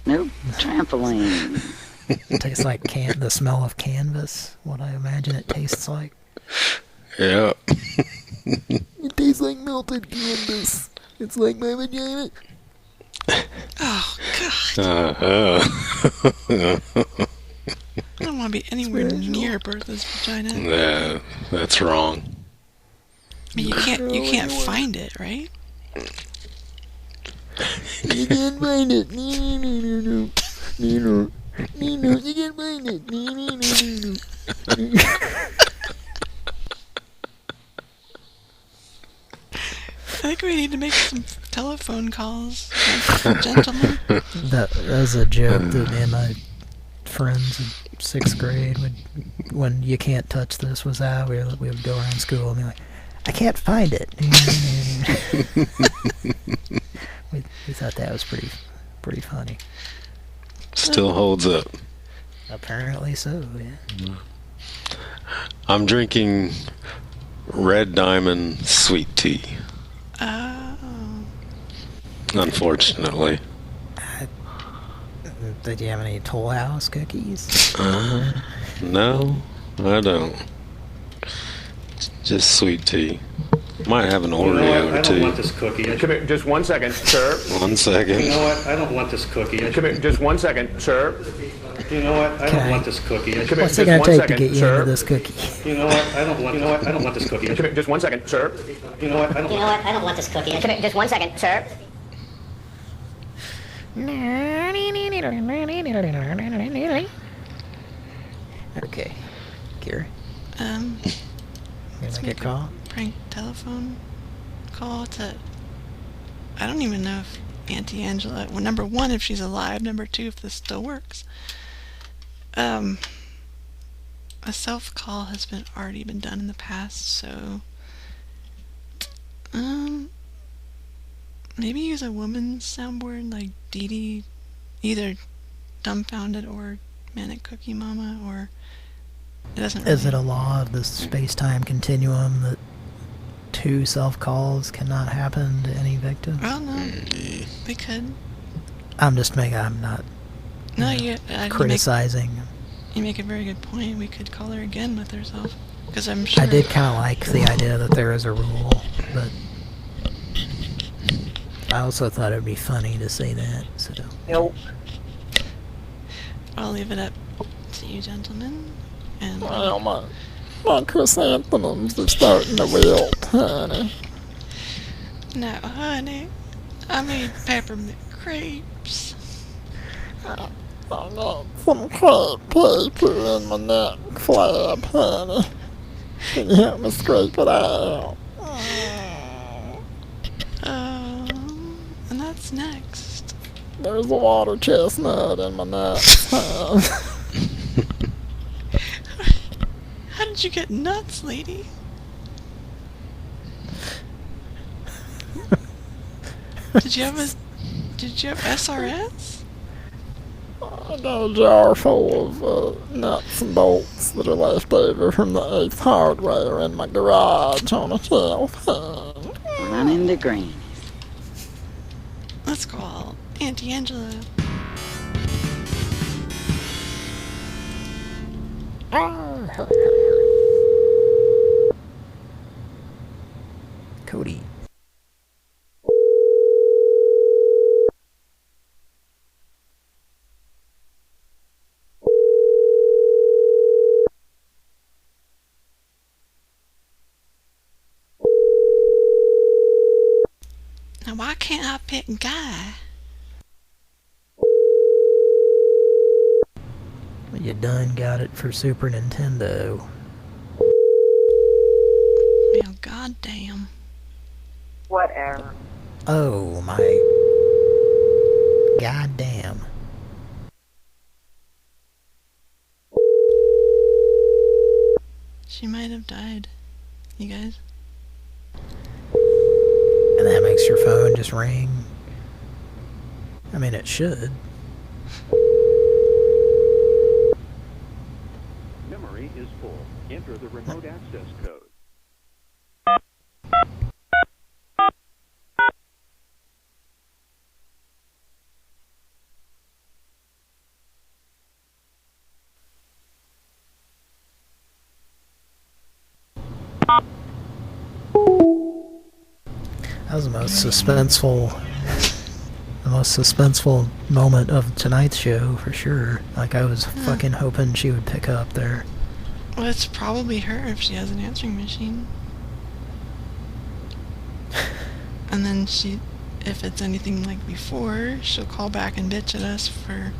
Nope, trampoline. it tastes like the smell of canvas? What I imagine it tastes like? Yeah. It tastes like melted canvas. It's like my vagina. Oh, God. Uh-huh. I don't want to be anywhere near Bertha's vagina. Yeah, that's wrong. I mean, you can't find it, right? You can't find it. No. You can't find it. No. I think we need to make some telephone calls, gentlemen. That was a joke that me and my friends in 6th grade when you can't touch this was out. We would go around school and be like, I can't find it. we thought that was pretty funny. Still holds up. Apparently so, yeah. I'm drinking Red Diamond sweet tea. Oh. Unfortunately. Did you have any Toll House cookies? No, I don't. Just sweet tea. Might have an Oreo I or don't two. want this cookie. Come here, just 1 second, sir. 1 second. You know what? I don't want this cookie. Come here, just 1 second, sir. You know what? I don't want this cookie. Come here, What's just it gonna 1 take second, to get you sir. into this cookie? You know what? I don't want. You know what? I don't want this cookie. Come here, just 1 second, sir. You know what? I don't. You know what? I don't want this cookie. Come here, just 1 second, sir. Okay. Gary? Let's make a call? Prank telephone call to... I don't even know if Auntie Angela... Well, number 1, if she's alive. Number 2, if this still works. A self-call has already been done in the past, so... Maybe use a woman's soundboard like Dee Dee, either Dumbfounded or Manic Cookie Mama, or it doesn't really... Is it a law of the space-time continuum that 2 self-calls cannot happen to any victim? Well, no, we could. I'm not No, criticizing. You make a very good point. We could call her again with herself, because I'm sure... I did kind of like the idea that there is a rule, but I also thought it would be funny to say that, so... Nope. I'll leave it up to you, gentlemen. And Well, my chrysanthemums are starting to wilt, honey. no, honey, I made peppermint crepes. I got some crepe paper in my neck flap, honey. Can you help me scrape it out? And that's next. There's a water chestnut in my nuts. How did you get nuts, lady? Did you have SRS? I got a jar full of nuts and bolts that are left over from the Ace Hardware in my garage on a shelf. Running the green. Let's call Auntie Angela. Cody. Now why can't I pick Guy? You done got it for Super Nintendo. Well, goddamn. Whatever. Oh my. Goddamn. She might have died. You guys? And that makes your phone just ring. I mean, it should. Memory is full. Enter the remote access code. That was the most suspenseful moment of tonight's show, for sure. Like, I was fucking hoping she would pick up there. Well, it's probably her if she has an answering machine. And then if it's anything like before, she'll call back and bitch at us for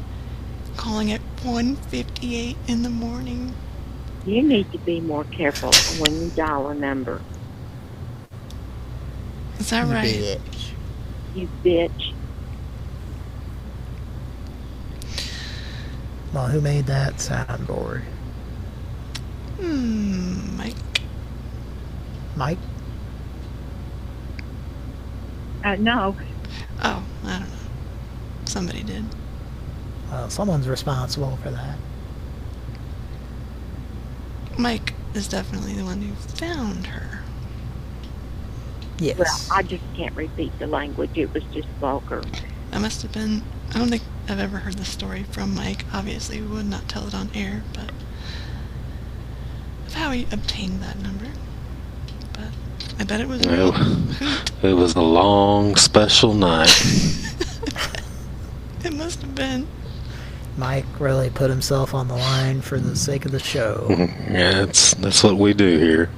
calling at 1:58 in the morning. You need to be more careful when you dial a number. Is that right? Bitch. You bitch. Well, who made that soundboard? Mike. Mike? No. Oh, I don't know. Somebody did. Well, someone's responsible for that. Mike is definitely the one who found her. Yes. Well, I just can't repeat the language. It was just vulgar. That must have been... I don't think I've ever heard the story from Mike. Obviously, we would not tell it on air, but... of how he obtained that number. But I bet it was a real hoot. It was a long, special night. It must have been. Mike really put himself on the line for the sake of the show. Yeah, that's what we do here.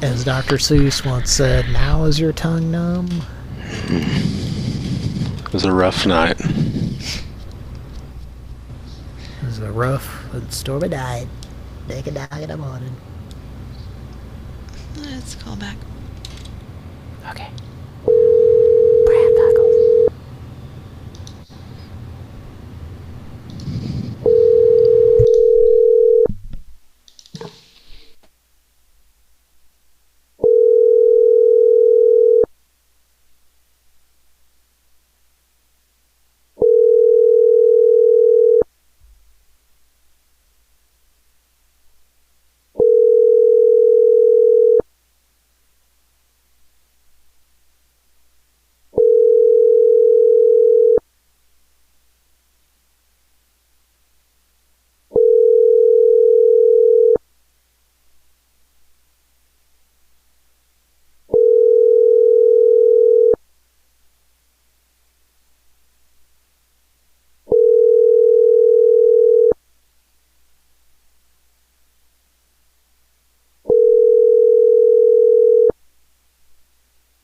As Dr. Seuss once said, now is your tongue numb? It was a rough night. It was a rough and stormy night. Take a dog in the morning. Let's call back. Okay.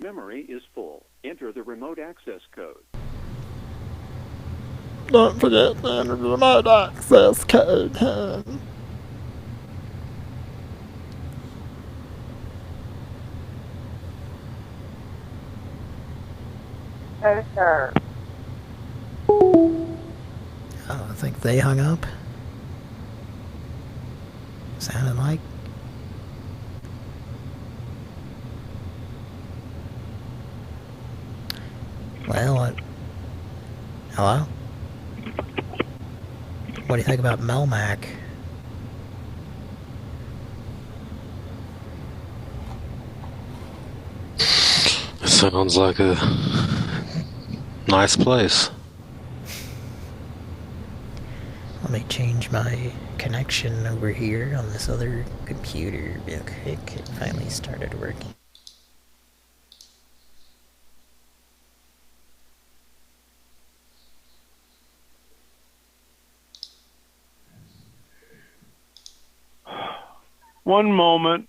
Memory is full. Enter the remote access code. Don't forget to enter the remote access code, hon. No, sir. Oh, I think they hung up. Sounded like. Well, Hello? What do you think about Melmac? Sounds like a nice place. Let me change my connection over here on this other computer real quick. It finally started working. One moment.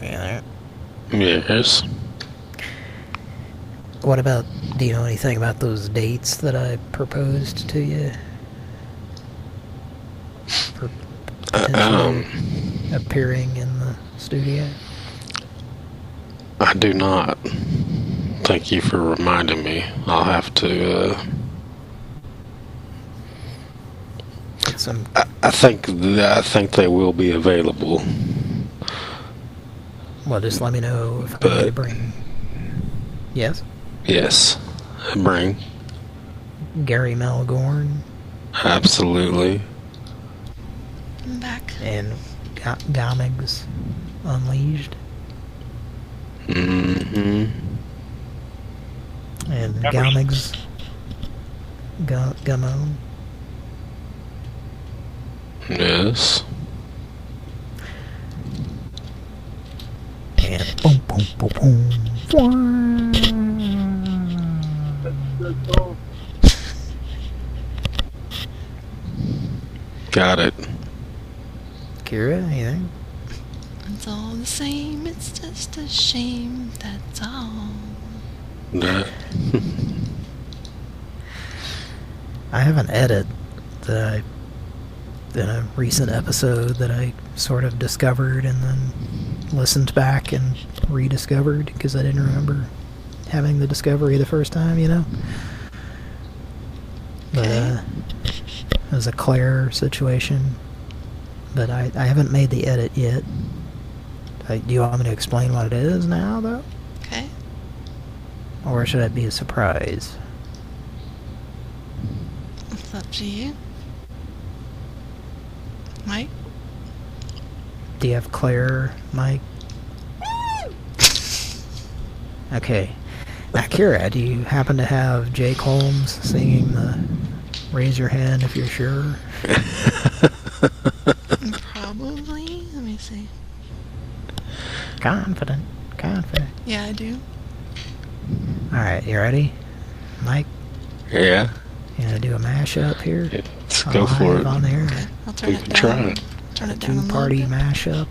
Yeah. Yes. What about, do you know anything about those dates that I proposed to you? For potentially appearing in the studio? I do not. Thank you for reminding me. I'll have to, Get some... I think they will be available. Well, just let me know if I need to bring... Yes? Yes. Bring. Gary Melgorn. Absolutely. I'm back. And Gomigs Unleashed. Mm-hmm. And Gomigs Gummo. Yes. And boom, boom, boom, boom. Got it. Kira, anything? It's all the same, it's just a shame, that's all. That. I have an edit that in a recent episode that I sort of discovered and then listened back and rediscovered because I didn't remember having the discovery the first time, you know? But, it was a Claire situation. But I haven't made the edit yet. Do you want me to explain what it is now, though? Okay. Or should it be a surprise? It's up to you. Mike? Do you have Claire, Mike? Okay. Now, Kira, do you happen to have Jake Holmes singing the Raise Your Hand If You're Sure? Probably. Let me see. Confident. Yeah, I do. Alright, you ready? Mike? Yeah. You gonna do a mashup here? Let's go for it. On there. Okay, I'll turn We it can down. try it. Turn it down a little Two-party bit. mashup.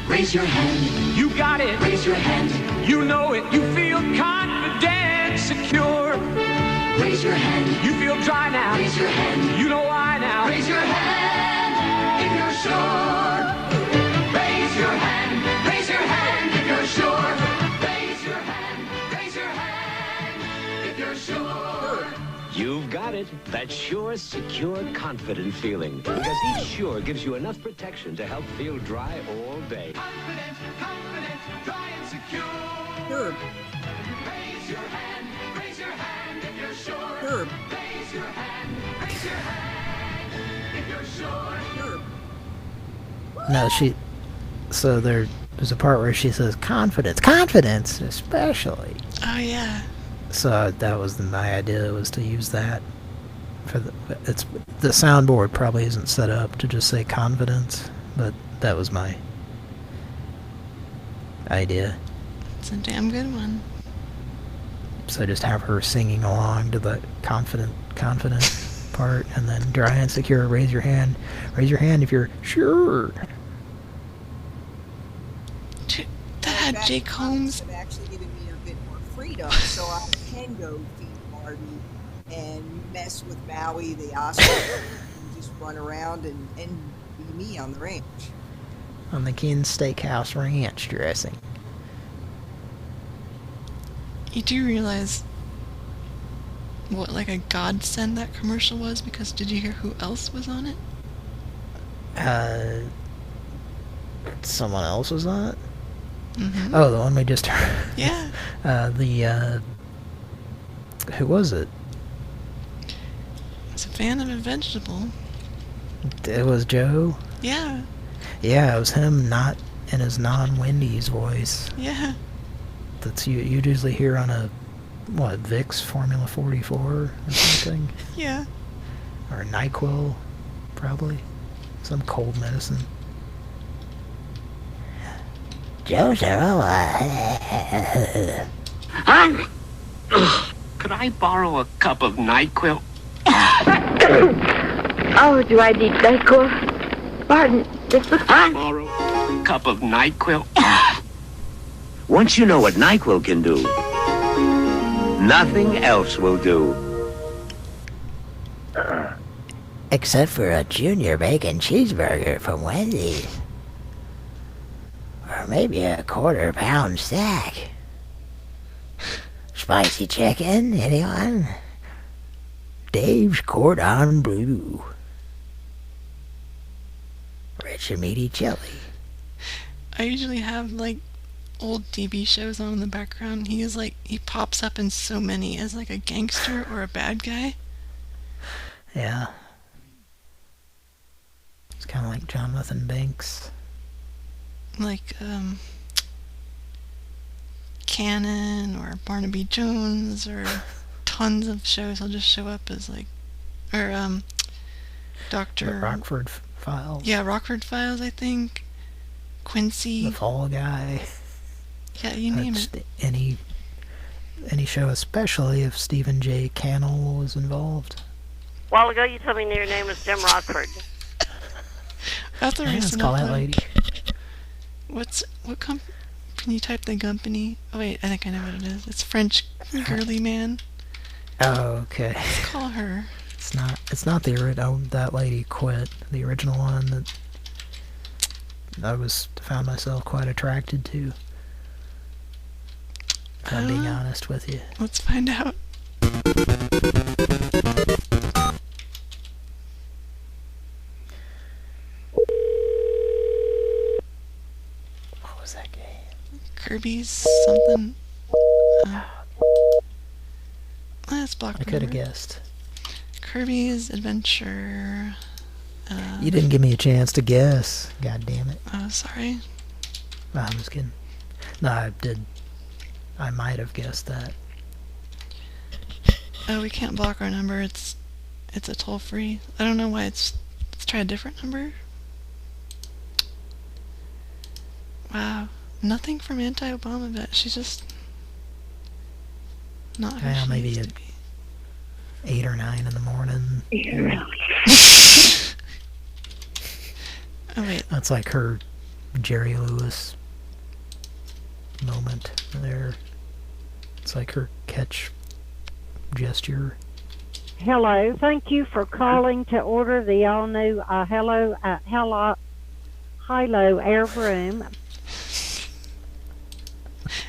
Raise your hand. You got it. Raise your hand. You know it. You feel confident, secure. Raise your hand. You feel dry now. Raise your hand. You know why now. Raise your hand if you're sure. Raise your hand. Raise your hand if you're sure. Raise your hand. Raise your hand if you're sure. You've got it. That sure, secure, confident feeling. Because each Sure gives you enough protection to help feel dry all day. Confident, dry and secure. Herb. Raise your hand if you're sure. Herb. Raise your hand if you're sure. Herb. No, so there's a part where she says confidence, especially. Oh, yeah. So that was my idea, was to use that for the soundboard probably isn't set up to just say confidence, but that was my idea. It's a damn good one. So just have her singing along to the confident part, and then dry and secure, raise your hand if you're sure. That had Jake Holmes. Have actually given me a bit more freedom, so I can go feed Marty and mess with Maui, the Oscar, and just run around and be me on the ranch. On the Ken Steakhouse Ranch dressing. You do realize what, like, a godsend that commercial was? Because did you hear who else was on it? Someone else was on it? Mm-hmm. Oh, the one we just heard. Yeah. Who was it? He's a fan of a vegetable. It was Joe? Yeah. Yeah, it was him, not in his non-Wendy's voice. Yeah. That's you usually hear on a, what, Vicks Formula 44 or something? Yeah. Or NyQuil, probably. Some cold medicine. Joe Could I borrow a cup of NyQuil? Oh, do I need NyQuil? Pardon, this looks... Borrow a cup of NyQuil. Once you know what NyQuil can do, nothing else will do. Except for a junior bacon cheeseburger from Wendy's. Or maybe a quarter-pound stack. Spicy chicken, anyone? Dave's Cordon Bleu. Rich and meaty chili. I usually have, like, old TV shows on in the background. He pops up in so many as, like, a gangster or a bad guy. Yeah. It's kind of like Jonathan Banks. Like, Cannon or Barnaby Jones or tons of shows. He'll just show up as, like, or, Dr. The Rockford Files. Yeah, Rockford Files, I think. Quincy. The Fall Guy. Yeah, you name it. Any show, especially if Stephen J. Cannell was involved. A while ago, you told me your name was Jim Rockford. That's a recent let's call that upload. lady. What company? Can you type the company? Oh wait, I think I know what it is. It's French Girly Man. Oh, okay. Let's call her. It's not the original. That lady quit. The original one that I found myself quite attracted to. If I'm being honest with you. Let's find out. What was that game? Kirby's something. Let's block. I could have guessed. Kirby's Adventure. You didn't give me a chance to guess. God damn it. Oh, sorry. No, I'm just kidding. No, I did. I might have guessed that. Oh, we can't block our number. It's a toll free. I don't know why let's try a different number. Wow. Nothing from anti-Obama vet. She's just not who she Maybe used at to be. 8 or 9 in the morning. Yeah. Oh wait. That's like her Jerry Lewis moment there. It's like her catch gesture. Hello, thank you for calling to order the all-new Hilo air broom.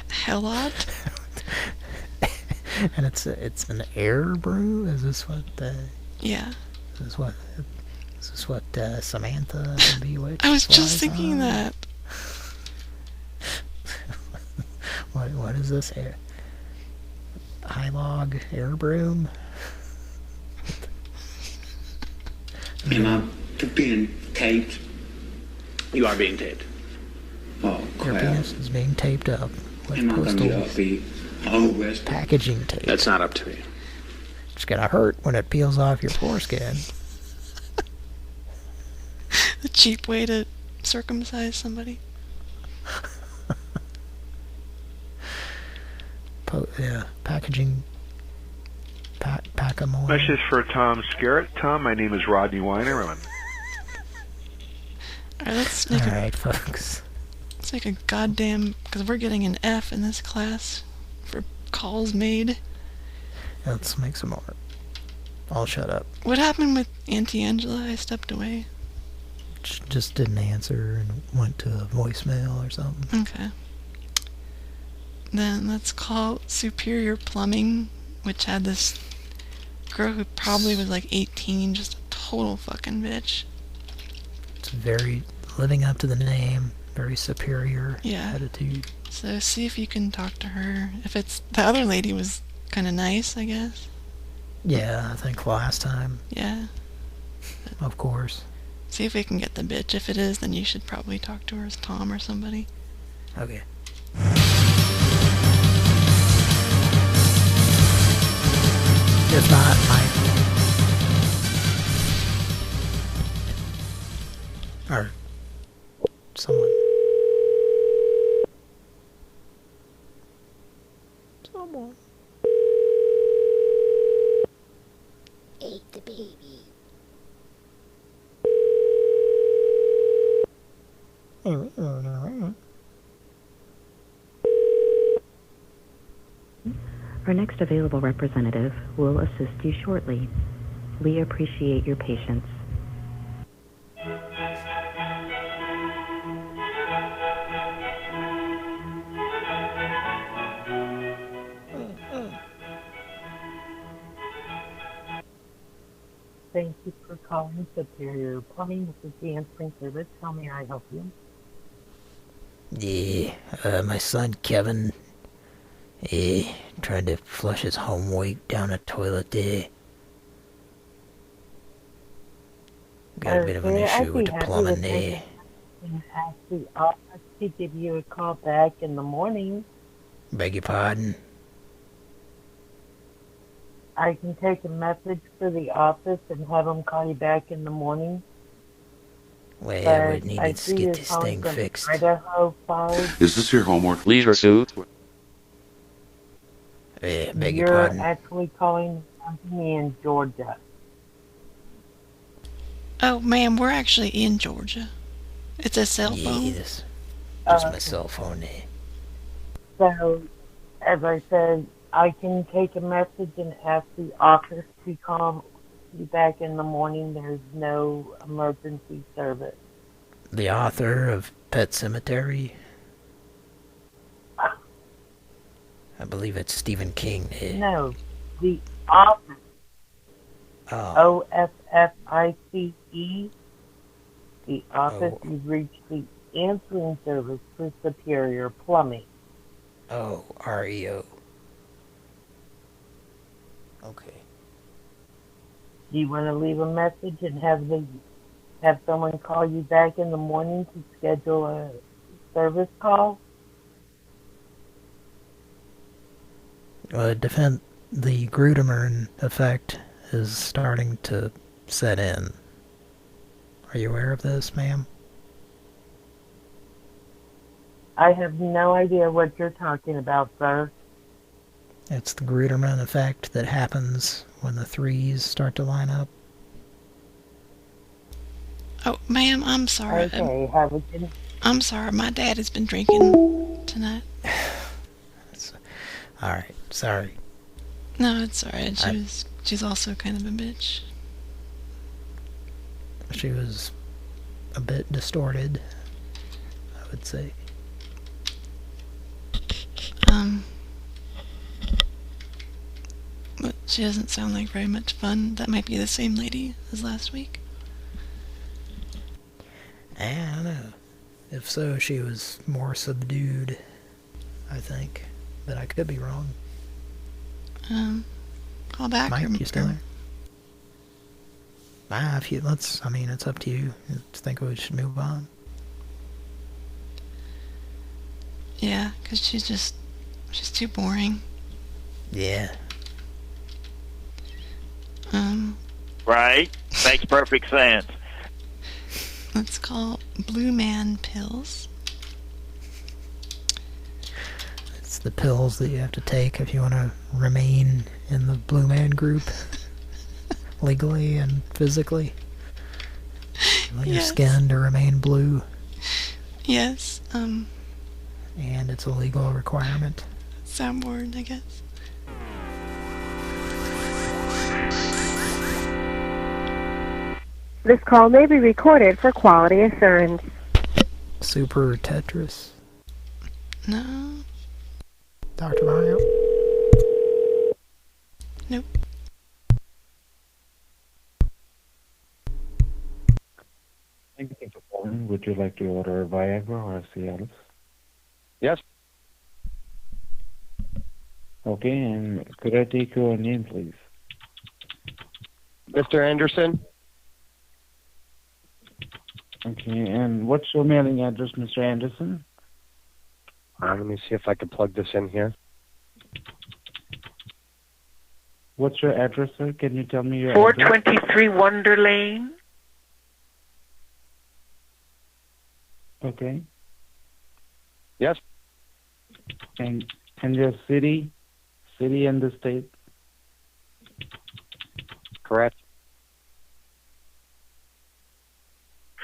Hellot? And it's an air brew? Is this what Yeah. Is this what Samantha and Bewitched I was just flies thinking on? that. What is this air? High log air broom? Am I being taped? You are being taped. Oh, Your crap. penis is being taped up with Am I going to postal be upbeat? Oh, West. packaging tape. That's not up to me. It's gonna hurt when it peels off your foreskin. The cheap way to circumcise somebody. Yeah, packaging. Pack-a-moy. Message for Tom Scarrett. Tom, my name is Rodney Weiner. Alright, let's make Alright, folks. Let's make a goddamn... Because we're getting an F in this class for calls made. Let's make some more. I'll shut up. What happened with Auntie Angela? I stepped away. Just didn't answer and went to voicemail or something. Okay. Then let's call Superior Plumbing, which had this girl who probably was like 18, just a total fucking bitch. It's very living up to the name. very superior Yeah. attitude. So see if you can talk to her. If it's... The other lady was kind of nice, I guess. Yeah, I think last time. Yeah. Of course. See if we can get the bitch. If it is, then you should probably talk to her as Tom or somebody. Okay. If not, or someone. Someone. Ate the baby. Our next available representative will assist you shortly. We appreciate your patience. Thank you for calling Superior Plumbing. This is the answering service. How may I help you? Yeah, my son Kevin, trying to flush his homework down a toilet there. Got a bit of an issue with the plumbing there. And ask the office to give you a call back in the morning. Beg your pardon? I can take a message for the office and have them call you back in the morning. Well, we need to get this thing fixed. Idaho 5. Is this your homework? Leisure suit. Yeah, beg your You're pardon? actually calling the company in Georgia. Oh, ma'am, we're actually in Georgia. It's a cell phone? Yes. Just my cell phone there. So, as I said, I can take a message and ask the office to call you back in the morning. There's no emergency service. The author of Pet Cemetery? I believe it's Stephen King there. No, the office. Oh. OFFICE. The office. You've reached the answering service for Superior Plumbing. Oh, REO. Okay. Do you want to leave a message and have someone call you back in the morning to schedule a service call? The Grudemer effect is starting to set in. Are you aware of this, ma'am? I have no idea what you're talking about, sir. It's the Grudeman effect that happens when the threes start to line up. Oh, ma'am, I'm sorry. Okay, have a good... I'm sorry, my dad has been drinking tonight. Alright, sorry. No, it's alright. She's also kind of a bitch. She was a bit distorted, I would say. But she doesn't sound like very much fun. That might be the same lady as last week. I don't know. If so, she was more subdued, I think. But I could be wrong. Call back. Mike, you still there? If you, I mean, it's up to you. I think we should move on. Yeah, because she's too boring. Yeah. Right? Makes perfect sense. Let's call Blue Man Pills. It's the pills that you have to take if you want to remain in the Blue Man group. Legally and physically. You want your skin to remain blue. Yes, And it's a legal requirement. Soundboard, I guess. This call may be recorded for quality assurance. Super Tetris. No. Dr. Mario. Nope. Thank you for calling calling. Would you like to order Viagra or Cialis? Yes. Okay, and could I take your name, please? Mr. Anderson? Okay, and what's your mailing address, Mr. Anderson? Let me see if I can plug this in here. What's your address, sir? Can you tell me your address? 423 Wonder Lane. Okay. Yes. And your city and the state? Correct.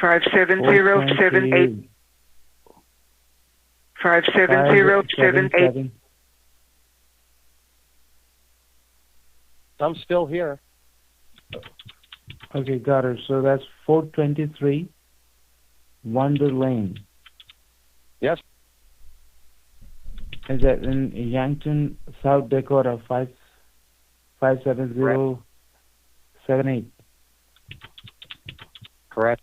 57078. 57078. I'm still here. Okay, got it. So that's 423 Wonder Lane. Yes. Is that in Yankton, South Dakota, 57078? Correct.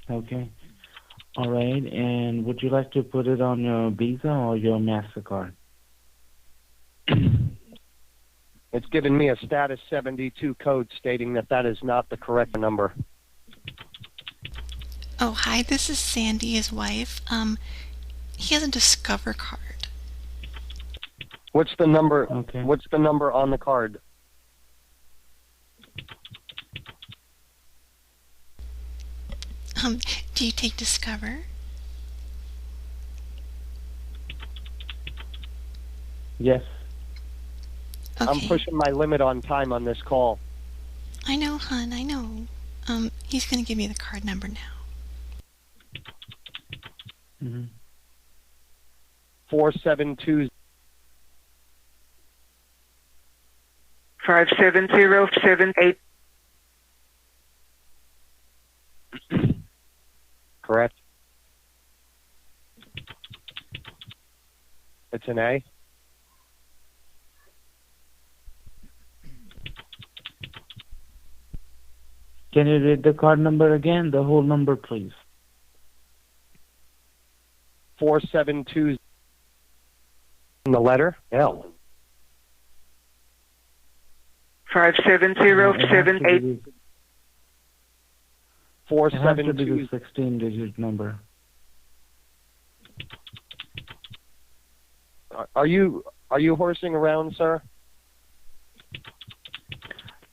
Okay. All right. And would you like to put it on your Visa or your MasterCard? It's given me a status 72 code stating that that is not the correct number. Oh, hi, this is Sandy, his wife. He has a Discover card. What's the number? Okay. What's the number on the card? Do you take Discover? Yes. Okay. I'm pushing my limit on time on this call. I know, hon, I know. He's gonna give me the card number now. 472. 57078. Correct. It's an A. Can you read the card number again? The whole number, please. 472. And the letter L. 57078. 472. 16-digit number. Are you horsing around, sir?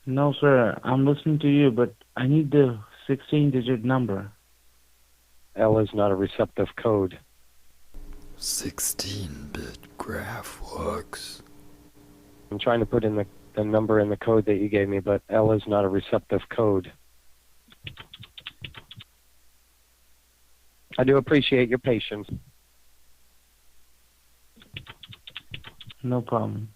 No, sir. I'm listening to you, but I need the 16-digit number. L is not a receptive code. 16-bit graph works. I'm trying to put in the number in the code that you gave me, but L is not a receptive code. I do appreciate your patience. No problem.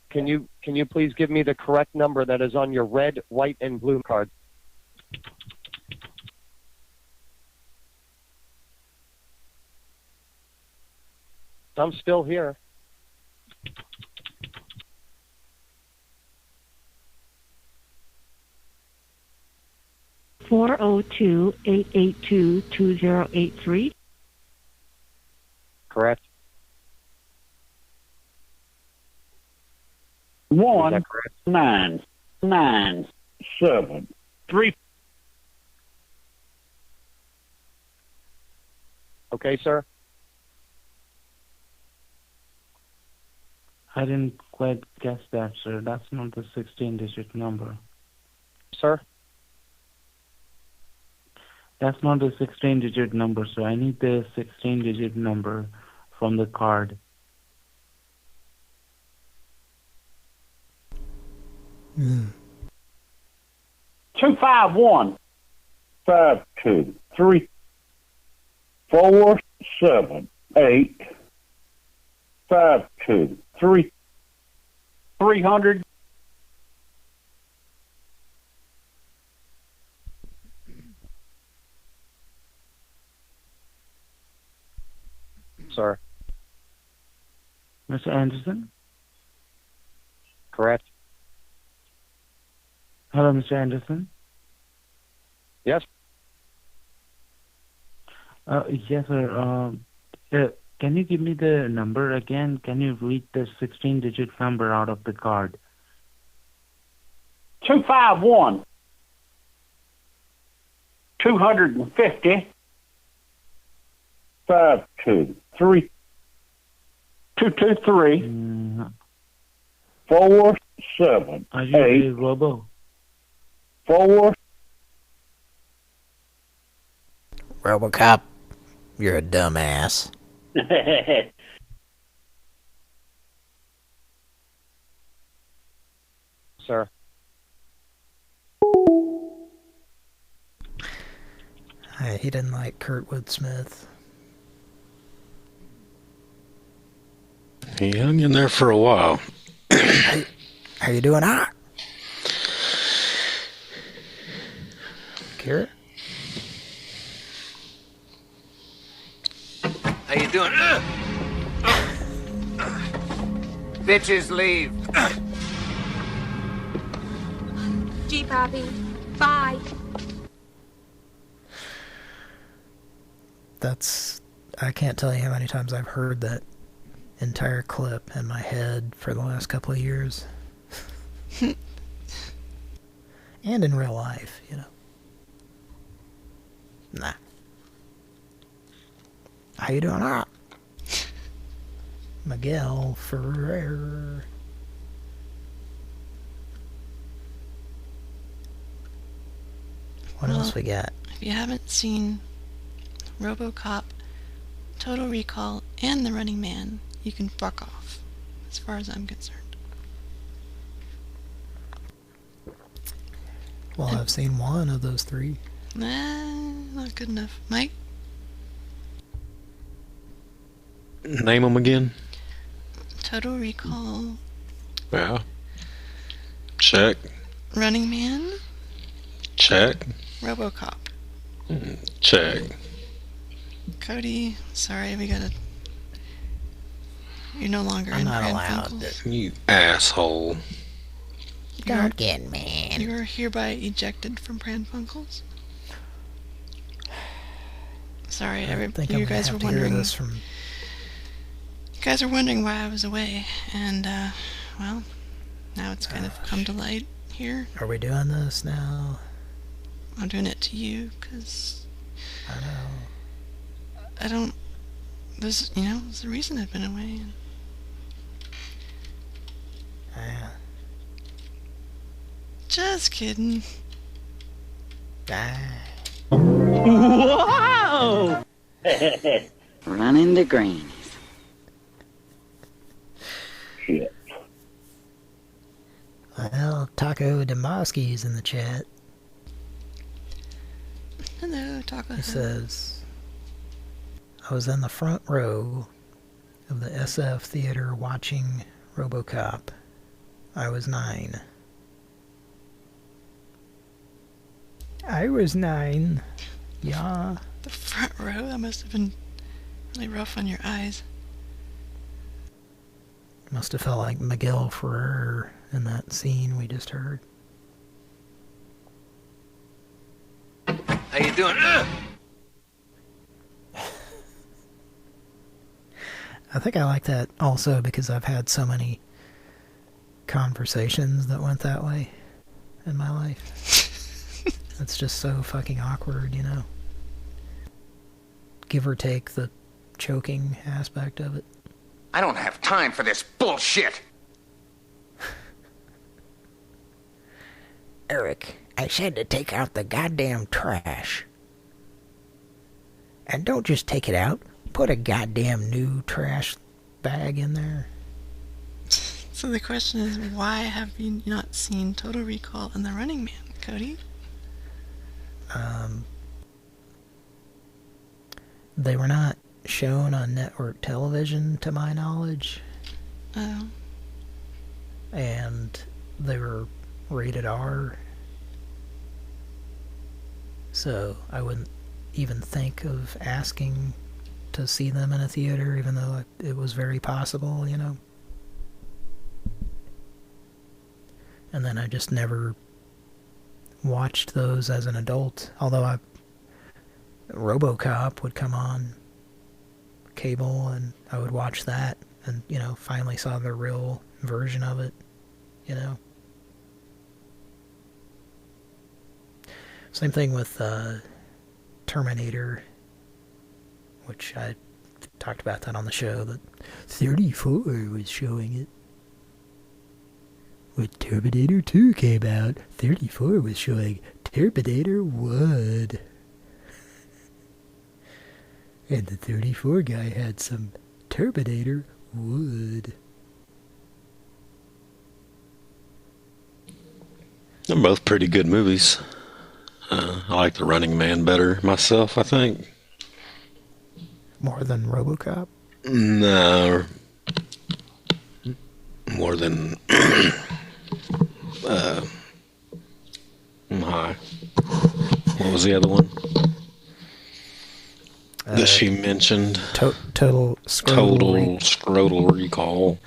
Can you please give me the correct number that is on your red, white, and blue card? I'm still here. Four 882-2083. Correct. 1997 Okay, sir. I didn't quite guess that, sir. That's not the 16-digit number. Sir? That's not the 16-digit number, sir. I need the 16-digit number from the card. Mm. 251-523-478-523-300. Sir. Mr. Anderson? Correct. Hello, Mr. Anderson? Yes. Yes, sir. Can you give me the number again? Can you read the 16-digit number out of the card? 251. 250. 523. 223. 478. Are you a robo? 4. RoboCop, you're a dumbass. Sir. He didn't like Kurtwood Smith. He hung in there for a while. How you doing? Kira? How you doing? Bitches leave. Gee, Poppy. Bye. I can't tell you how many times I've heard that entire clip in my head for the last couple of years. And in real life, you know. Nah. How you doing? Miguel Ferrer. What else we got? If you haven't seen RoboCop, Total Recall, and The Running Man, you can fuck off, as far as I'm concerned. Well, I've seen one of those three. Nah, not good enough. Mike? Name them again. Total Recall. Yeah. Check. Running Man. Check. RoboCop. Check. Cody, sorry, we gotta... You're no longer I'm in not Pran allowed. Funkels. You asshole. Don't get mad. You are hereby ejected from Pran Funkels. Sorry, you guys were wondering. This from... You guys are wondering why I was away, and well, now it's kind of come to light here. Are we doing this now? I'm doing it to you because I know. I don't. There's there's a reason I've been away. Yeah. Just kidding. Wow! Running the greenies. Shit. Well, Taco Demboski's in the chat. Hello, Taco. He says, I was in the front row of the SF theater watching RoboCop. I was 9. I was 9. Yeah. The front row? That must have been really rough on your eyes. Must have felt like Miguel Ferrer in that scene we just heard. How you doing? I think I like that also because I've had so many conversations that went that way in my life. It's just so fucking awkward, you know. Give or take the choking aspect of it. I don't have time for this bullshit. Eric, I said to take out the goddamn trash. And don't just take it out. Put a goddamn new trash bag in there. So the question is, why have you not seen Total Recall and The Running Man, Cody? They were not shown on network television, to my knowledge. Oh. And they were rated R. So I wouldn't even think of asking to see them in a theater, even though it was very possible, you know. And then I just never watched those as an adult. Although RoboCop would come on cable, and I would watch that, and finally saw the real version of it. Same thing with Terminator, which I talked about that on the show, that 34 was showing it. When Terminator 2 came out, 34 was showing Terminator 1. And the 34 guy had some Terminator wood. They're both pretty good movies. I like The Running Man better myself, I think. More than RoboCop? No. More than... Hi. What was the other one? That she mentioned. Total Scrotal Recall.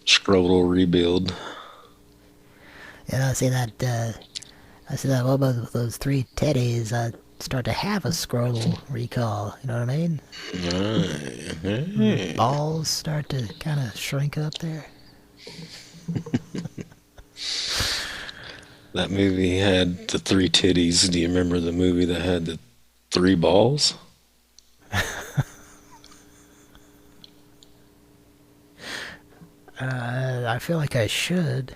Scrotal Rebuild. I see that one of those three teddies start to have a scrotal recall. You know what I mean? Balls start to kind of shrink up there. That movie had the three titties. Do you remember the movie that had the three balls? I feel like I should.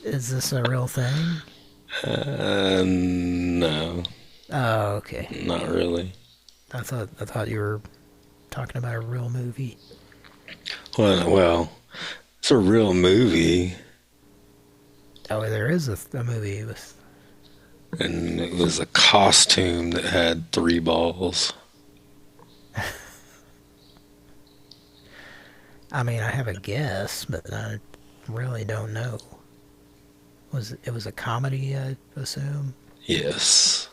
Is this a real thing? No. Oh, okay. Not really. I thought you were talking about a real movie. Well, it's a real movie. Oh, there is a movie with... And it was a costume that had three balls. I mean, I have a guess, but I really don't know. It was a comedy, I assume? Yes.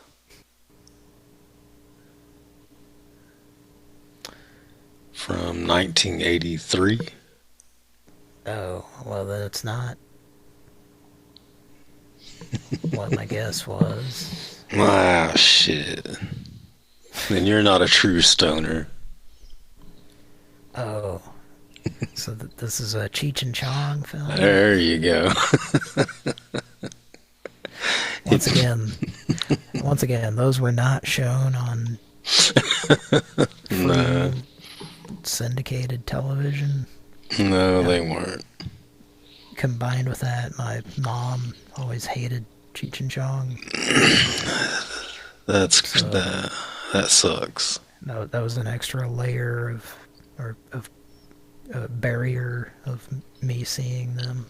From 1983. Oh, well then it's not what my guess was. Ah, shit. Then you're not a true stoner. Oh. So this is a Cheech and Chong film? There you go. Once again, those were not shown on No. syndicated television. No, they weren't. Combined with that, my mom always hated Cheech and Chong. That sucks. That was an extra layer of barrier of me seeing them.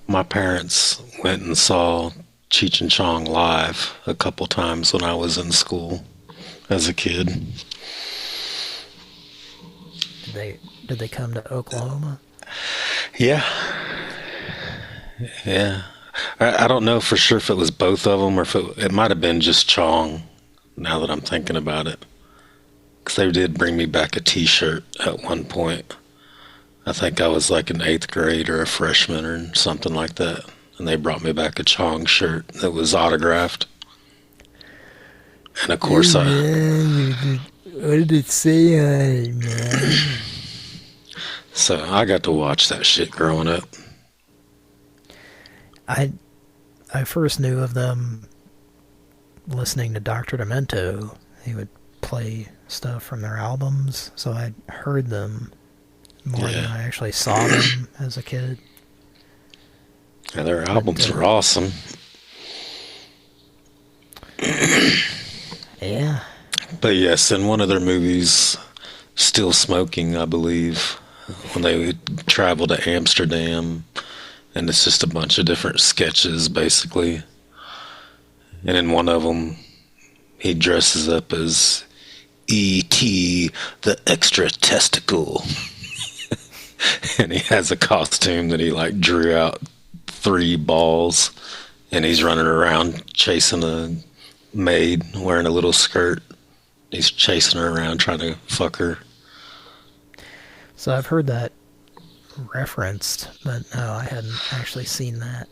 My parents went and saw Cheech and Chong live a couple times when I was in school as a kid. Did they come to Oklahoma? Yeah. I don't know for sure if it was both of them or if it might have been just Chong, now that I'm thinking about it. Because they did bring me back a t-shirt at one point. I think I was like in 8th grade or a freshman or something like that. And they brought me back a Chong shirt that was autographed. And of course What did it say on it, man? So I got to watch that shit growing up. I first knew of them listening to Dr. Demento. He would play stuff from their albums, so I heard them more than I actually saw them as a kid. Yeah, their albums were awesome. Yeah. But yes, in one of their movies, Still Smoking, I believe, when they would travel to Amsterdam, and it's just a bunch of different sketches, basically. And in one of them, he dresses up as E.T., the extra testicle. And he has a costume that he like drew out 3 balls, and he's running around chasing a maid wearing a little skirt. He's chasing her around trying to fuck her. So I've heard that referenced, but no, I hadn't actually seen that.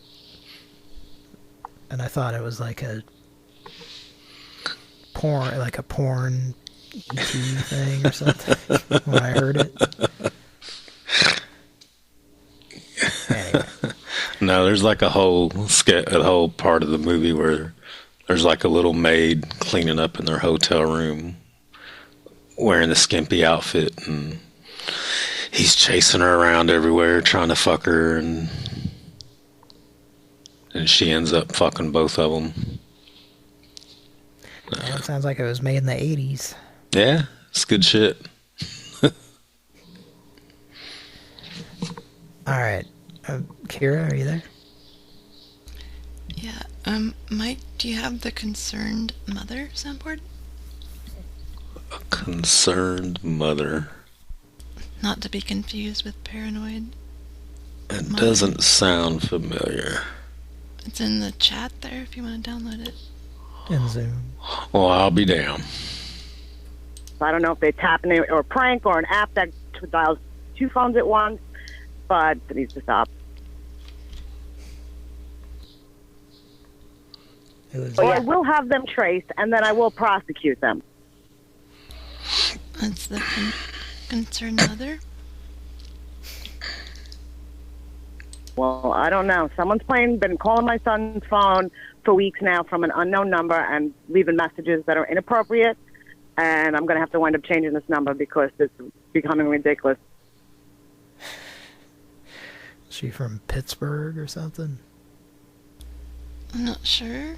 And I thought it was like a porn ET thing or something when I heard it. Anyway. No, there's like a whole part of the movie where there's like a little maid cleaning up in their hotel room wearing the skimpy outfit, and he's chasing her around everywhere trying to fuck her, and she ends up fucking both of them. Yeah, it sounds like it was made in the 80s. Yeah, it's good shit. Alright. Kira, are you there? Yeah, Mike, do you have the Concerned Mother soundboard? A concerned mother. Not to be confused with Paranoid. It doesn't sound familiar. It's in the chat there if you want to download it. In Zoom. Well, I'll be damned. I don't know if they tap in or a prank or an app that dials 2 phones at once, but it needs to stop. Or I will have them traced, and then I will prosecute them. That's the Concerned Mother? Well, I don't know. Someone's been calling my son's phone for weeks now from an unknown number and leaving messages that are inappropriate, and I'm going to have to wind up changing this number because it's becoming ridiculous. Is she from Pittsburgh or something? I'm not sure.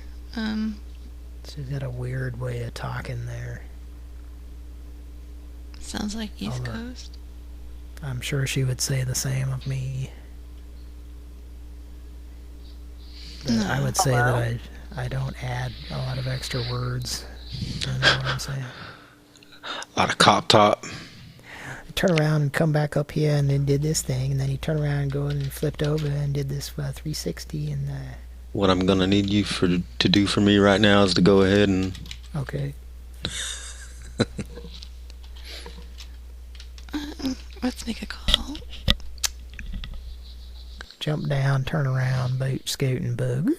She's got a weird way of talking there. Sounds like East Coast. I'm sure she would say the same of me. No. I would say that I don't add a lot of extra words. You know what I'm saying? A lot of cop talk. Turn around and come back up here and then did this thing, and then he turned around and go and flipped over and did this 360 and what I'm gonna need you to do for me right now is to go ahead and... Okay. Let's make a call. Jump down, turn around, boot, scoot, and bug.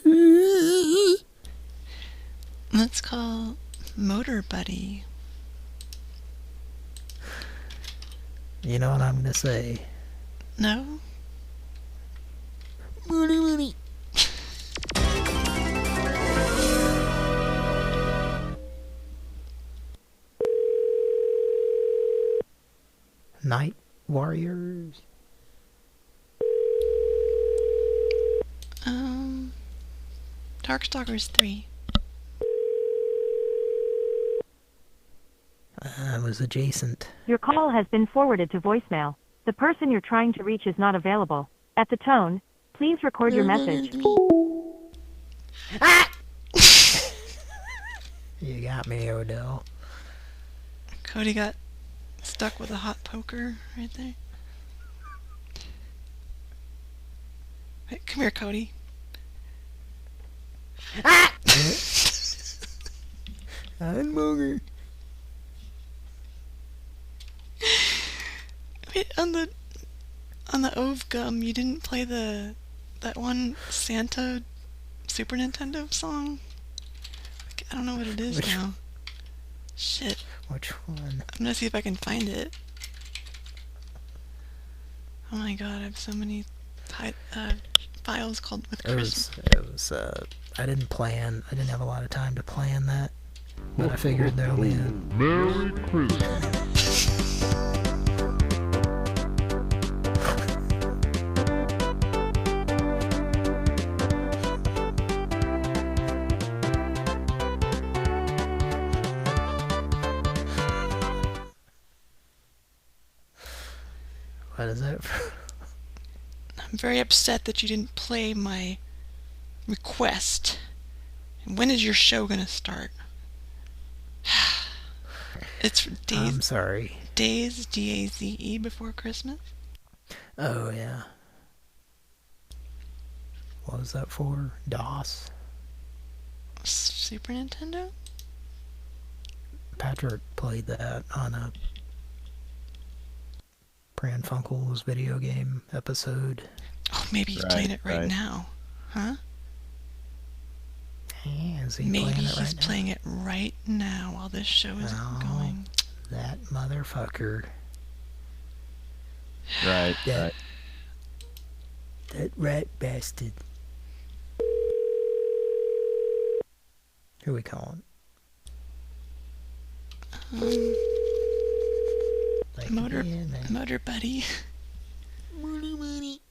Let's call Motor Buddy. You know what I'm gonna say? No? Money. Night Warriors. Darkstalkers 3. I was adjacent. Your call has been forwarded to voicemail. The person you're trying to reach is not available. At the tone, please record your message. Ah! You got me, Odell. Cody got stuck with a hot poker right there. Wait, come here, Cody. Ah! Hamburger. Wait, on the Ove Gum, you didn't play that one Santa Super Nintendo song? I don't know what it is now. Shit. Which one? I'm gonna see if I can find it. Oh my god, I have so many files called with Christmas. It was I didn't have a lot of time to plan that, but I figured there would be a... Merry Christmas. What is that? I'm very upset that you didn't play my request. And when is your show gonna start? It's days. I'm sorry. Days, D-A-Z-E, before Christmas. Oh yeah. What was that for? DOS? Super Nintendo? Patrick played that on a Pran Funkels video game episode. Oh, maybe he's playing it right now. Huh? Is he Maybe playing it he's right now? playing it right now while this show is going. That motherfucker. Right, right. That rat bastard. Who we calling? Motor buddy. Motor buddy.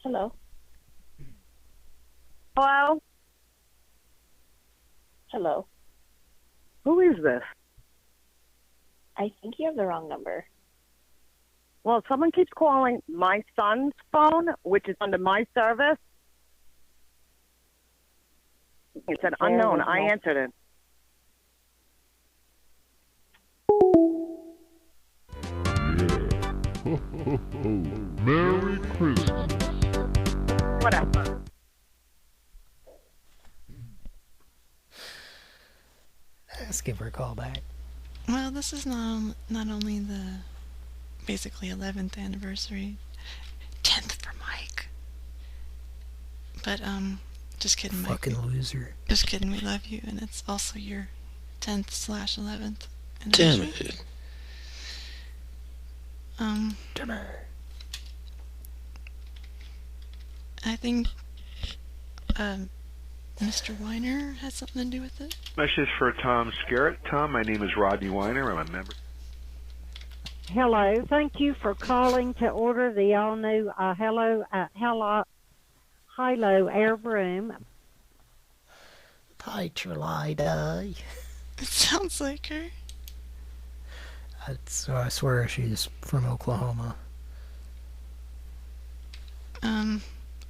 Hello. Hello? Hello. Who is this? I think you have the wrong number. Well, someone keeps calling my son's phone, which is under my service. It said unknown. I answered it. Merry Christmas. Whatever. Let's give her a call back. Well, this is not only the basically 11th anniversary, 10th for Mike. But just kidding, Mike. Fucking loser. Just kidding. We love you, and it's also your 10th/11th Damn anniversary. it. I think Mr. Weiner has something to do with it. Message for Tom Scarrett. Tom, my name is Rodney Weiner. I'm a member. Hello. Thank you for calling to order the all-new Hilo air broom. Petrolide. It sounds like her. I swear she's from Oklahoma.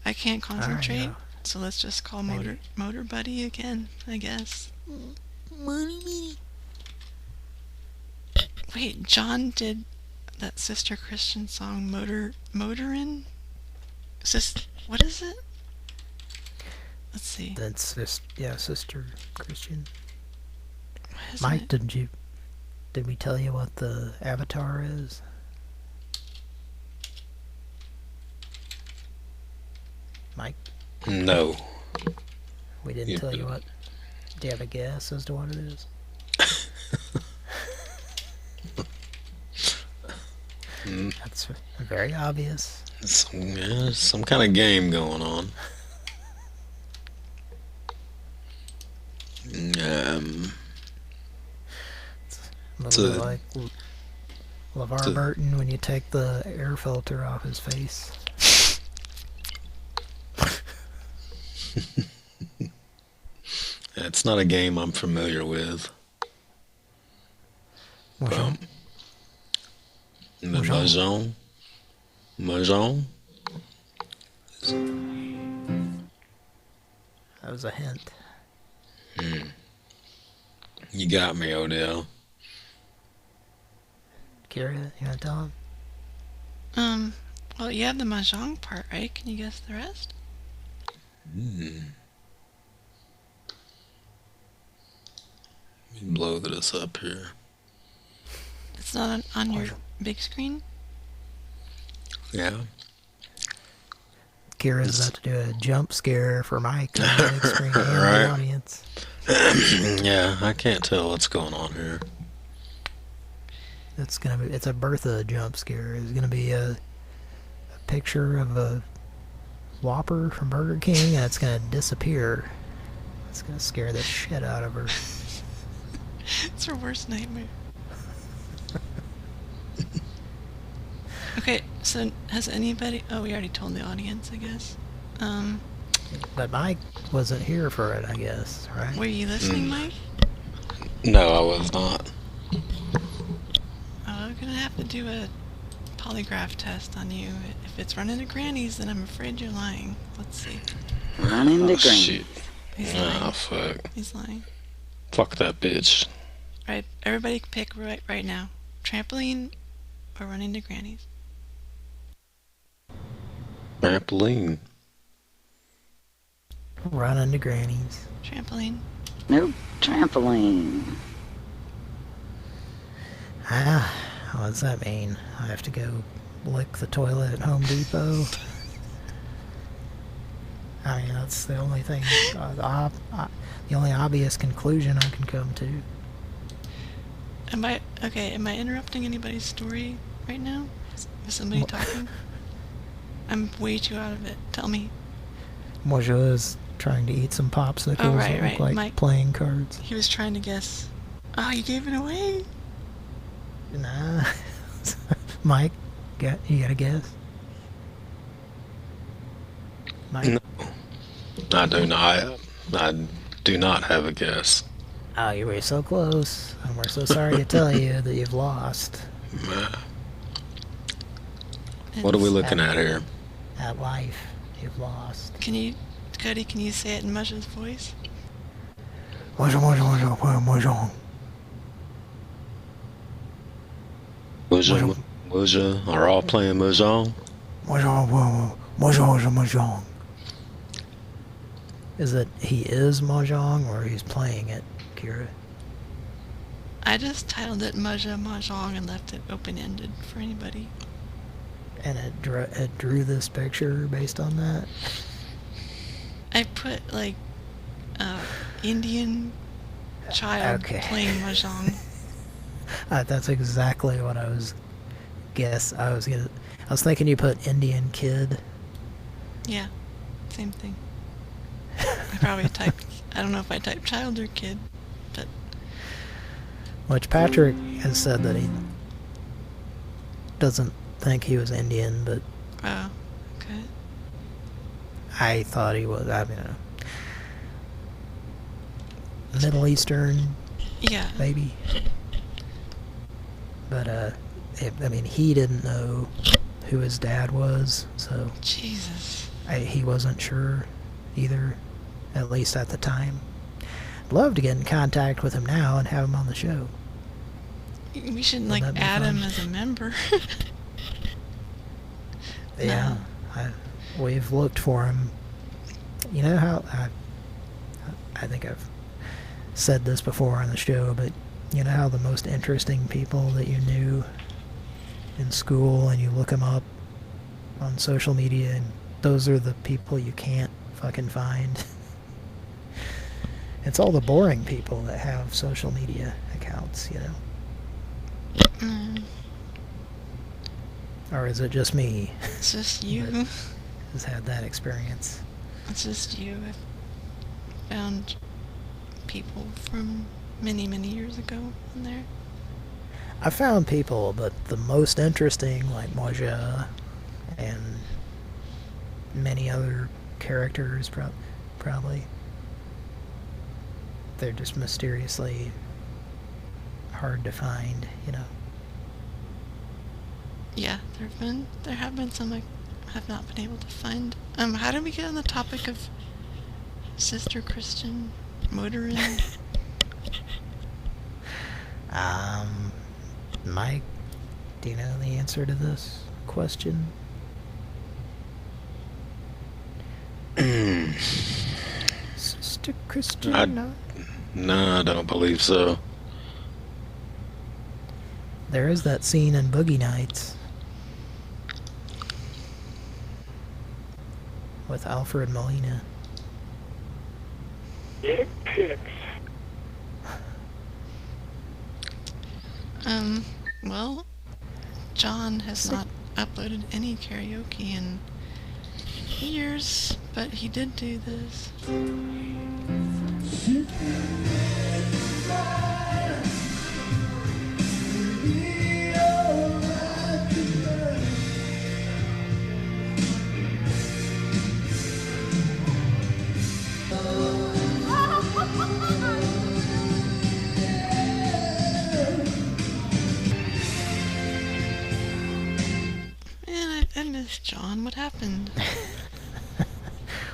I can't concentrate, know. so let's just call Motor Buddy again, I guess. Wait, John did that Sister Christian song, Motorin'? What is it? Let's see. That's Sister Christian. What is Mike, it? did we tell you what the avatar is? Mike? No. We didn't tell you what. Do you have a guess as to what it is? That's very obvious. Some kind of game going on. It's a little bit like LeVar Burton when you take the air filter off his face. It's not a game I'm familiar with. Mahjong? Mahjong? Mahjong? That was a hint. You got me, Odell. Kira, you want to tell him? Well, you have the Mahjong part, right? Can you guess the rest? Let me blow this up here. It's not on your big screen? Yeah. Kira's about to do a jump scare for Mike on the big screen and the audience. Yeah, I can't tell what's going on here. It's a Bertha jump scare. It's gonna be a picture of a Whopper from Burger King, and it's gonna disappear. It's gonna scare the shit out of her. It's her worst nightmare. Okay, so has anybody... Oh, we already told the audience, I guess. But Mike wasn't here for it, I guess, right? Were you listening, Mike? No, I was not. Oh, I'm gonna have to do a polygraph test on you. If it's running to Granny's, then I'm afraid you're lying. Let's see. Running to Granny's. Shit. He's lying. Oh, fuck. He's lying. Fuck that bitch. Alright, everybody pick right now. Trampoline or running to Granny's? Trampoline. Running to Granny's. Trampoline. Nope, trampoline. What does that mean? I have to go lick the toilet at Home Depot? I mean, that's the only thing, the only obvious conclusion I can come to. Am I interrupting anybody's story right now? Is somebody talking? I'm way too out of it. Tell me. Mojo is trying to eat some popsicles that look like Mike, playing cards. He was trying to guess. Oh, you gave it away? Nah. Mike, you got a guess? Mike? No, I do not. I do not have a guess. Oh, you were so close, and we're so sorry to tell you that you've lost. What are we looking at here? At life, you've lost. Cody, can you say it in Musha's voice? Mahjong. Mahjong are all playing Mahjong? Mahjong. Is it he is Mahjong or he's playing it, Kira? I just titled it Mahjong and left it open-ended for anybody. And it drew this picture based on that? I put, like, Indian child playing Mahjong. That's exactly what I was I was thinking you put Indian kid. Yeah, same thing. I probably typed, I don't know if I typed child or kid, but... Which Patrick has said that he doesn't think he was Indian, but... Oh, okay. I thought he was, I mean, Middle Eastern, yeah, maybe. But, I mean, he didn't know who his dad was, so... Jesus. He wasn't sure either, at least at the time. I'd love to get in contact with him now and have him on the show. We should, like, add him as a member. Yeah, we've looked for him. You know how... I think I've said this before on the show, but you know how the most interesting people that you knew in school, and you look them up on social media, and those are the people you can't fucking find. It's all the boring people that have social media accounts, you know? Or is it just me? It's just you. that has had that experience? It's just you. I found people from many, many years ago in there. I found people, but the most interesting, like Moja and many other characters, probably, they're just mysteriously hard to find, you know. Yeah, there have been some I have not been able to find. How did we get on the topic of Sister Christian motoring? Mike, do you know the answer to this question? Sister Christian? No, I don't believe so. There is that scene in Boogie Nights with Alfred Molina. Dick pics. Well, John has not uploaded any karaoke in years, but he did do this. Man, I miss John. What happened?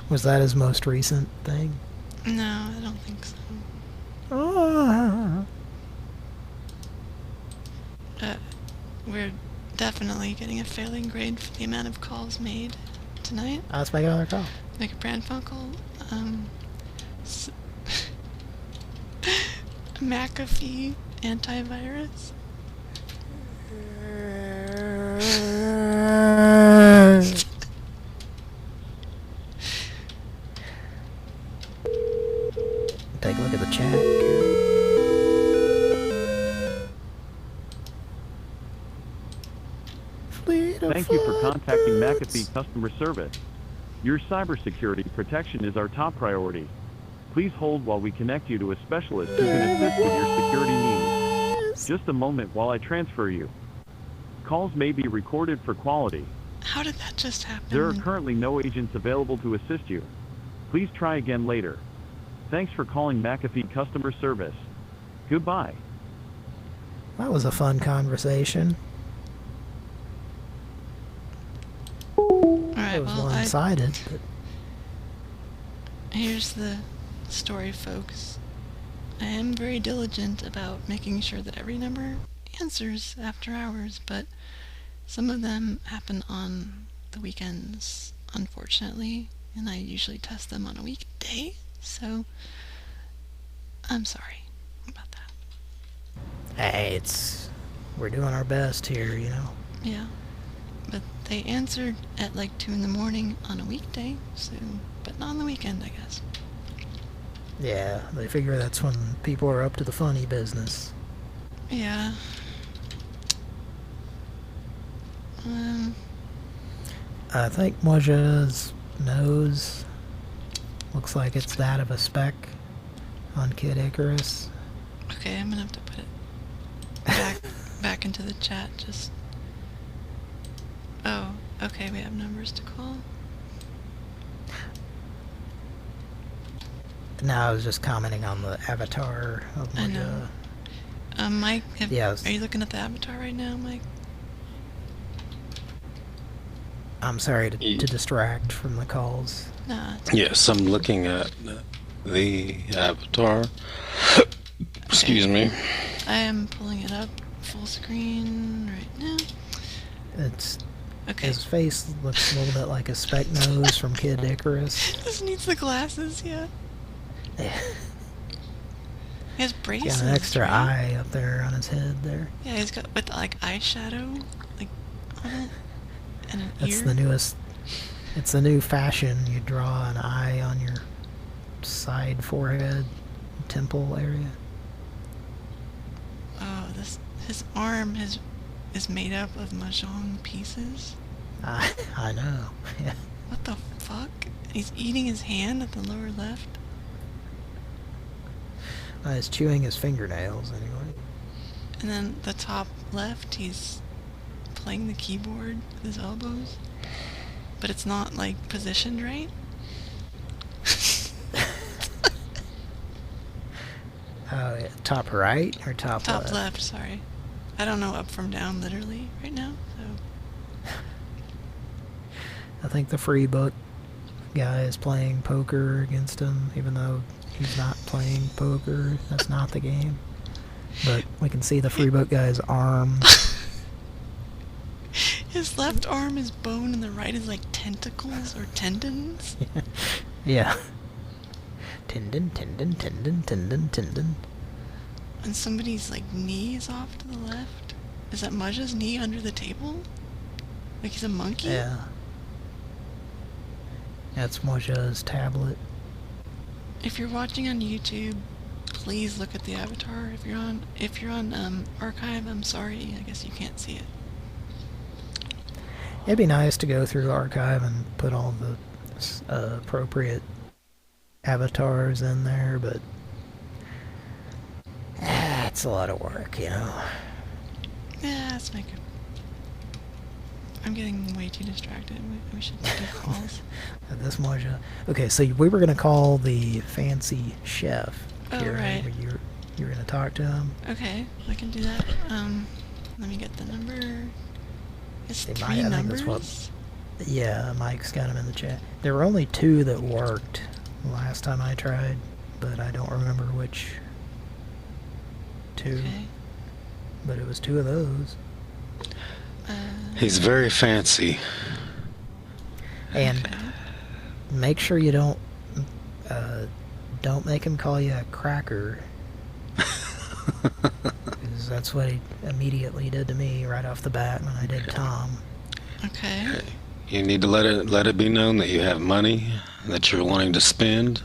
Was that his most recent thing? No, I don't think so. We're definitely getting a failing grade for the amount of calls made tonight. Let's make another call. Make a Pran Funkel. McAfee antivirus. take a look at the chat here. Thank you for contacting McAfee Customer Service. Your cybersecurity protection is our top priority. Please hold while we connect you to a specialist who can assist with your security needs. Just a moment while I transfer you. Calls may be recorded for quality. How did that just happen? There are currently no agents available to assist you. Please try again later. Thanks for calling McAfee Customer Service. Goodbye. That was a fun conversation. Alright, It was well, one-sided. But here's the story, folks. I am very diligent about making sure that every number answers after hours, but some of them happen on the weekends, unfortunately, and I usually test them on a weekday, so I'm sorry about that. hey, we're doing our best here, you know. Yeah, but they answered at like 2 in the morning on a weekday, so, but not on the weekend, I guess. Yeah, they figure that's when people are up to the funny business. Yeah. I think Moja's nose looks like it's that of a speck on Kid Icarus. Okay, I'm gonna have to put it back into the chat, just... Oh, okay, we have numbers to call. No, I was just commenting on the avatar of I know. Moja. Mike, Yeah, are you looking at the avatar right now, Mike? I'm sorry to distract from the calls. Nah. Yes, I'm looking at the avatar. Excuse me. I am pulling it up full screen right now. It's okay. His face looks a little bit like a speck nose from Kid Icarus. This needs the glasses, yeah. He has braces. Got an extra right? eye up there on his head there. Yeah, he's got with like eyeshadow, like on it, and an That's ear. the newest. It's the new fashion. You draw an eye on your side forehead, temple area. Oh, his arm is made up of mahjong pieces. I know. Yeah. What the fuck? He's eating his hand at the lower left. He's chewing his fingernails anyway. And then the top left, he's playing the keyboard with his elbows. But it's not, like, positioned right. Oh, yeah. Top right or top left? Top left, sorry. I don't know up from down literally right now, so... I think the free book guy is playing poker against him, even though he's not playing poker. That's not the game. But we can see the free book guy's arm. His left arm is bone and the right is like tentacles or tendons. Yeah. Tendon, tendon, tendon, tendon, tendon. And somebody's like knee is off to the left. Is that Maja's knee under the table? Like he's a monkey? Yeah. That's Moja's tablet. If you're watching on YouTube, please look at the avatar. If you're on archive, I'm sorry. I guess you can't see it. It'd be nice to go through archive and put all the appropriate avatars in there, but it's a lot of work, you know. Yeah, let's make it. I'm getting way too distracted. We should do calls. This Moja. Okay, so we were gonna call the fancy chef. Oh, here, right. You were gonna talk to him. Okay, I can do that. Let me get the number. It's Hey, three I think numbers. that's what, yeah, Mike's got him in the chat. There were only 2 that worked last time I tried, but I don't remember which 2. Okay. But it was 2 of those. He's very fancy. And make sure you don't make him call you a cracker. 'Cause that's what he immediately did to me right off the bat when I did Tom. Okay. You need to let it be known that you have money that you're wanting to spend.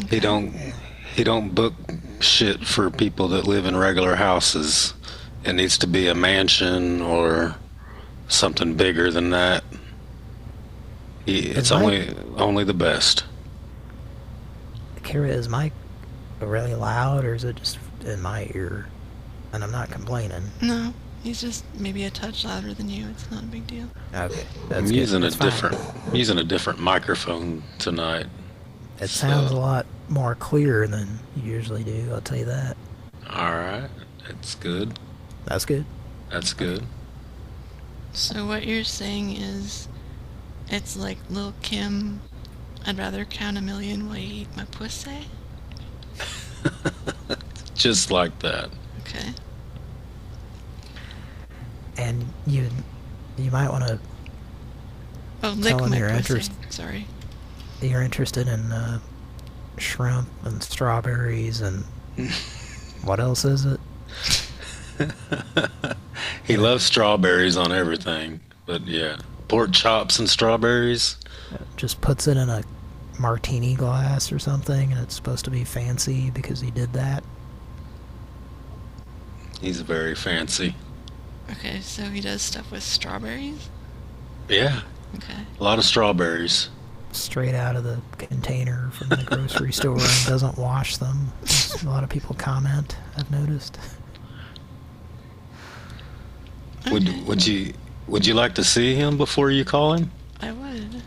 He don't book shit for people that live in regular houses. It needs to be a mansion or something bigger than that. It's only the best. Kira, is Mike really loud, or is it just in my ear? And I'm not complaining. No, he's just maybe a touch louder than you. It's not a big deal. Okay, I'm using a different microphone tonight. It sounds a lot more clear than you usually do, I'll tell you that. Alright, that's good. That's good? That's good. So what you're saying is, it's like Lil' Kim, I'd rather count 1,000,000 while you eat my pussy? Just like that. Okay. And you might want to lick tell him my you're pussy. Sorry. You're interested in shrimp and strawberries and what else is it? He loves strawberries on everything, but yeah, pork chops and strawberries. Just puts it in a martini glass or something, and it's supposed to be fancy because he did that. He's very fancy. Okay, so he does stuff with strawberries? Yeah. Okay. A lot of strawberries. Straight out of the container from the grocery store and doesn't wash them. A lot of people comment, I've noticed. Would you like to see him before you call him? I would.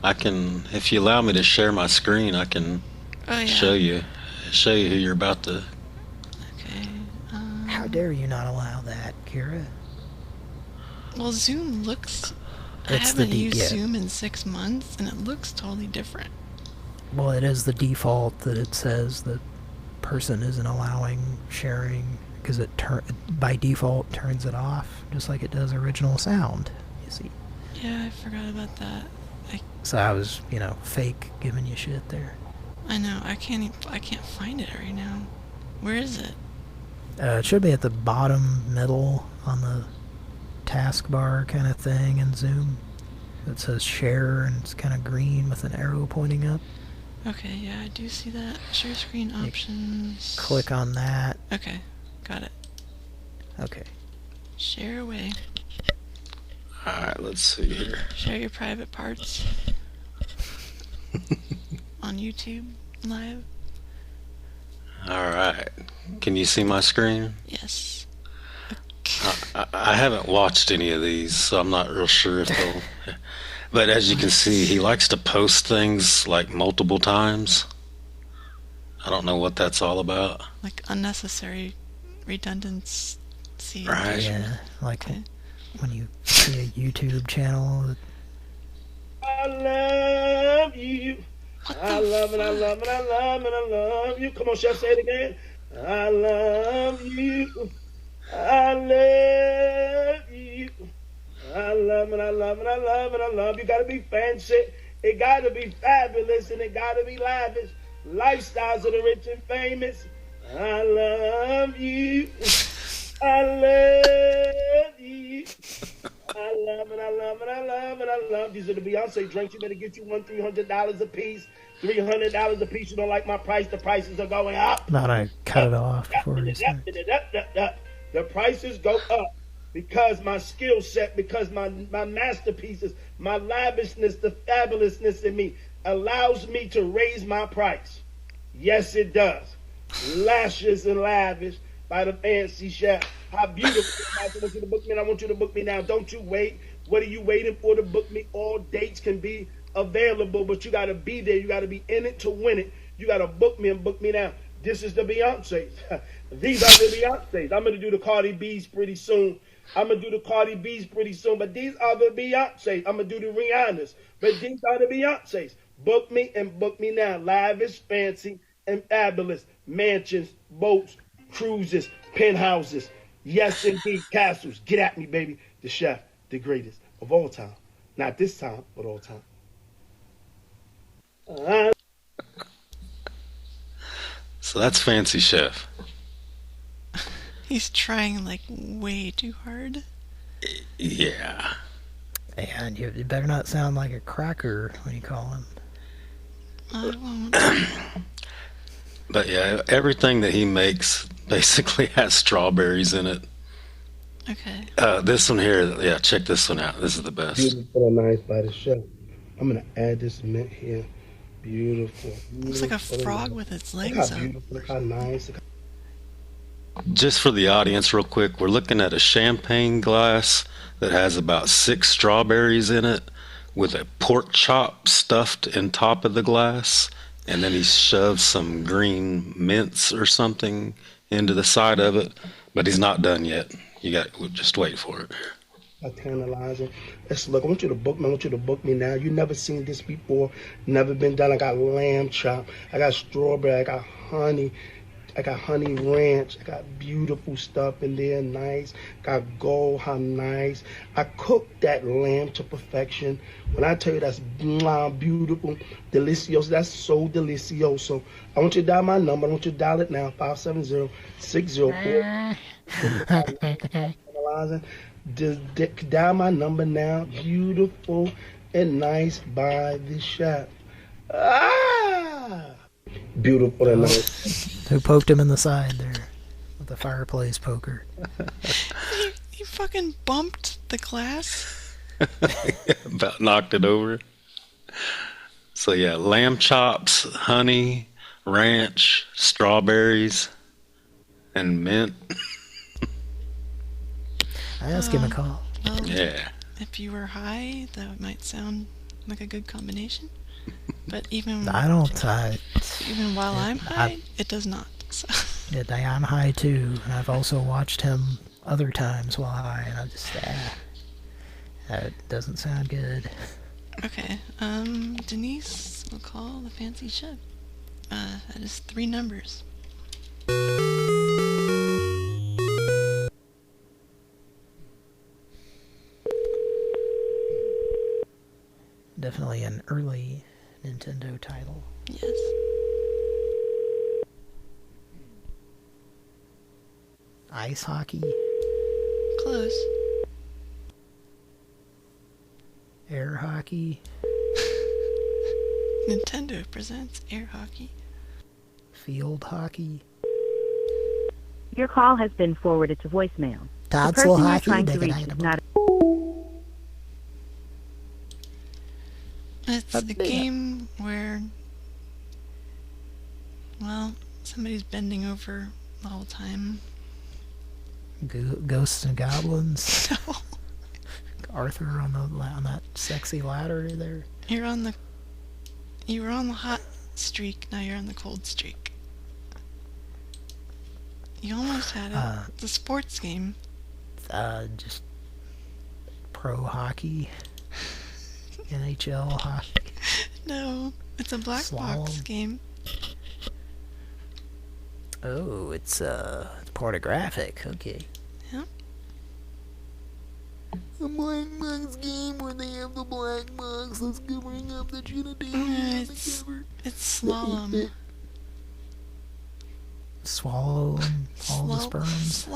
I can, if you allow me to share my screen, I can show you who you're about to. Okay. How dare you not allow that, Kira? Well, Zoom looks. I haven't used Zoom in 6 months, and it looks totally different. Well, it is the default that it says the person isn't allowing sharing because it by default turns it off, just like it does original sound. You see. Yeah, I forgot about that. So I was, fake giving you shit there. I know. I can't find it right now. Where is it? It should be at the bottom middle on the taskbar kind of thing in Zoom. It says share and it's kind of green with an arrow pointing up. Okay, yeah, I do see that. Share screen options. Click on that. Okay, got it. Okay. Share away. Alright, let's see here. Share your private parts. On YouTube Live. Alright. Can you see my screen? Yes. I haven't watched any of these, so I'm not real sure if they'll... But as you can see, he likes to post things like multiple times. I don't know what that's all about. Like unnecessary redundancy. Right. Yeah, like when you see a YouTube channel. I love you. I love and I love and I love and I love you. Come on, Chef, say it again. I love you. I love you. I love and I love and I love and I love you. Gotta be fancy. It gotta be fabulous and it gotta be lavish. Lifestyles of the rich and famous. I love you. I love you. I love and I love and I love and I love. These are the Beyonce drinks. You better get you one $300 a piece. $300 a piece. You don't like my price? The prices are going up. Not I cut it off before you start. The prices go up because my skill set, because my masterpieces, my lavishness, the fabulousness in me allows me to raise my price. Yes, it does. Lashes and lavish by the fancy chef. How beautiful. I want you to book me and I want you to book me now. Don't you wait. What are you waiting for to book me? All dates can be available, but you got to be there. You got to be in it to win it. You got to book me and book me now. This is the Beyonces. These are the Beyonces. I'm going to do the Cardi B's pretty soon. But these are the Beyonces. I'm going to do the Rihannas. But these are the Beyonces. Book me and book me now. Lavish, fancy, and fabulous. Mansions, boats, cruises, penthouses. Yes, indeed, castles. Get at me, baby. The chef, the greatest of all time. Not this time, but all time. So that's Fancy Chef. He's trying like way too hard. Yeah. And you better not sound like a cracker when you call him. I won't. But yeah, everything that he makes basically has strawberries in it. Okay. This one here, yeah, check this one out. This is the best. Beautiful and nice by the chef. I'm gonna add this mint here. Beautiful. Looks like a Beautiful and frog nice. with its Look legs how up. beautiful. Look how nice. Just for the audience, real quick, we're looking at a champagne glass that has about 6 strawberries in it with a pork chop stuffed in top of the glass, and then he shoves some green mints or something into the side of it, but he's not done yet. We'll just wait for it. Tantalizing. Let's look. I want you to book me. I want you to book me now. You never seen this before. Never been done. I got lamb chop. I got strawberry. I got honey. I got honey ranch. I got beautiful stuff in there. Nice. Got gold. How nice. I cooked that lamb to perfection. When I tell you that's beautiful, delicioso. That's so delicioso. I want you to dial my number. I want you to dial it now. 570-604. Tantalizing. Dial my number now. Beautiful and nice by the chef. Ah! Beautiful and nice. Who poked him in the side there with the fireplace poker? He fucking bumped the glass. About knocked it over. So yeah, lamb chops, honey, ranch, strawberries, and mint. I asked him a call. Well, Yeah. if you were high, that might sound like a good combination. But even Even while I'm high, it does not. So. Yeah, I'm high too, and I've also watched him other times while high, and I just that doesn't sound good. Okay, Denise will call the fancy chef. That is 3 numbers. Definitely an early Nintendo title. Yes. Ice hockey. Close. Air hockey. Nintendo presents air hockey. Field hockey. Your call has been forwarded to voicemail. The Tonsil person you're hockey. trying to reach is not. It's a game where, well, somebody's bending over the whole time. Ghosts and goblins. No. Arthur on that sexy ladder there. You were on the hot streak, now you're on the cold streak. You almost had it. It's a sports game. Just pro hockey. NHL hockey. No, it's a black box game. Oh, it's pornographic. Okay. Yeah. A black box game where they have the black box that's covering up the genitalia on the cover. It's slalom. Swallow all the sperms.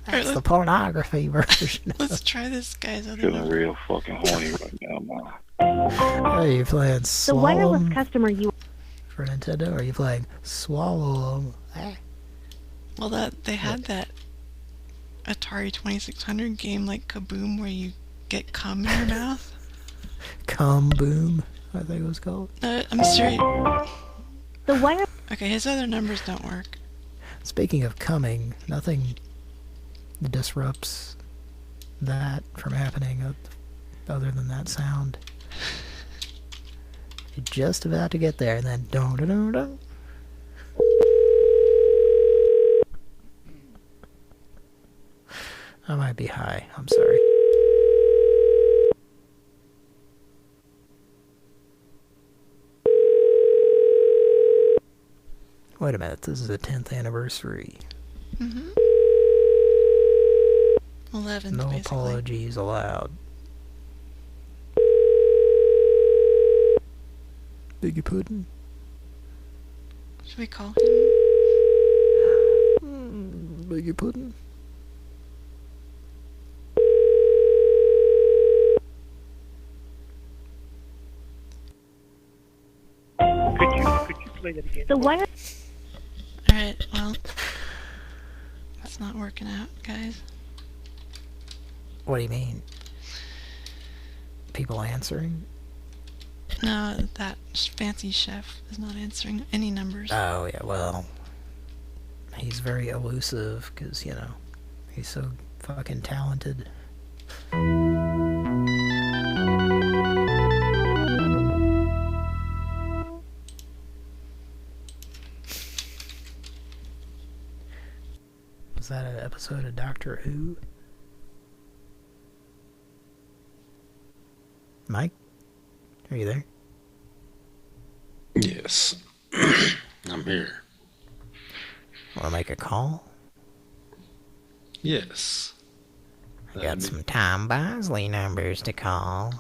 That's Alright, the pornography version. Let's try this guy's other Feeling number. real fucking horny right now, man. Are you playing The wireless Swallow customer you for Nintendo? Or are you playing Swallow? Well, they had that Atari 2600 game like Kaboom where you get cum in your mouth. Cum Boom, I think it was called. I'm serious. The wire. Okay, his other numbers don't work. Speaking of coming, nothing disrupts that from happening other than that sound. You're just about to get there, and then don't. I might be high. I'm sorry. Wait a minute. This is the 10th anniversary. Mm-hmm. 11th, No basically. apologies allowed. Biggie Puddin'? Should we call him? Biggie Puddin'? Could you play that again? The wire. Alright, well, it's not working out, guys. What do you mean? People answering? No, that fancy chef is not answering any numbers. Oh, yeah, well, he's very elusive because, you know, he's so fucking talented. Was that an episode of Doctor Who? Mike? Are you there? Yes. I'm here. Want to make a call? Yes. I got some Tom Bosley numbers to call.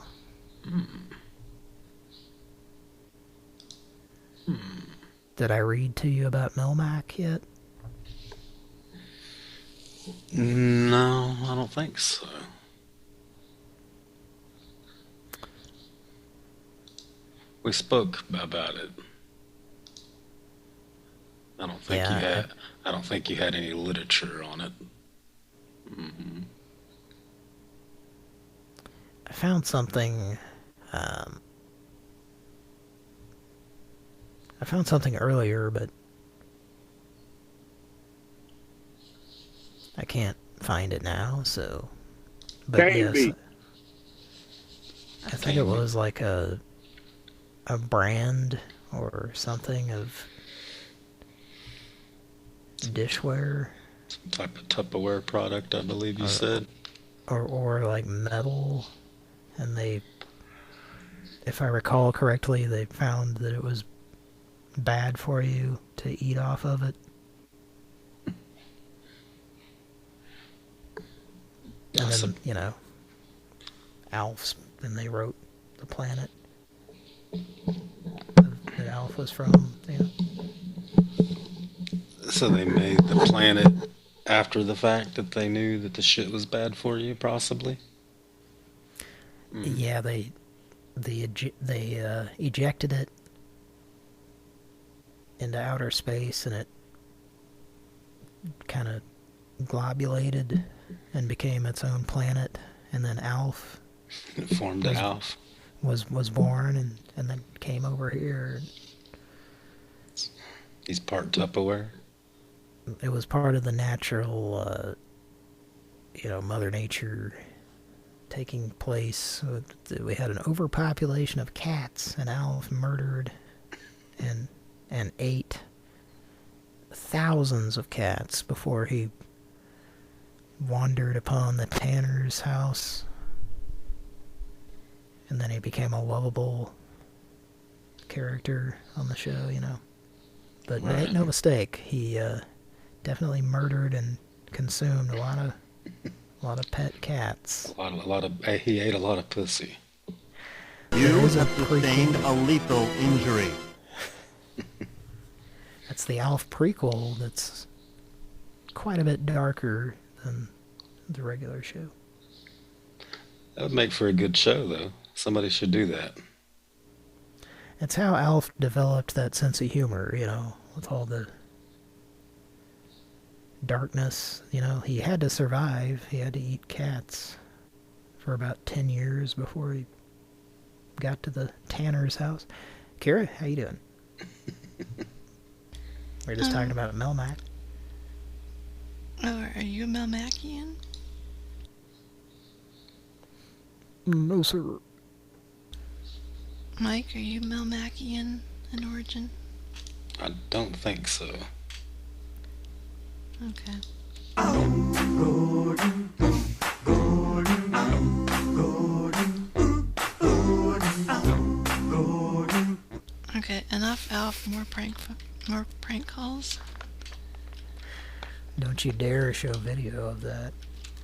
Did I read to you about Melmac yet? No, I don't think so. We spoke about it. I don't think you had. I don't think you had any literature on it. I found something. I found something earlier, but I can't find it now. So, but yes, I think it was like a brand or something of dishware. Some type of Tupperware product, I believe you said. Or like metal, and they, if I recall correctly, they found that it was bad for you to eat off of it. And then, you know, Alf's, then they wrote the planet that Alf was from, you know. So they made the planet after the fact that they knew that the shit was bad for you, possibly? Yeah, they ejected it into outer space, and it kind of globulated and became its own planet, and then Alf It formed an Alf. was born, and then came over here. He's part Tupperware. It was part of the natural, you know, Mother Nature taking place. We had an overpopulation of cats, and Alf murdered and ate thousands of cats before he wandered upon the Tanner's house. And then he became a lovable character on the show, you know. But make no mistake, he definitely murdered and consumed a lot of pet cats. He ate a lot of pussy. You sustained a lethal injury. That's the Alf prequel that's quite a bit darker than the regular show. That would make for a good show, though. Somebody should do that. It's how Alf developed that sense of humor, you know, with all the darkness. You know, he had to survive. He had to eat cats for about 10 years before he got to the Tanner's house. Kira, how you doing? We're just talking about Melmac. Oh, are you a Melmacian? No, sir. Mike, are you Melmacian in origin? I don't think so. Okay. Okay, enough Alf, more prank calls. Don't you dare show video of that.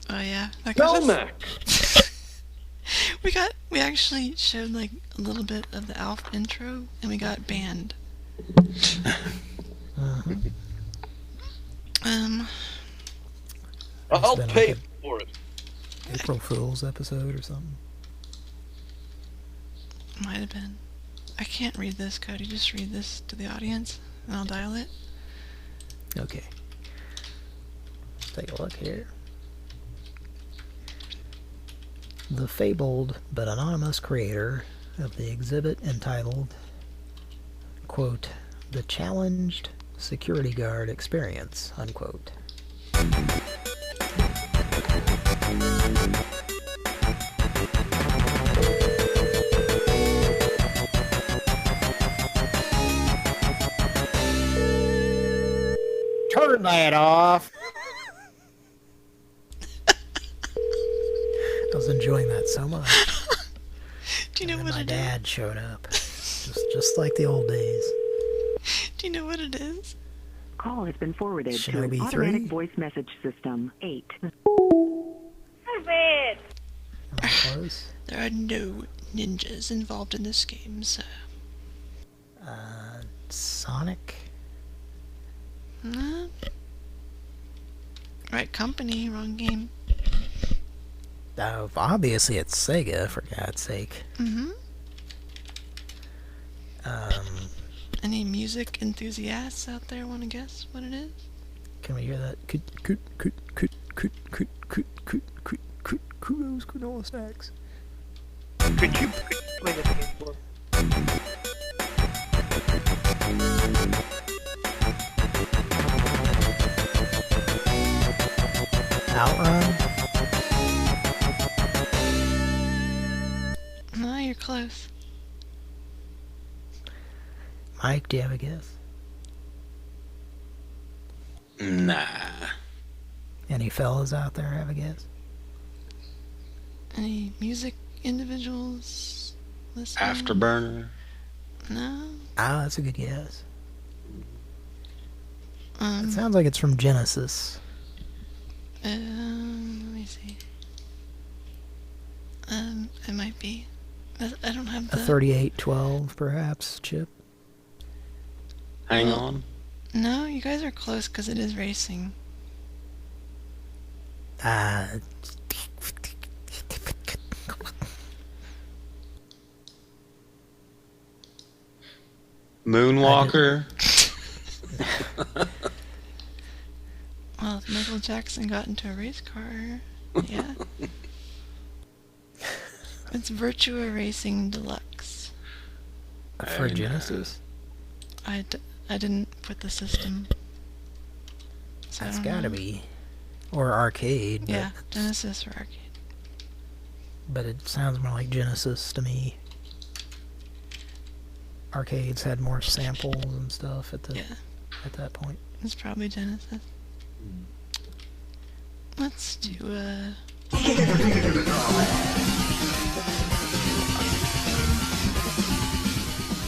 Oh yeah. Melmac! We actually showed like a little bit of the Alf intro, and we got banned. I'll pay for it. April Fool's episode or something. Might have been. I can't read this, Cody. Just read this to the audience, and I'll dial it. Okay. Let's take a look here. The fabled but anonymous creator of the exhibit entitled, quote, "The Challenged Security Guard Experience," unquote. Turn that off. I was enjoying that so much. Do you know what my it dad showed up. Just like the old days. Do you know what it is? Call has been forwarded to Shinobi an automatic 3? voice message system. 8. Stupid! There are no ninjas involved in this game, so... Sonic? No. Right company, wrong game. Obviously it's Sega, for God's sake. Mm-hmm. Any music enthusiasts out there want to guess what it is? Can we hear that? Kudos, granola snacks. Could you play the game? Outrun? No, you're close. Mike, do you have a guess? Nah. Any fellas out there have a guess? Any music individuals listening? Afterburner? No. Ah, that's a good guess. It sounds like it's from Genesis. Let me see. It might be. I don't have A the... 3812, perhaps, Chip? Hang on. No, you guys are close because it is racing. Moonwalker? Well, if Michael Jackson got into a race car, yeah. It's Virtua Racing Deluxe. For Genesis? I didn't put the system. So That's gotta be. Or arcade. Yeah, Genesis or arcade. But it sounds more like Genesis to me. Arcades had more samples and stuff at that point. It's probably Genesis. Let's do a...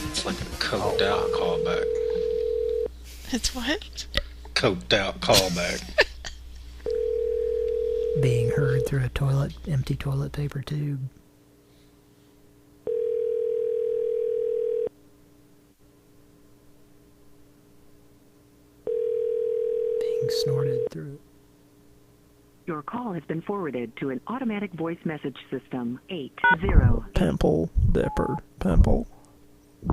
It's like a coked out callback. It's what? Coked out callback. Being heard through a empty toilet paper tube. Being snorted through. Your call has been forwarded to an automatic voice message system. 80. Pimple, dipper, pimple,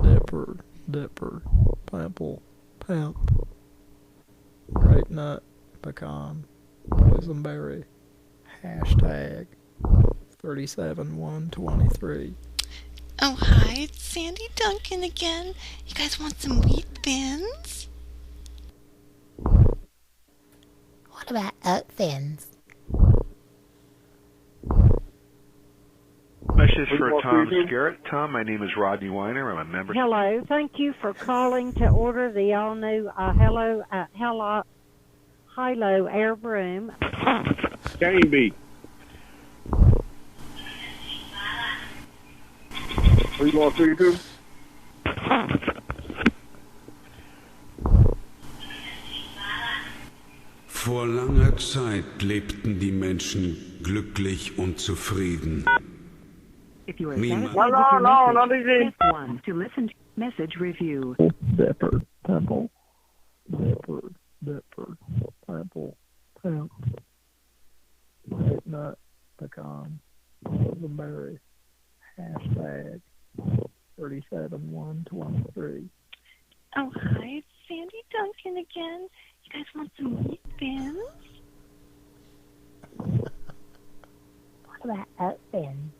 dipper, dipper, pimple, pimp. Grape nut, pecan, boysenberry. Hashtag 37123. Oh, hi, it's Sandy Duncan again. You guys want some wheat thins? What about oat thins? Message for Tom Scarrett. Tom, my name is Rodney Weiner. I'm a member. Hello, thank you for calling to order the all-new Hilo Air Broom. Cane beat. What you want to do? Vor langer Zeit lebten die Menschen glücklich und zufrieden. If you are Niemand. satisfied with your message, press 1 to listen to message review. Dipper, pimple, dipper, dipper, pimple, pimp, grape nut, pecan, boysenberry, hashtag 37123. Oh, hi, it's Sandy Duncan again. You guys want some meat fins? What about open?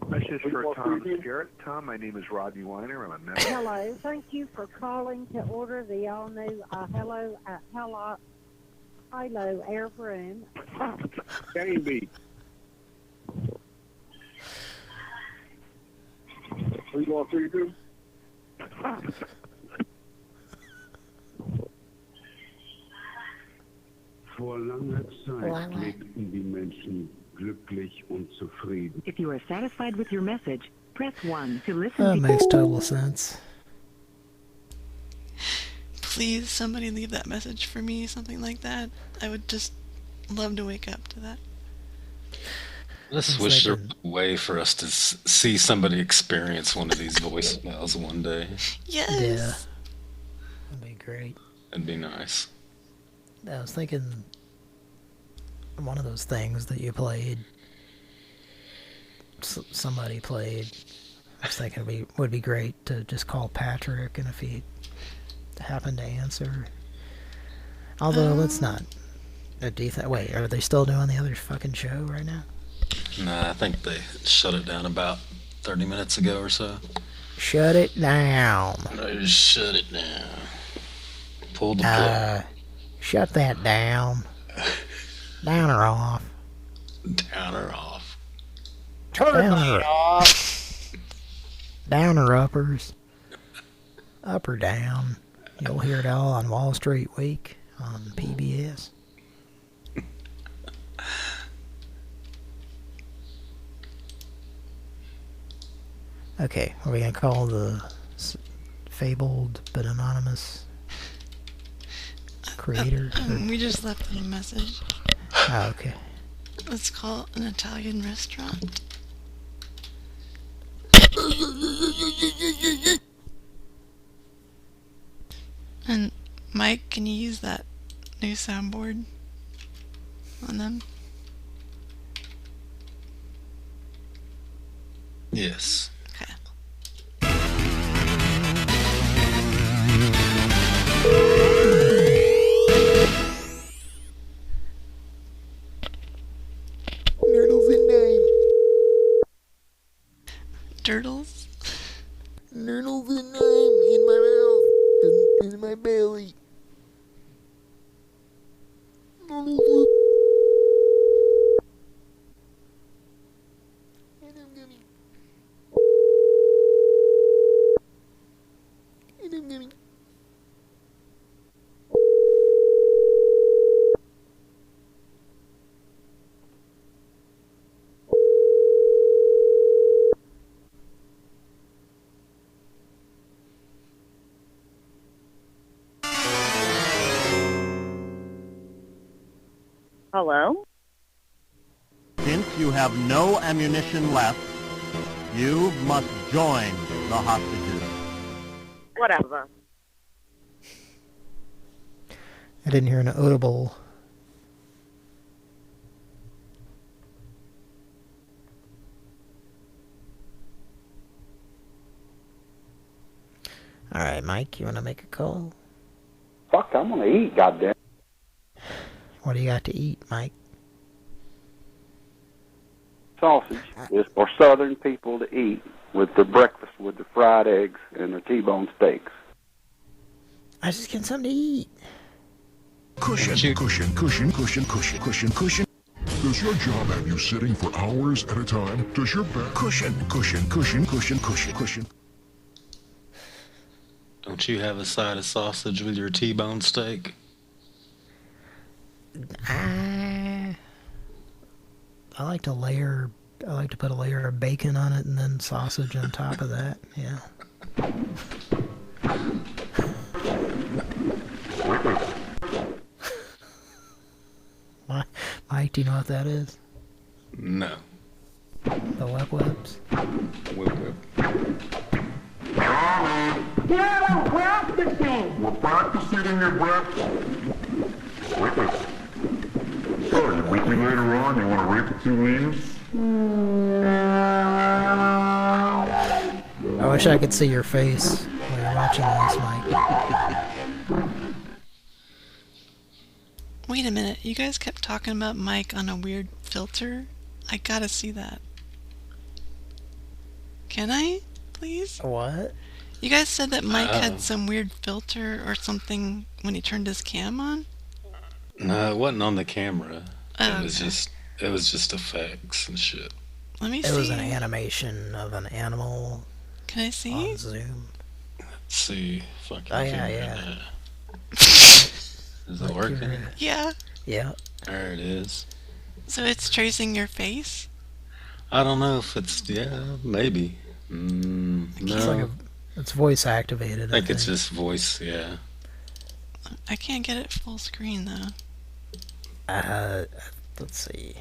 Message for Tom Garrett. Tom, my name is Rodney Weiner. I'm a member. Hello, thank you for calling to order the all-new Hello Air Room. Candy. Are you going 32? Vor langer Zeit lebten die Menschen glücklich und zufrieden. If you are satisfied with your message, press 1 to listen That to... makes total sense. Please, somebody leave that message for me, something like that. I would just love to wake up to that. I just wish there was a way for us to see somebody experience one of these voicemails one day. Yes! Yeah. That'd be great. It'd be nice. I was thinking one of those things that you played, somebody played, I was thinking it would be great to just call Patrick, and if he happened to answer. Although, let's not. Do you wait, are they still doing the other fucking show right now? Nah, I think they shut it down about 30 minutes ago or so. Shut it down. They just shut it down. Pull the plug. Shut that down. Down or off. Down or off. Turn it off. Down or uppers. Up or down. You'll hear it all on Wall Street Week on PBS. Okay, are we going to call the fabled but anonymous creator? We just left him a message. Oh, okay. Let's call an Italian restaurant. And Mike, can you use that new soundboard on them? Yes. Okay. Nurdles in name. Turtles? Nurdles in name in my mouth and in my belly. Nurdles up. And I'm gonna... And I'm gonna... Hello? Since you have no ammunition left, you must join the hostages. Whatever. I didn't hear an audible. Alright, Mike, you want to make a call? Fuck, I'm gonna eat, goddamn. What do you got to eat, Mike? Sausage is for Southern people to eat with their breakfast, with their fried eggs and their T-bone steaks. I was just getting something to eat. Cushion, cushion, cushion, cushion, cushion, cushion, cushion. Does your job have you sitting for hours at a time? Does your back... Cushion, cushion, cushion, cushion, cushion, cushion. Don't you have a side of sausage with your T-bone steak? I like to put a layer of bacon on it and then sausage on top of that. Yeah. Mike, do you know what that is? No. The Web Webs? Web. We're practicing your breath. Sorry, maybe later on you want to rake the 2 leaves? wish I could see your face while you're watching this, Mike. Wait a minute, you guys kept talking about Mike on a weird filter? I gotta see that. Can I, please? What? You guys said that Mike had some weird filter or something when he turned his cam on? No, it wasn't on the camera. Oh, It was just effects and shit. Let me see. It was an animation of an animal. Can I see? On Zoom. Let's see if I can yeah. Is it working? Yeah. Yeah. There it is. So it's tracing your face? I don't know if it's, maybe. No. It's voice activated. I think it's just voice, yeah. I can't get it full screen though. Let's see.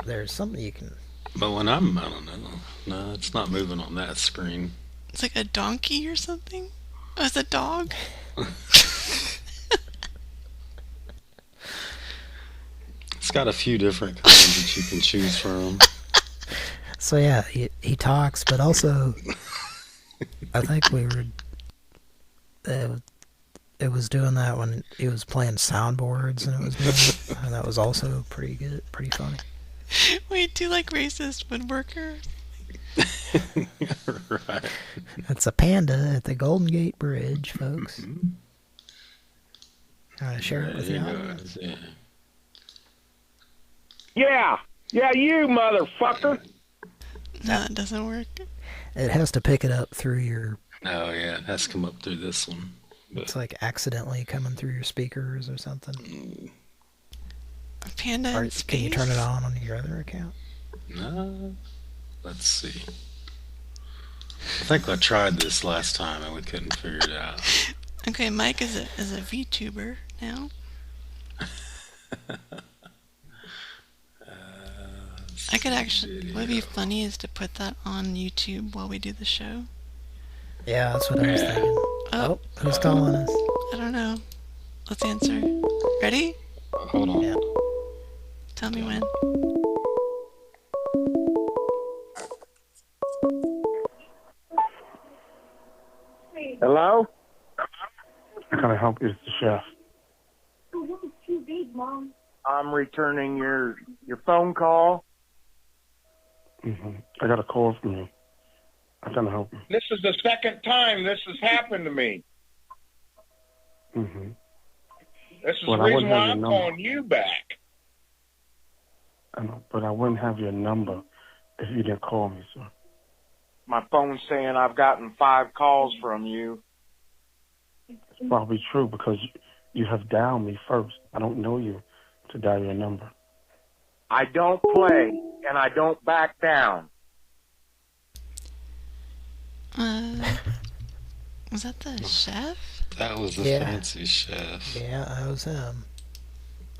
There's something you can... But when I don't know. No, it's not moving on that screen. It's like a donkey or something? Oh, it's a dog? It's got a few different kinds that you can choose from. So yeah, he talks, but also I think we were it was doing that when he was playing soundboards, and it was doing, and that was also pretty good, pretty funny. Wait, do you like racist woodworkers? Right. It's a panda at the Golden Gate Bridge, folks. I'm gonna share it with you. Yeah, you motherfucker. No, it doesn't work. It has to pick it up through your... Oh, yeah, it has to come up through this one. But it's like accidentally coming through your speakers or something. A panda in space? Can you turn it on your other account? No. Let's see. I think I tried this last time and we couldn't figure it out. Okay, Mike is a VTuber now. I could actually... What would be funny is to put that on YouTube while we do the show. Yeah, that's what I was thinking. Oh, who's calling us? I don't know. Let's answer. Ready? Hold on. Yeah. Tell me when. Hello? How can I help you? It's the chef. I'm returning your phone call. I got a call from you. How can I help you? This is the second time this has happened to me. This is Well, the I reason wouldn't why have your I'm number. calling you back. I know, but I wouldn't have your number if you didn't call me, sir. My phone's saying I've gotten 5 calls from you. It's probably true because you have dialed me first. I don't know you to dial your number. I don't play, and I don't back down. Was that the chef? That was the fancy chef. Yeah, that was him.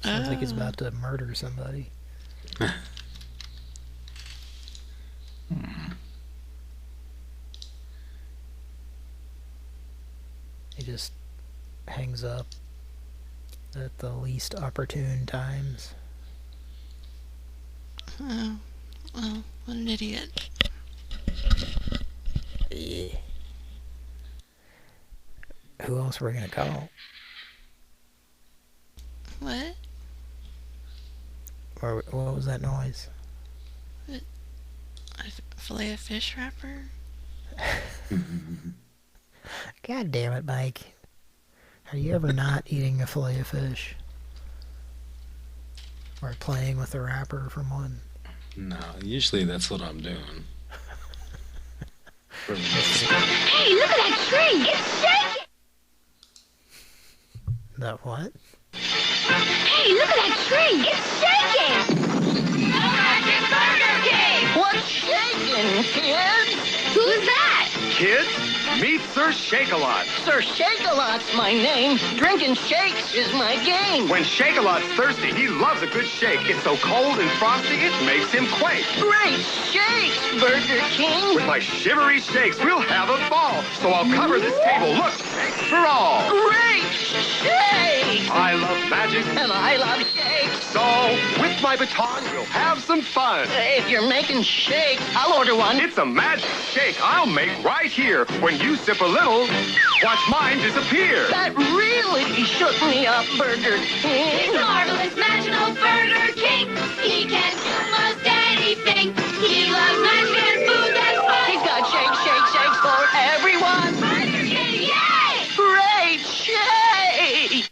Sounds like he's about to murder somebody. He just hangs up at the least opportune times. Oh, well, what an idiot. Yeah. Who else were we gonna call? What? Or what was that noise? A fillet of fish wrapper? God damn it, Mike. Are you ever not eating a fillet of fish? Or playing with the wrapper from one? No, usually that's what I'm doing. Hey, look at that tree! It's shaking! That what? Hey, look at that tree! It's shaking! Burger King! What's shaking, kids? Who's that? Kids? Meet Sir Shake-A-Lot. Sir Shake-A-Lot's my name. Drinking shakes is my game. When Shake-A-Lot's thirsty, he loves a good shake. It's so cold and frosty, it makes him quake. Great shakes, Burger King. With my shivery shakes, we'll have a ball. So I'll cover this table. Look, shakes for all. Great shakes. I love magic. And I love shakes. So, with my baton, we'll have some fun. If you're making shakes, I'll order one. It's a magic shake I'll make right here. When you sip a little, watch mine disappear. That really shook me up, Burger King. He's a marvelous, magical Burger King. He can do most anything. He loves magic and food that's fun. He's got shakes for everyone. Burger King, yay! Great shake!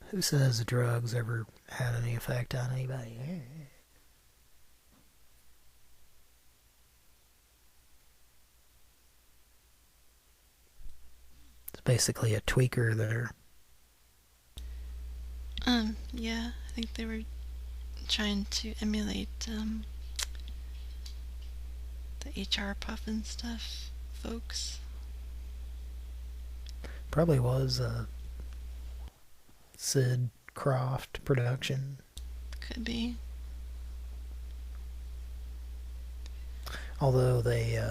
Who says drugs ever had any effect on anybody? It's basically a tweaker there. Yeah, I think they were trying to emulate, the HR Puffin stuff, folks. Probably was a Sid Croft production. Could be. Although they,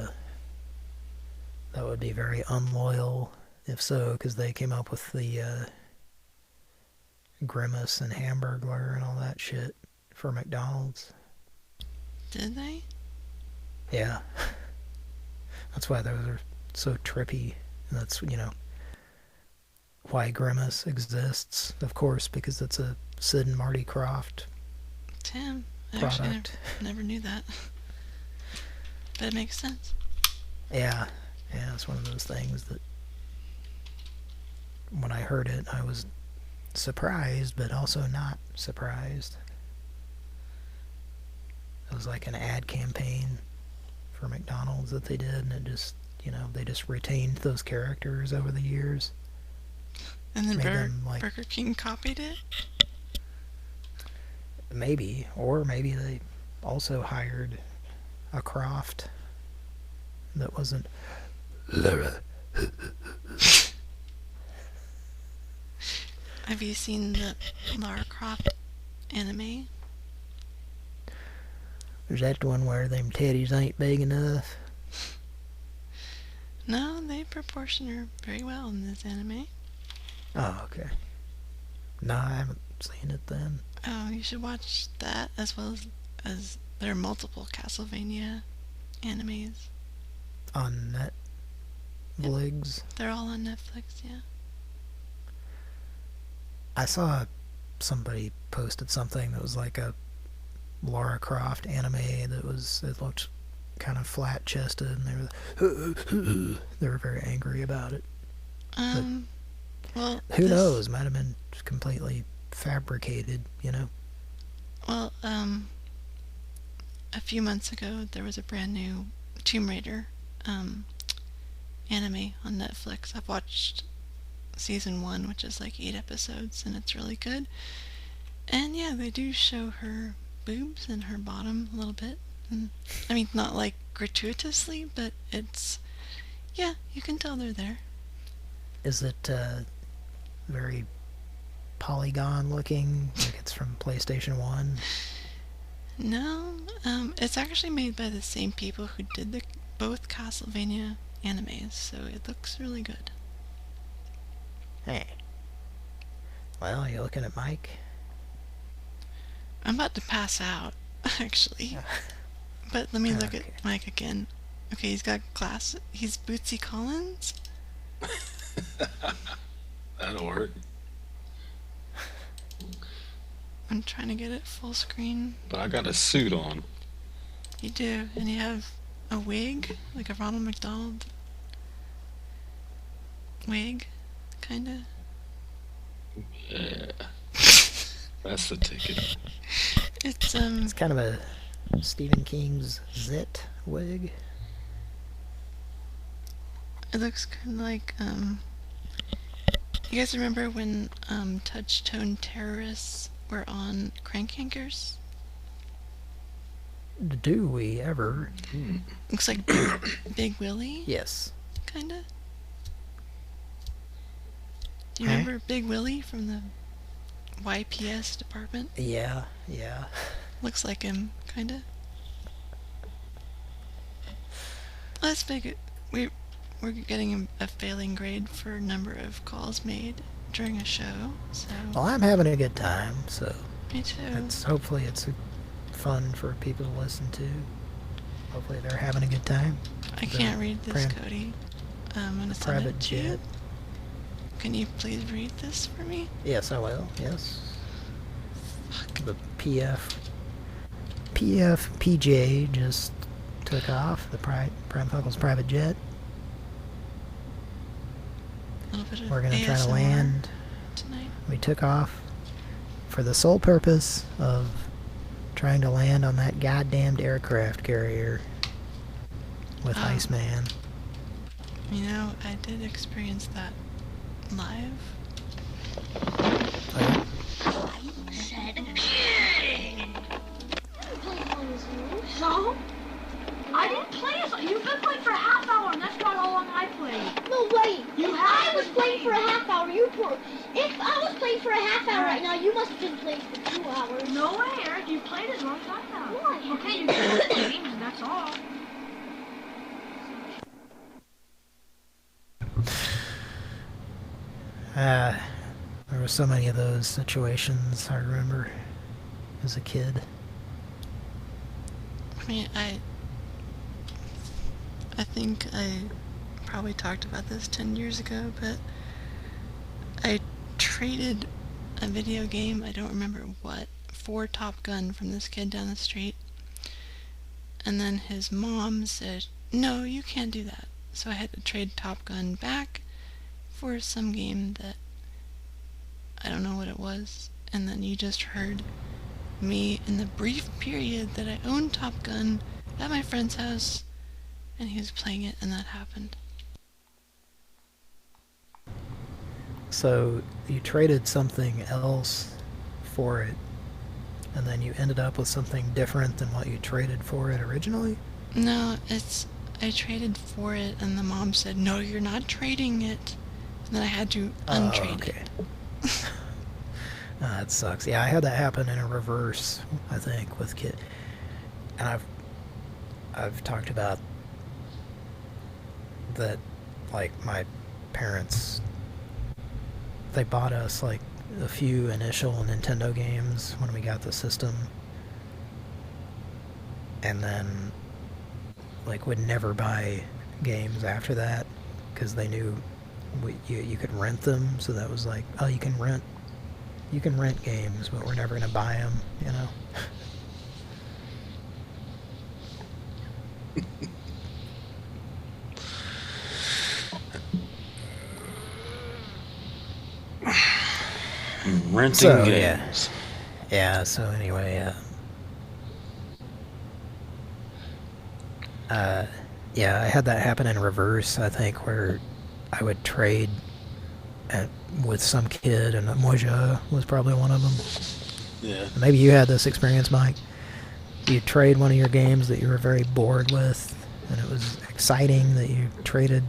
that would be very unloyal if so, because they came up with the, Grimace and Hamburglar and all that shit for McDonald's. Did they? Yeah. That's why those are so trippy. And that's, you know, why Grimace exists, of course, because it's a Sid and Marty Krofft Damn, I product. actually never knew that. But it makes sense. Yeah, it's one of those things that when I heard it, I was surprised, but also not surprised. It was like an ad campaign for McDonald's that they did, and it just, you know, they just retained those characters over the years. And then like, Burger King copied it? Maybe, or maybe they also hired a Croft that wasn't Lara. Have you seen the Lara Croft anime? Is that the one where them teddies ain't big enough? No, they proportion her very well in this anime. Oh, okay. No, I haven't seen it then. Oh, you should watch that as well as there are multiple Castlevania animes. On Netflix? Yep. They're all on Netflix, yeah. I saw somebody posted something that was like a Lara Croft anime that was, it looked kind of flat-chested, and they were very angry about it. Well, who knows? Might have been completely fabricated, you know? Well, a few months ago, there was a brand new Tomb Raider anime on Netflix. I've watched season 1, which is like 8 episodes, and it's really good. And yeah, they do show her boobs and her bottom a little bit. And, I mean, not like gratuitously, but it's, yeah, you can tell they're there. Is it very polygon looking, like it's from PlayStation 1? No, it's actually made by the same people who did both Castlevania animes, so it looks really good. Hey. Well, are you looking at Mike? I'm about to pass out, actually. But let me look at Mike again. Okay, he's got glasses. He's Bootsy Collins? That'll work. I'm trying to get it full screen. But I got a suit on. You do, and you have a wig, like a Ronald McDonald wig, kinda. Yeah. That's the ticket. It's kind of a Stephen King's Zit wig. It looks kind of like, you guys remember when, touch-tone terrorists were on crank yankers? do we ever? Looks like Big Willie? Yes. Kinda. Do you remember Big Willie from the YPS department? Yeah, yeah. Looks like him, kinda. Let's make it. We're getting a failing grade for number of calls made during a show, so... Well, I'm having a good time, so... Me too. Hopefully it's fun for people to listen to. Hopefully they're having a good time. I can't read this, Cody. I'm going to send it to you. Can you please read this for me? Yes, I will. Yes. The PJ just took off. The Pran Funkels private jet. We're going to try to land. Tonight. We took off for the sole purpose of trying to land on that goddamned aircraft carrier with Iceman. You know, I did experience that live. So? I didn't play as long. You've been playing for a half hour, and that's not how long I played. No way. I was playing for a half hour. If I was playing for a half hour right now, you must have been playing for 2 hours. No way, Eric. You played as long as I have. No, okay, you played the games, and that's all. There were so many of those situations I remember as a kid. I mean, I think I probably talked about this 10 years ago, but I traded a video game, I don't remember what, for Top Gun from this kid down the street. And then his mom said, no, you can't do that. So I had to trade Top Gun back for some game that I don't know what it was. And then you just heard me in the brief period that I owned Top Gun at my friend's house, and he was playing it, and that happened. So you traded something else for it, and then you ended up with something different than what you traded for it originally? No, I traded for it, and the mom said, no, you're not trading it. And then I had to untrade it. That sucks. Yeah, I had that happen in a reverse, I think, with kid. And I've talked about that, like, my parents, they bought us, like, a few initial Nintendo games when we got the system. And then, like, would never buy games after that, because they knew you could rent them, so that was like, oh, you can rent games, but we're never going to buy them, you know? Renting games. Yeah, so anyway, yeah, I had that happen in reverse, I think, where I would trade with some kid, and Moja was probably one of them. Yeah. Maybe you had this experience, Mike. You trade one of your games that you were very bored with, and it was exciting that you traded.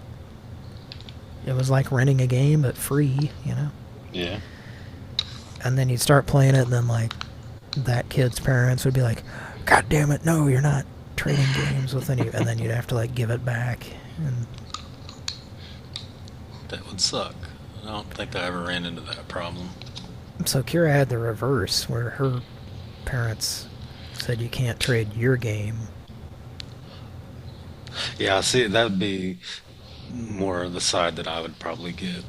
It was like renting a game, but free, you know? Yeah. And then you'd start playing it, and then, like, that kid's parents would be like, God damn it, no, you're not trading games with any... And then you'd have to, like, give it back. And that would suck. I don't think I ever ran into that problem. So Kira had the reverse, where her parents said you can't trade your game. Yeah, see, that would be more the side that I would probably get.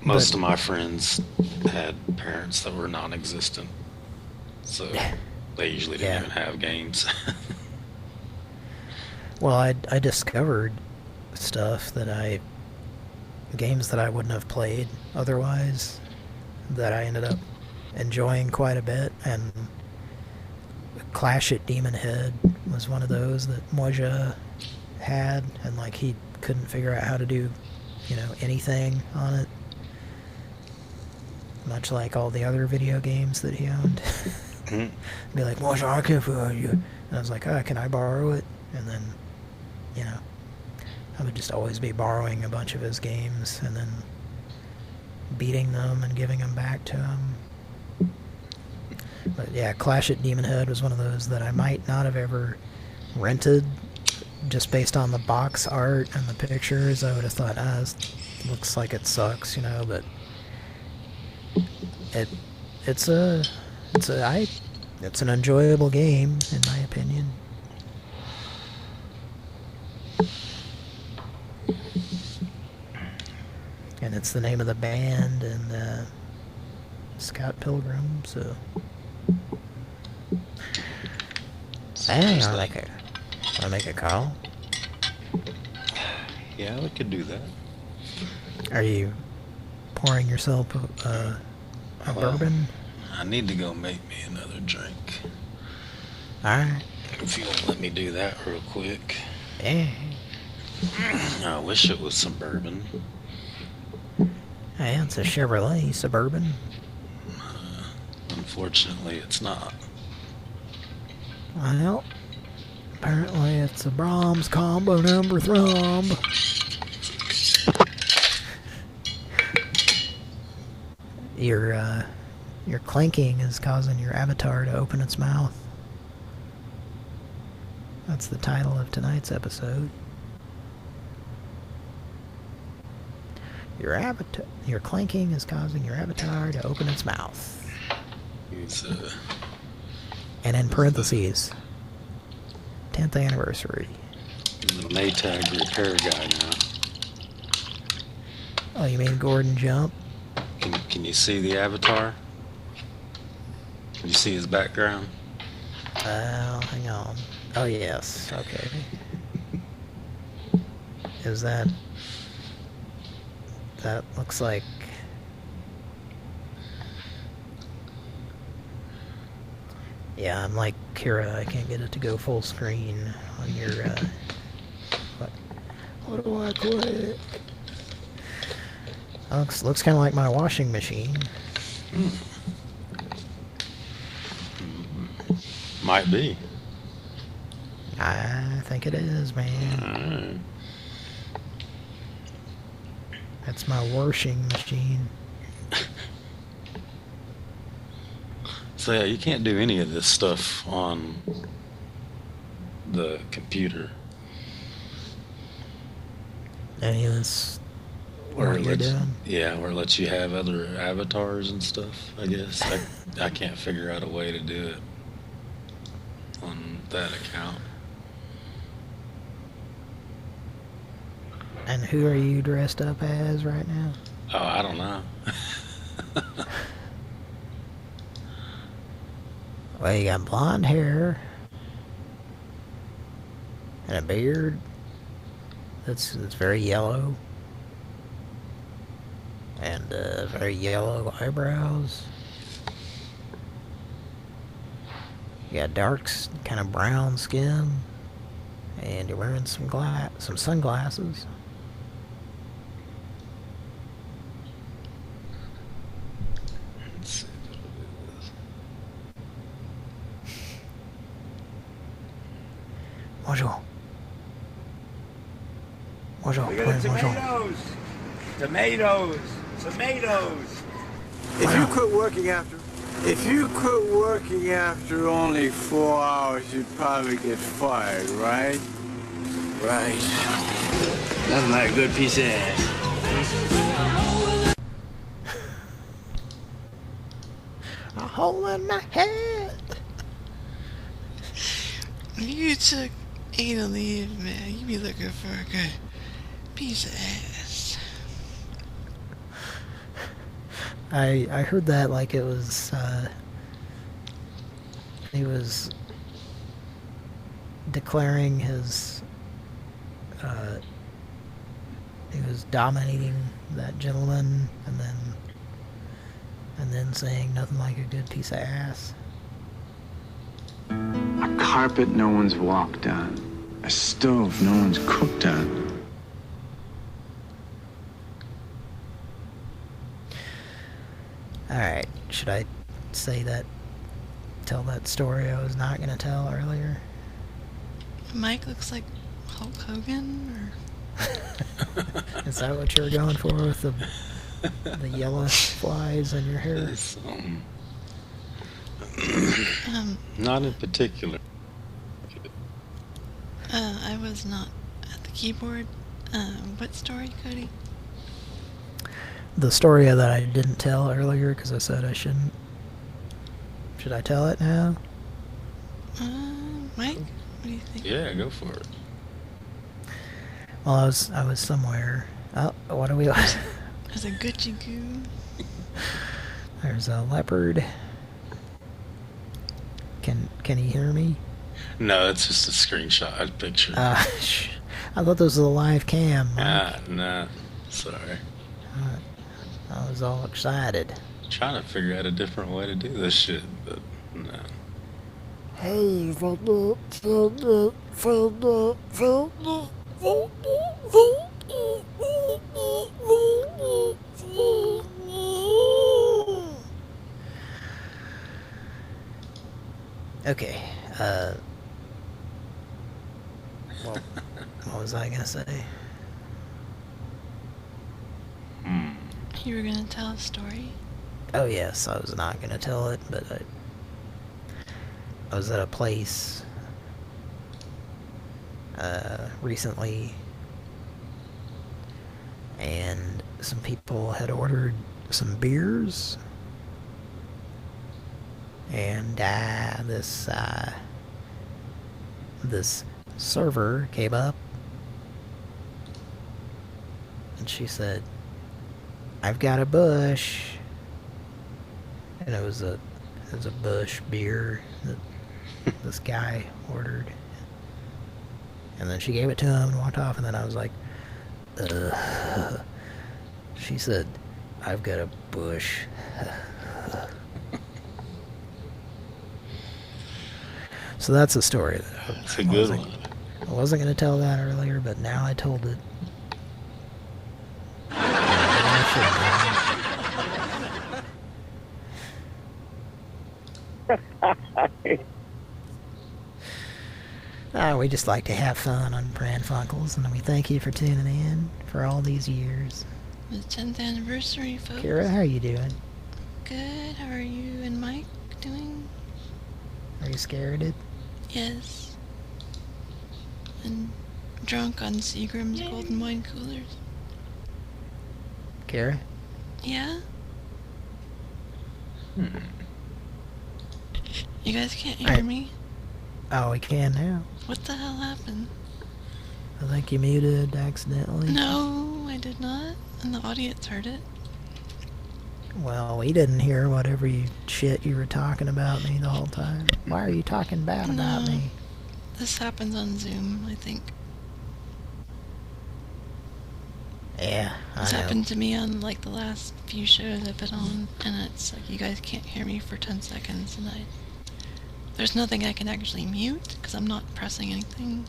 Most of my friends had parents that were non-existent, so they usually didn't even have games. Well, I discovered stuff games that I wouldn't have played otherwise, that I ended up enjoying quite a bit, and Clash at Demon Head was one of those that Moja had, and like he couldn't figure out how to do, you know, anything on it. Much like all the other video games that he owned. Be like, "Well, I can't find you." And I was like, "Oh, can I borrow it?" And then, you know, I would just always be borrowing a bunch of his games and then beating them and giving them back to him. But yeah, Clash at Demon Head was one of those that I might not have ever rented just based on the box art and the pictures. I would have thought, this looks like it sucks, you know, but it's an enjoyable game in my opinion. And it's the name of the band and Scott Pilgrim, so hey, I'll make a call. Yeah, we could do that. Are you pouring yourself a bourbon? I need to go make me another drink. Alright. If you won't let me do that real quick. Yeah. I wish it was some bourbon. Yeah, it's a Chevrolet Suburban. Unfortunately, it's not. Well, apparently it's a Brahms combo number thumb. Your clanking is causing your avatar to open its mouth. That's the title of tonight's episode. Your clanking is causing your avatar to open its mouth. And in parentheses, 10th anniversary. The Maytag repair guy now. Oh, you mean Gordon Jump? Can you see the avatar? Can you see his background? Hang on. Oh, yes. Okay. Is that... That looks like... Yeah, I'm like Kira. I can't get it to go full screen on your, What do I click? Looks kind of like my washing machine. Might be. I think it is, man. That's my washing machine. So yeah, you can't do any of this stuff on the computer. Any of this Or what you're doing? Yeah, or it lets you have other avatars and stuff, I guess. I can't figure out a way to do it on that account. And who are you dressed up as right now? Oh, I don't know. Well, you got blonde hair and a beard that's very yellow and very yellow eyebrows. You got dark, kind of brown skin, and you're wearing some sunglasses. Bonjour. Bonjour. Look at the tomatoes. Tomatoes. Tomatoes. If you quit working after only 4 hours, you'd probably get fired, right? Right. That's not a good piece of ass. A hole in my head. You took A to leave, man. You be looking for a good piece of ass. I heard that like it was, he was declaring his, he was dominating that gentleman and then saying nothing like a good piece of ass. A carpet no one's walked on. A stove no one's cooked on. Alright, should I say that tell that story I was not going to tell earlier? Mike looks like Hulk Hogan, or Is that what you were going for with the yellow flies in your hair? Not in particular. I was not at the keyboard. What story, Cody? The story that I didn't tell earlier because I said I shouldn't. Should I tell it now? Mike, what do you think? Yeah, go for it. Well, I was somewhere. Oh, what are we? There's a Gucci goo. There's a leopard. Can you hear me? No, it's just a screenshot picture. I thought this was a live cam. Nah, sorry. I was all excited. Trying to figure out a different way to do this shit, but no. Hey, okay, well, what was I gonna say? You were gonna tell a story? Oh yes, I was not gonna tell it, but I was at a place recently, and some people had ordered some beers, and this server came up, and she said, "I've got a Bush," and it was a Bush beer that this guy ordered, and then she gave it to him and walked off, and then I was like, she said, "I've got a Bush." So that's a story. That's a good one. I wasn't going to tell that earlier, but now I told it. We just like to have fun on Pran Funkels, and we thank you for tuning in for all these years. The 10th anniversary, folks. Kira, how are you doing? Good. How are you and Mike doing? Are you scared? Yes. And drunk on Seagram's golden wine coolers. Kara? Yeah? You guys can't hear me? Oh, we can now. What the hell happened? I think you muted accidentally. No, I did not. And the audience heard it. Well, we didn't hear whatever shit you were talking about me the whole time. Why are you talking bad about me? This happens on Zoom, I think. Yeah, It's happened to me on like the last few shows I've been on, and it's like you guys can't hear me for 10 seconds, and there's nothing I can actually mute because I'm not pressing anything.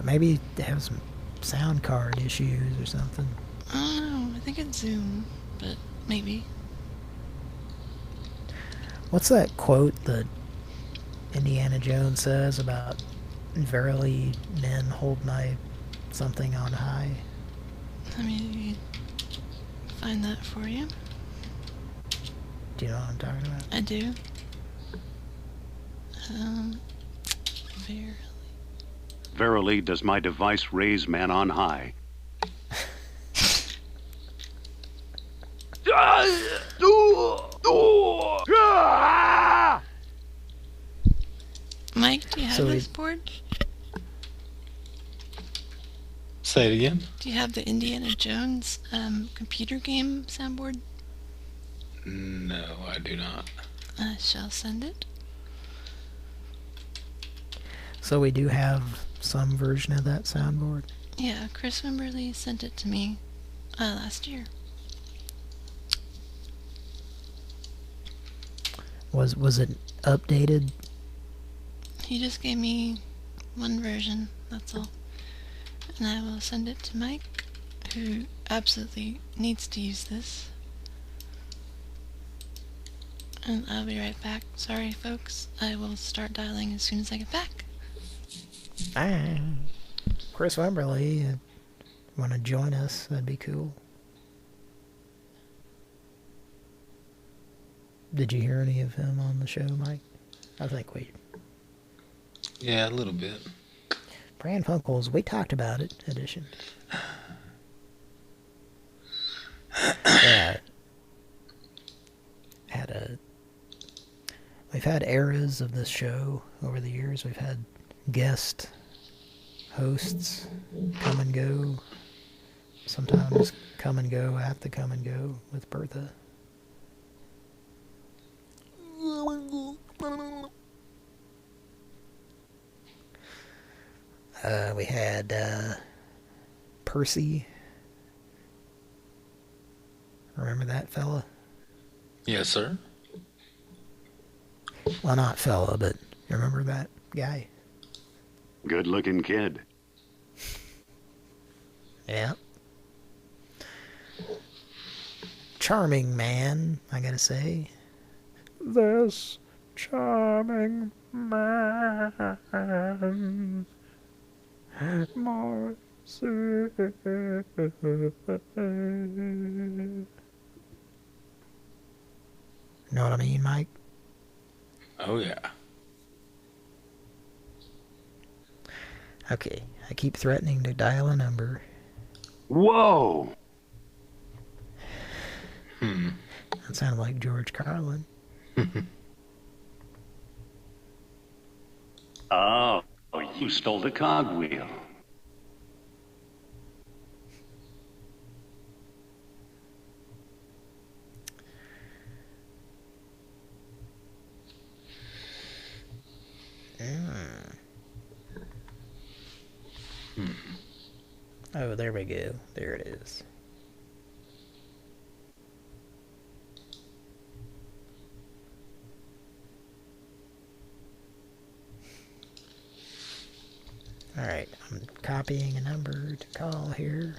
Maybe they have some sound card issues or something. I don't know. I think it's Zoom, but maybe. What's that quote that Indiana Jones says about "Verily, men hold my something on high"? Let me find that for you. Do you know what I'm talking about? I do. Verily does my device raise man on high. Mike, do you have this board? Say it again? Do you have the Indiana Jones computer game soundboard? No, I do not. I shall send it. So we do have some version of that soundboard? Yeah, Chris Wimberly sent it to me last year. Was it updated? He just gave me one version, that's all. And I will send it to Mike, who absolutely needs to use this. And I'll be right back. Sorry, folks. I will start dialing as soon as I get back. Chris Wemberly, want to join us? That'd be cool. Did you hear any of him on the show, Mike? I think we... Yeah, a little bit. Pran Funkels, we talked about it, edition. Yeah. We've had eras of this show over the years. We've had guest hosts come and go. Sometimes come and go at the come and go with Bertha. We had Percy. Remember that fella? Yes, sir. Well, not fella, but you remember that guy? Good-looking kid. Yeah. Charming man, I gotta say. This charming man. My sweet. Know what I mean, Mike? Oh, yeah. Okay, I keep threatening to dial a number. Whoa! That sounded like George Carlin. Oh, you stole the cogwheel. Oh, there we go. There it is. Alright, I'm copying a number to call here.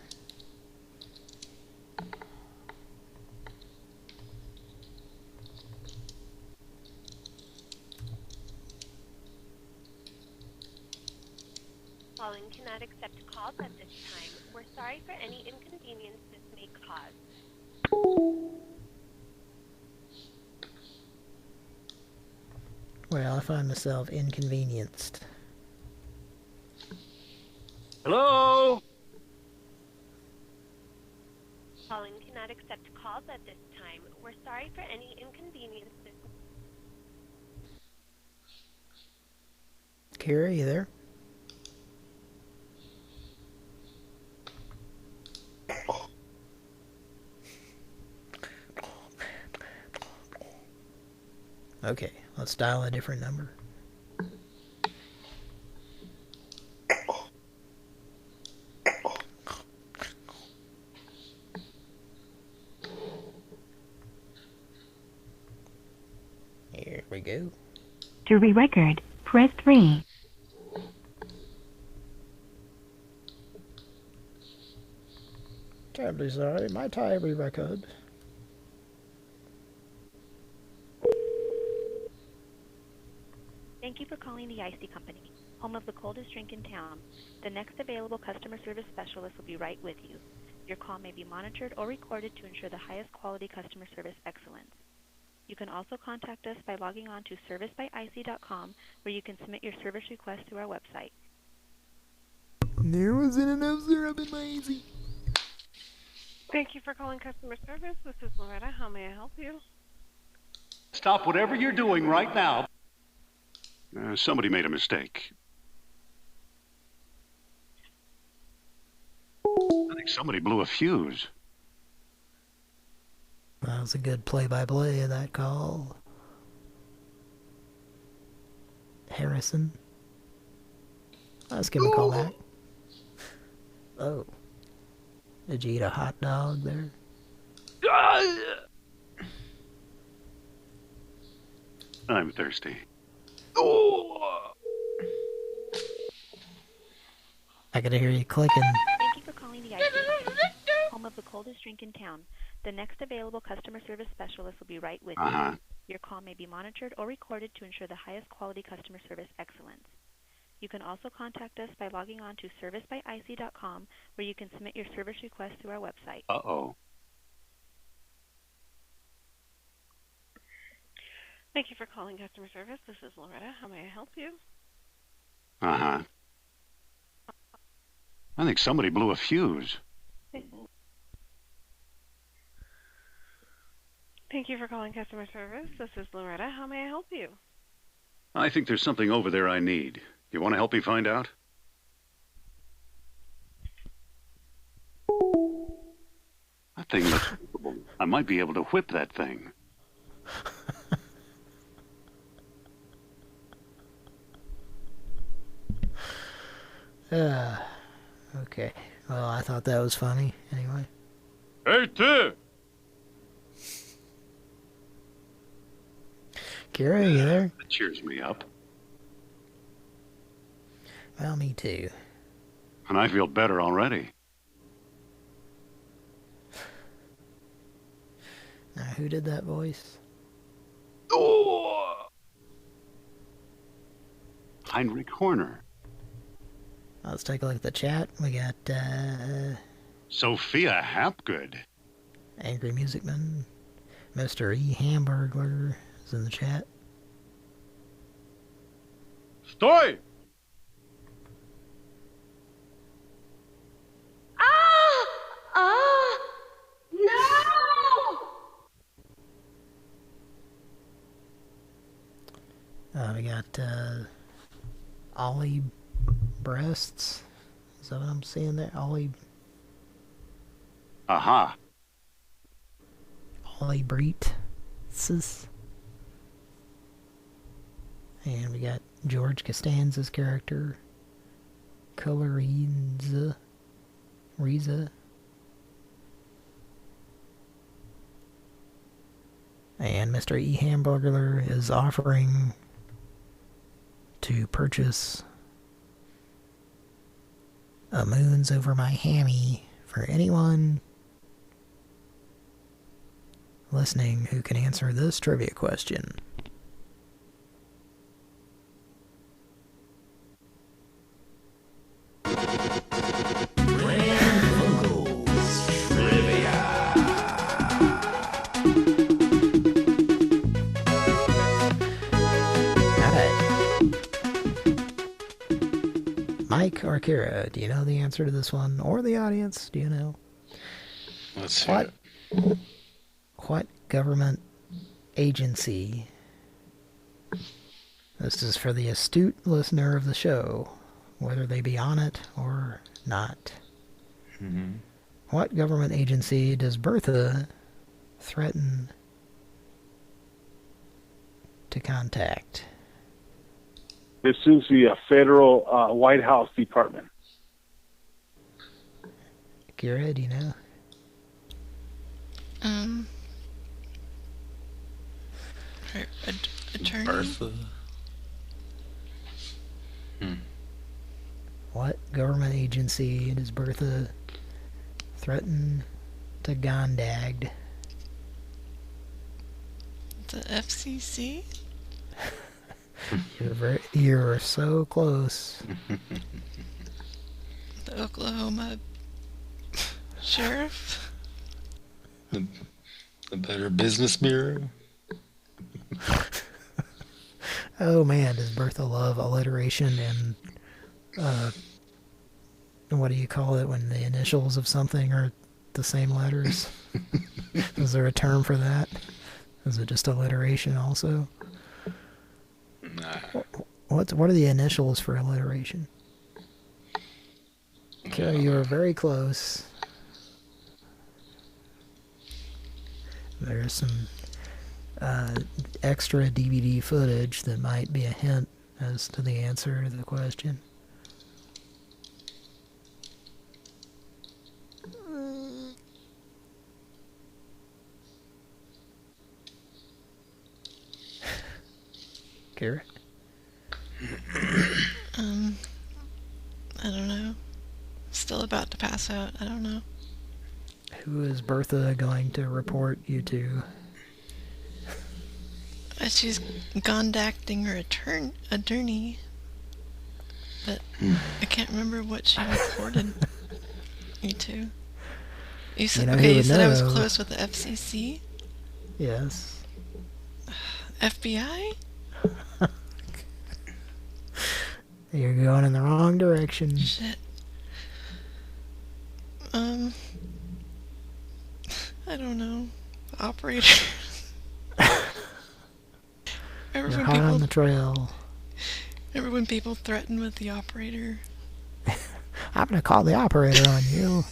Calling cannot accept calls at this time. We're sorry for any inconvenience this may cause. Well, I find myself inconvenienced. Hello? Calling cannot accept calls at this time. We're sorry for any inconvenience this Kira, you there? Okay, let's dial a different number. Here we go. To re-record, press 3. Terribly sorry, my time record. Thank you for calling the Icy Company, home of the coldest drink in town. The next available customer service specialist will be right with you. Your call may be monitored or recorded to ensure the highest quality customer service excellence. You can also contact us by logging on to servicebyicy.com, where you can submit your service request through our website. There wasn't enough syrup in my Icy. Thank you for calling customer service. This is Loretta. How may I help you? Stop whatever you're doing right now. Somebody made a mistake. I think somebody blew a fuse. That was a good play-by-play of that call. Harrison. Let's give him a call back. Oh. Did you eat a hot dog there? I'm thirsty. I could hear you clicking. Thank you for calling the Icy Company, home of the coldest drink in town. The next available customer service specialist will be right with you. Your call may be monitored or recorded to ensure the highest quality customer service excellence. You can also contact us by logging on to servicebyic.com, where you can submit your service request through our website. Uh-oh. Thank you for calling customer service. This is Loretta. How may I help you? Uh-huh. I think somebody blew a fuse. Thank you for calling customer service. This is Loretta. How may I help you? I think there's something over there I need. You want to help me find out? That thing looks capable. I might be able to whip that thing. Okay. Well, I thought that was funny, anyway. Hey, Tim! Kira, are you there? That cheers me up. Well, me too. And I feel better already. Now, who did that voice? Oh! Heinrich Horner. Let's take a look at the chat. We got, Sophia Hapgood. Angry Music Man. Mr. E. Hamburglar is in the chat. Stoy! No! We got, Ollie Breasts. Is that what I'm seeing there? Ollie... Aha. Ollie Breet. And we got George Costanza's character. Coloriza. Riza. And Mr. E. Hamburglar is offering to purchase a Moons Over My Hammy for anyone listening who can answer this trivia question. Pran Funkels Trivia. Mike or Kira, do you know the answer to this one? Or the audience, do you know? Let's hear it. What government agency, this is for the astute listener of the show, whether they be on it or not. Mm-hmm. What government agency does Bertha threaten to contact? This is the federal White House Department. Kira, do you know? Her attorney. Bertha. What government agency does Bertha threaten to gondag? The FCC? You're so close. The Oklahoma Sheriff? The Better Business Bureau? Oh man, does Bertha love alliteration and what do you call it when the initials of something are the same letters? Is there a term for that? Is it just alliteration also? Nah. What are the initials for alliteration? Okay, you are very close. There's some extra DVD footage that might be a hint as to the answer to the question. Kara? I don't know. Still about to pass out. I don't know. Who is Bertha going to report you to? She's contacting her attorney, but I can't remember what she reported me to. You said, you said I was close with the FCC? Yes. FBI? You're going in the wrong direction. Shit. I don't know. The operator. You're hot on the trail. Remember when people threaten with the operator? I'm going to call the operator on you.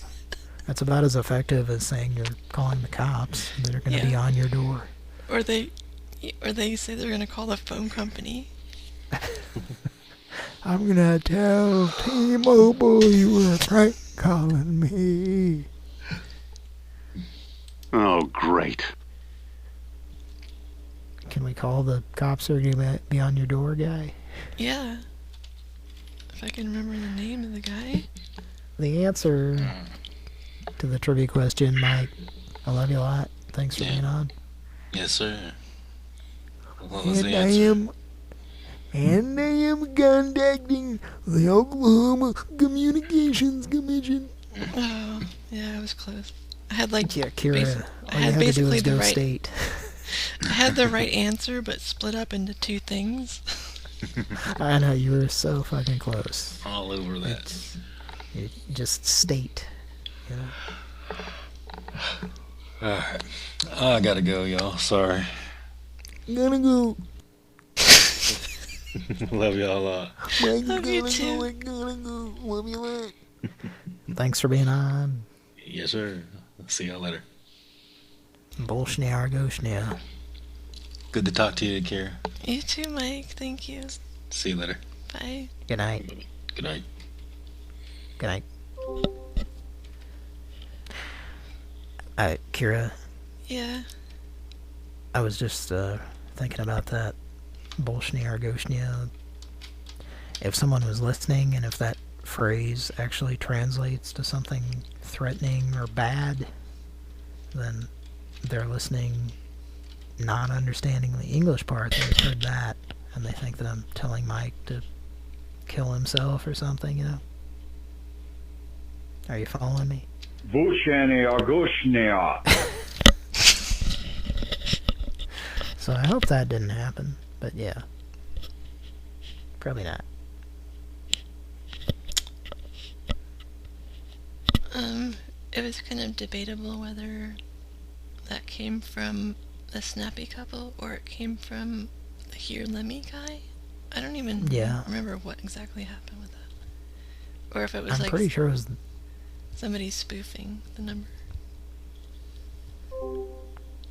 That's about as effective as saying you're calling the cops that are going to be on your door. Or they say they're going to call the phone company. I'm going to tell T-Mobile you were prank calling me. Oh, great. Can we call the cops that are going to be on your door, guy? Yeah. If I can remember the name of the guy. The answer to the trivia question, Mike. I love you a lot. Thanks for being on. Yes, sir. What And was the answer? I am contacting the Oklahoma Communications Commission. Oh, yeah, I was close. I had like Kira, I had basically the right state. I had the right answer, but split up into two things. I know, you were so fucking close. All over that. It's just state. You know? Alright. I gotta go, y'all. Sorry. Gonna go. Love y'all a lot. Love you too. Love you a lot. Thanks for being on. Yes, sir. See y'all later. Bolshnia, Goshnia. Good to talk to you, Kira. You too, Mike. Thank you. See you later. Bye. Good night. Good night. Good night. Kira. Yeah. I was just thinking about that Bolshnia or Goshnia. If someone was listening and if that phrase actually translates to something threatening or bad, then they're listening, not understanding the English part. They've heard that and they think that I'm telling Mike to kill himself or something, you know? Are you following me? Bolshnia or Goshnia. So I hope that didn't happen, but yeah. Probably not. It was kind of debatable whether that came from the Snappy couple or it came from the Here Lemmy guy. I don't even remember what exactly happened with that. Or if it was I'm pretty sure it was somebody spoofing the number.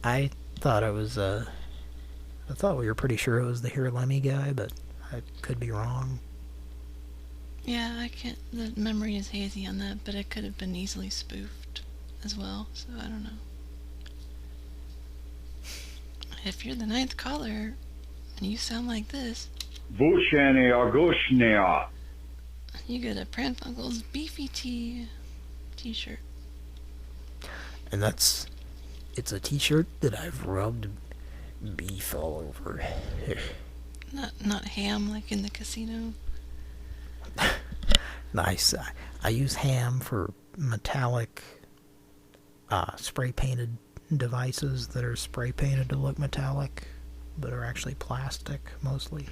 I thought it was I thought we were pretty sure it was the Here Lemmy guy, but I could be wrong. Yeah, I can't. The memory is hazy on that, but it could have been easily spoofed as well, so I don't know. If you're the 9th caller and you sound like this, Bolshnia or Goshnia. you get a Pran Funkels Beefy t-shirt. And it's a t-shirt that I've rubbed beef all over. Not ham like in the casino. Nice. I use ham for metallic spray painted devices that are spray painted to look metallic but are actually plastic mostly.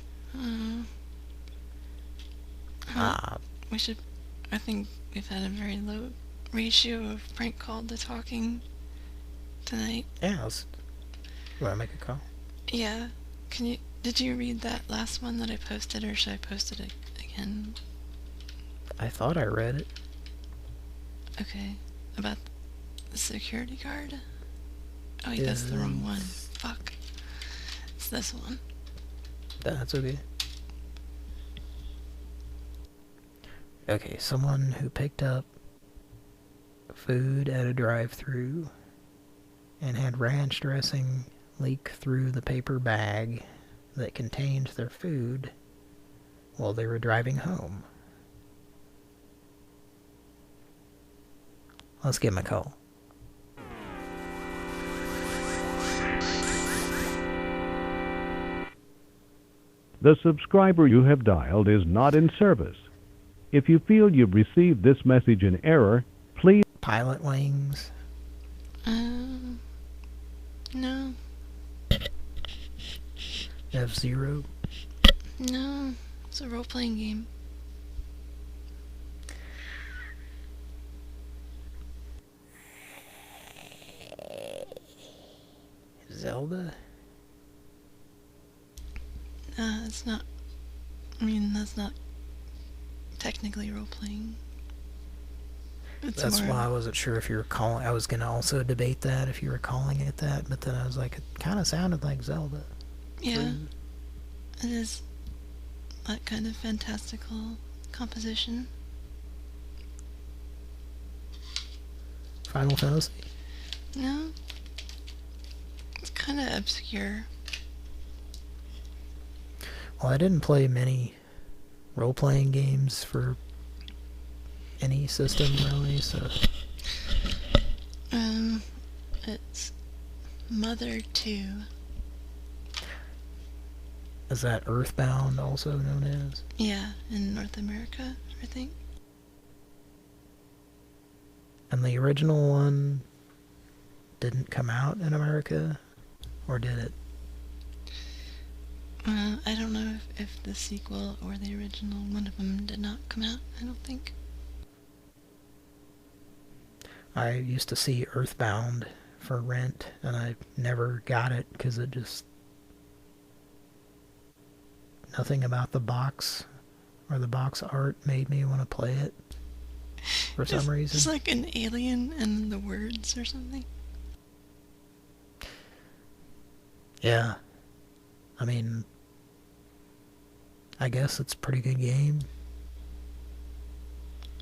We should. I think we've had a very low ratio of prank call to talking tonight. Yeah, you want to make a call? Yeah. Did you read that last one that I posted, or should I post it again? I thought I read it. Okay. About the security guard? Oh wait, that's the wrong one. Fuck. It's this one. That's okay. Okay, someone who picked up food at a drive-thru and had ranch dressing leak through the paper bag that contained their food while they were driving home. Let's give him a call. The subscriber you have dialed is not in service. If you feel you've received this message in error, please... Pilot Wings. No. F-Zero. No. It's a role-playing game. Zelda? It's not... I mean, that's not technically role-playing. That's why I wasn't sure if you were calling... I was going to also debate that, if you were calling it that, but then I was like, it kind of sounded like Zelda. Yeah. It is that kind of fantastical composition. Final Fantasy? No. It's kind of obscure. Well, I didn't play many role-playing games for any system, really, so... It's Mother 2. Is that Earthbound also known as? Yeah, in North America, I think. And the original one didn't come out in America? Or did it? I don't know if the sequel or the original, one of them did not come out, I don't think. I used to see Earthbound for rent, and I never got it because it just... Nothing about the box or the box art made me want to play it for some reason. It's like an alien and the words or something. Yeah. I mean, I guess it's a pretty good game.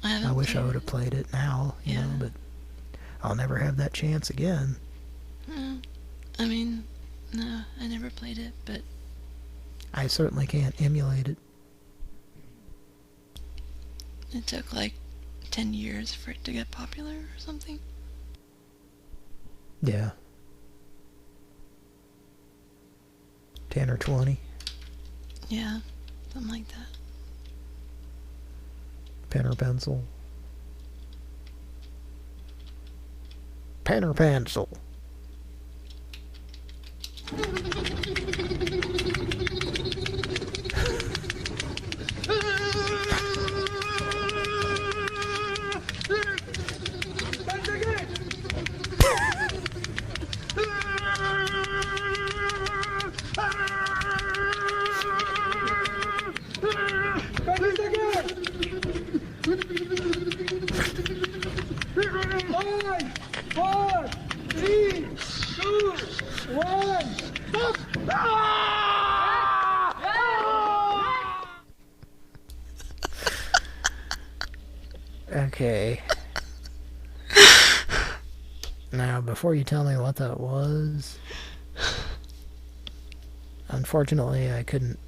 I wish I would have played it now, you know, but I'll never have that chance again. I mean, no, I never played it, but... I certainly can't emulate it. It took like 10 years for it to get popular or something. Yeah. 10 or 20. Yeah, something like that. Pen or pencil. Pen or pencil. Okay. Now, before you tell me what that was, unfortunately, I couldn't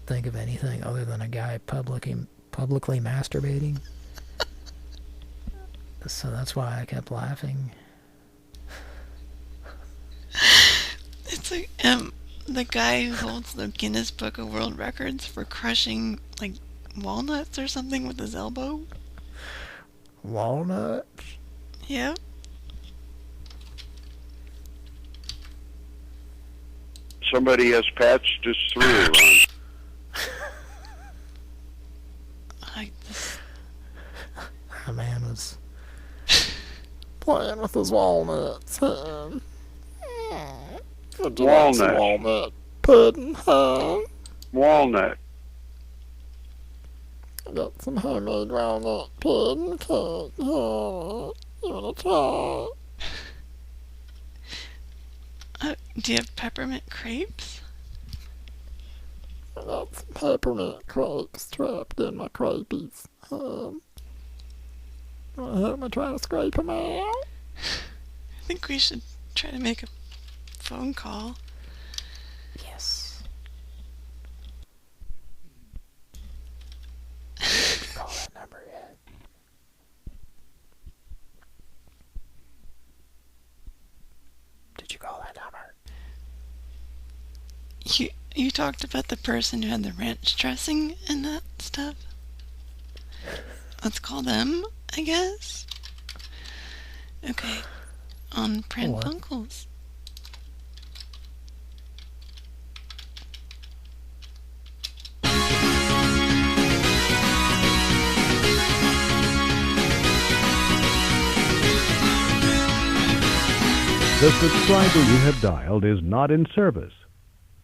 think of anything other than a guy publicly masturbating. So that's why I kept laughing. It's like, the guy who holds the Guinness Book of World Records for crushing, like, walnuts or something with his elbow. Walnuts? Yeah. Somebody has patched us through, Ron. That man was playing with his walnuts. Would you like some walnut pudding, huh? Walnut. I got some homemade walnut pudding cake. You wanna try? Do you have peppermint crepes? I got some peppermint crepes trapped in my crepies. Wanna help me try to scrape them out? I think we should try to make a phone call. Yes. Did you call that number yet? Did you call that number? You talked about the person who had the ranch dressing and that stuff. Let's call them, I guess. Okay. On Pran Funkels. The subscriber you have dialed is not in service.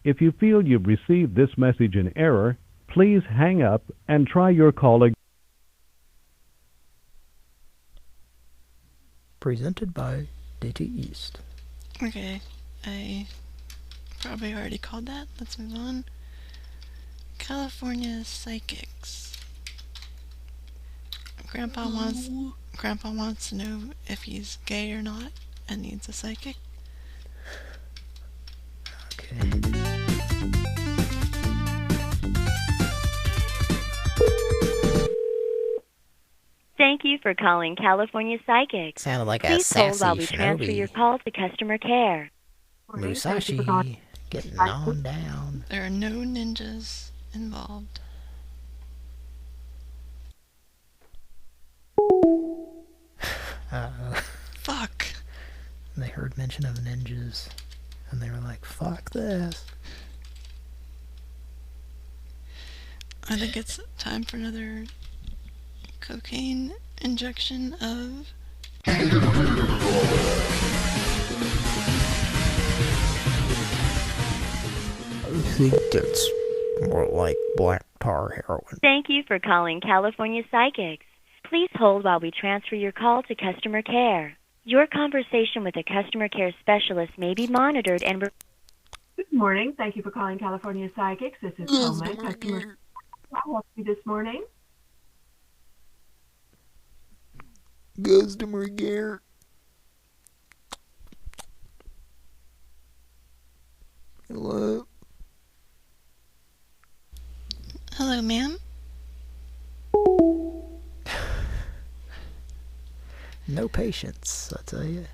If you feel you've received this message in error, please hang up and try your call again. Presented by DT East. Okay. I probably already called that. Let's move on. California Psychics. Grandpa wants to know if he's gay or not and needs a psychic. Okay. Thank you for calling California Psychic. Sounded like a Please hold sassy while we transfer shinobi. your call to customer care. Musashi getting on down. There are no ninjas involved. Fuck. They heard mention of ninjas, and they were like, fuck this. I think it's time for another cocaine injection of... I think that's more like black tar heroin. Thank you for calling California Psychics. Please hold while we transfer your call to customer care. Your conversation with a customer care specialist may be monitored and... Good morning. Thank you for calling California Psychics. This is Coleman, customer. I'll help you this morning. Customer care. Hello? Hello, ma'am? No patience, I tell you.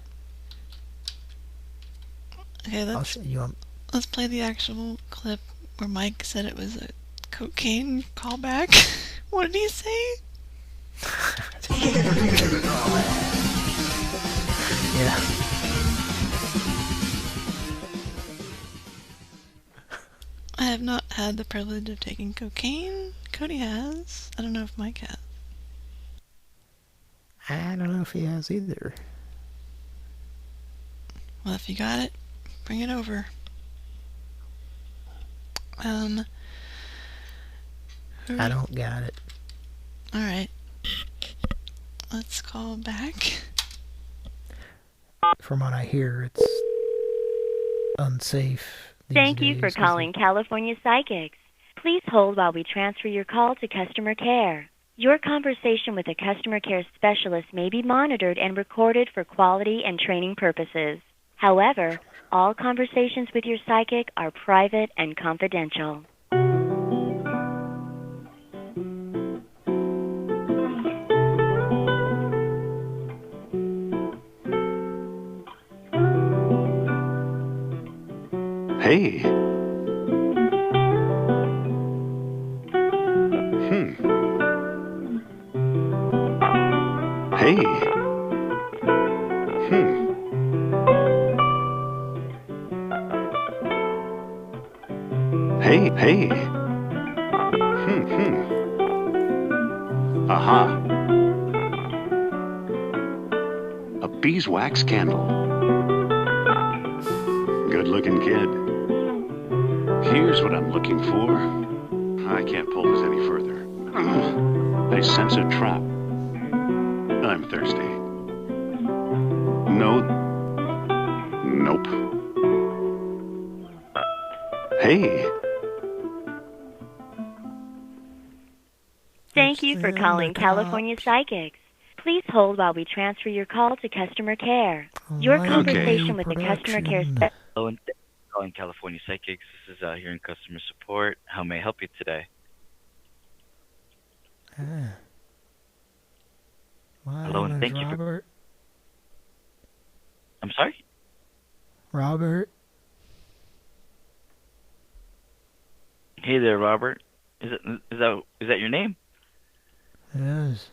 Okay, I'll show you. Let's play the actual clip where Mike said it was a cocaine callback. What did he say? Yeah. I have not had the privilege of taking cocaine. Cody has. I don't know if Mike has. I don't know if he has either. Well, if you got it, bring it over. I don't got it. Alright. Let's call back. From what I hear, it's unsafe. Thank you for calling California Psychics. Please hold while we transfer your call to customer care. Your conversation with a customer care specialist may be monitored and recorded for quality and training purposes. However, all conversations with your psychic are private and confidential. Hey. Hey. Hey. Aha. A beeswax candle. Good-looking kid. Here's what I'm looking for. I can't pull this any further. I sense a trap. I'm thirsty. No. Nope. Hey. Thank you for calling California Psychics. Please hold while we transfer your call to customer care. Your conversation with the customer care specialist. Hello, and thank you for calling California Psychics. This is here in customer support. How may I help you today? Hello, and thank you for... I'm sorry? Robert? Hey there, Robert. Is that your name? Yes.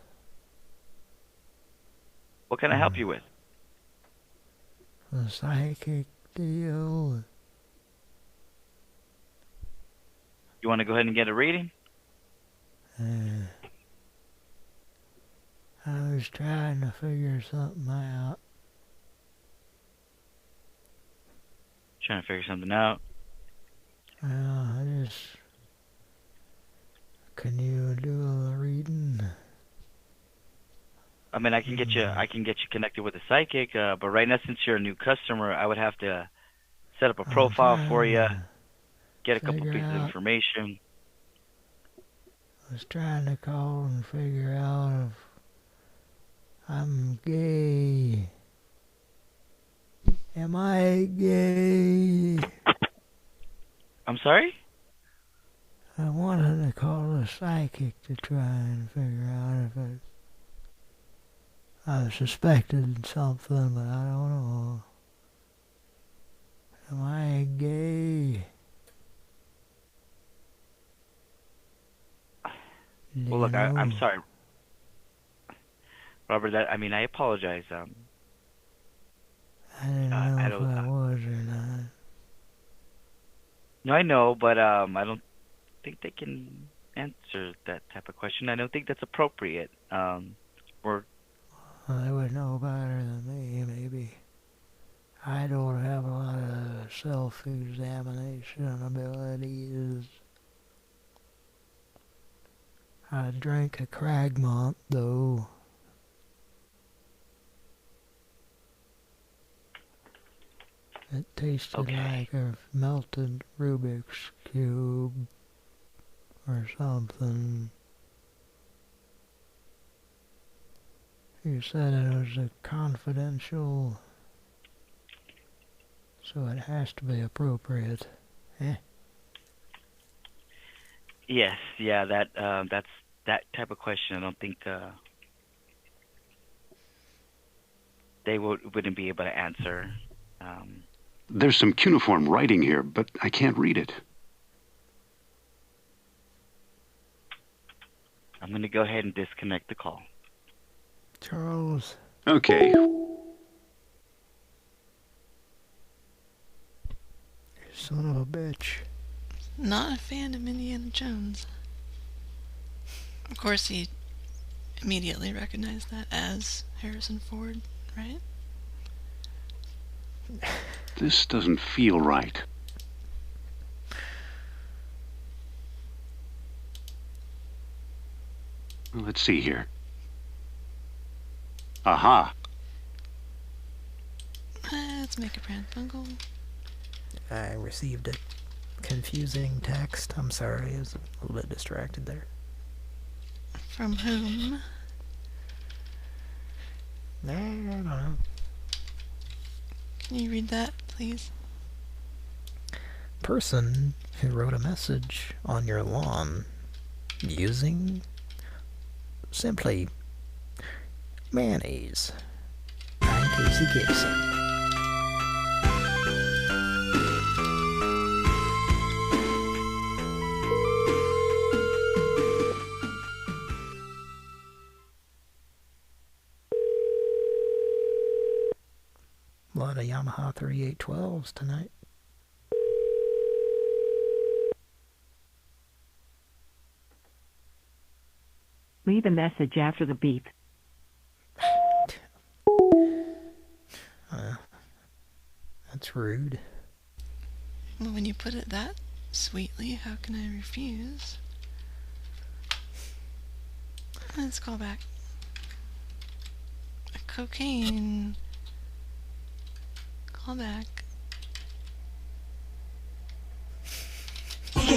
What can I help you with? The psychic deal. You want to go ahead and get a reading? I was trying to figure something out. Trying to figure something out. Well, can you do a reading? I mean, I can get you connected with a psychic, but right now, since you're a new customer, I would have to set up a profile for you, get a couple pieces of information. I was trying to call and figure out if I'm gay. Am I gay? I'm sorry? I wanted to call a psychic to try and figure out if I suspected something, but I don't know. Am I gay? Well, look, I'm sorry, Robert. I apologize. I didn't know if I was or not. No, I know, but I don't think they can answer that type of question. I don't think that's appropriate. They would know better than me, maybe. I don't have a lot of self-examination abilities. I drank a Cragmont, though. It tasted like a melted Rubik's Cube or something. You said it was a confidential, so it has to be appropriate. Yes, yeah, that's that type of question. I don't think they wouldn't be able to answer. There's some cuneiform writing here, but I can't read it. I'm going to go ahead and disconnect the call. Charles. Okay. Son of a bitch. Not a fan of Indiana Jones. Of course, he immediately recognized that as Harrison Ford, right? This doesn't feel right. Let's see here. Aha. Let's make a Pran Funkel. I received a confusing text. I'm sorry, I was a little bit distracted there. From whom? I don't know. Can you read that, please? Person who wrote a message on your lawn using simply mayonnaise. I'm Casey Casey. A lot of Yamaha 3812s tonight. Leave a message after the beep. That's rude. Well, when you put it that sweetly, how can I refuse? Let's call back. Cocaine. Call back. It's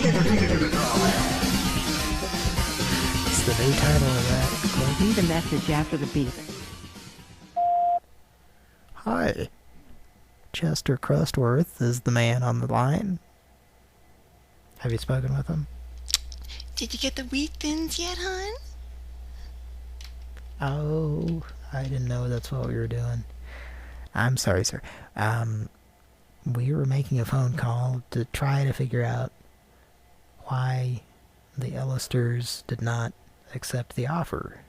the new title of that. Leave a message after the beep. Hi. Chester Crustworth is the man on the line. Have you spoken with him? Did you get the wheat thins yet, hon? Oh, I didn't know that's what we were doing. I'm sorry, sir. We were making a phone call to try to figure out why the Ellisters did not accept the offer.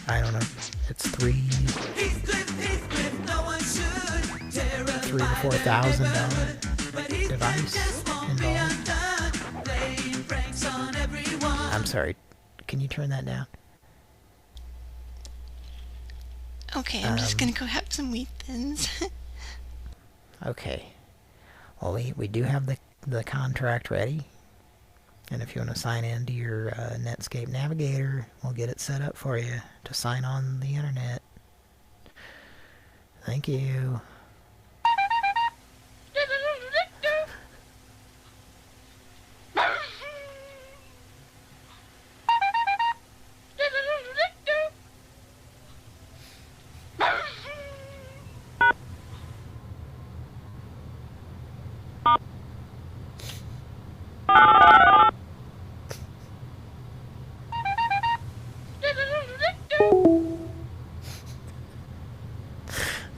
I don't know. It's $3,000 to $4,000 device involved. I'm sorry. Can you turn that down? Okay, I'm just gonna go have some wheat thins. Okay. Well, we do have the contract ready. And if you want to sign into your Netscape Navigator, we'll get it set up for you to sign on the internet. Thank you.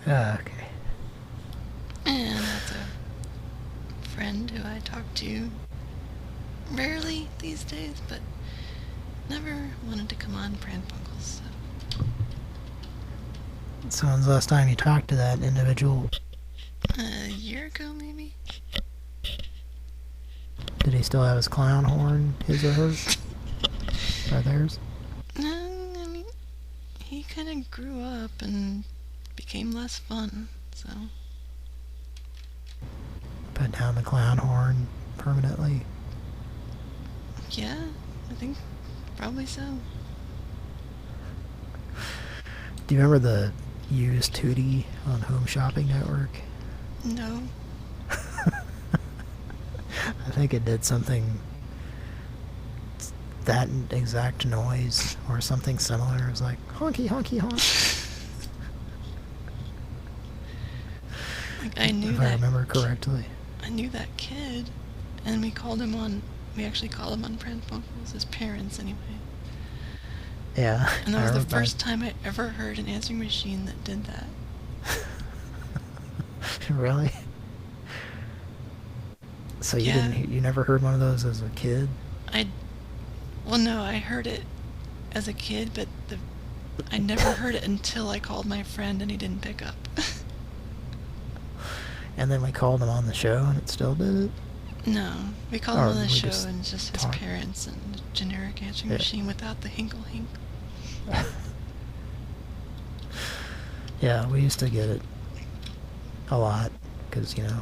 Okay. And that's a friend who I talk to rarely these days, but never wanted to come on Pran Funkels. So when's the last time you talked to that individual? A year ago, maybe? Did he still have his clown horn, his or hers? Or theirs? No, I mean, he kind of grew up and became less fun, so... Put down the clown horn permanently? Yeah, I think probably so. Do you remember the used Tootie on Home Shopping Network? No. I think it did something, that exact noise or something similar. It was like honky honky honk. Like, I knew if that. I remember correctly. I knew that kid, and we actually called him on Pran Funkels, his parents anyway. Yeah. And that was the first time I ever heard an answering machine that did that. Really? So you you never heard one of those as a kid? Well, no, I heard it as a kid, but I never heard it until I called my friend and he didn't pick up. And then we called him on the show and it still did it? No, we called him on the show and it's just his parents and the generic answering machine without the hinkle hink. Yeah, we used to get it a lot because, you know,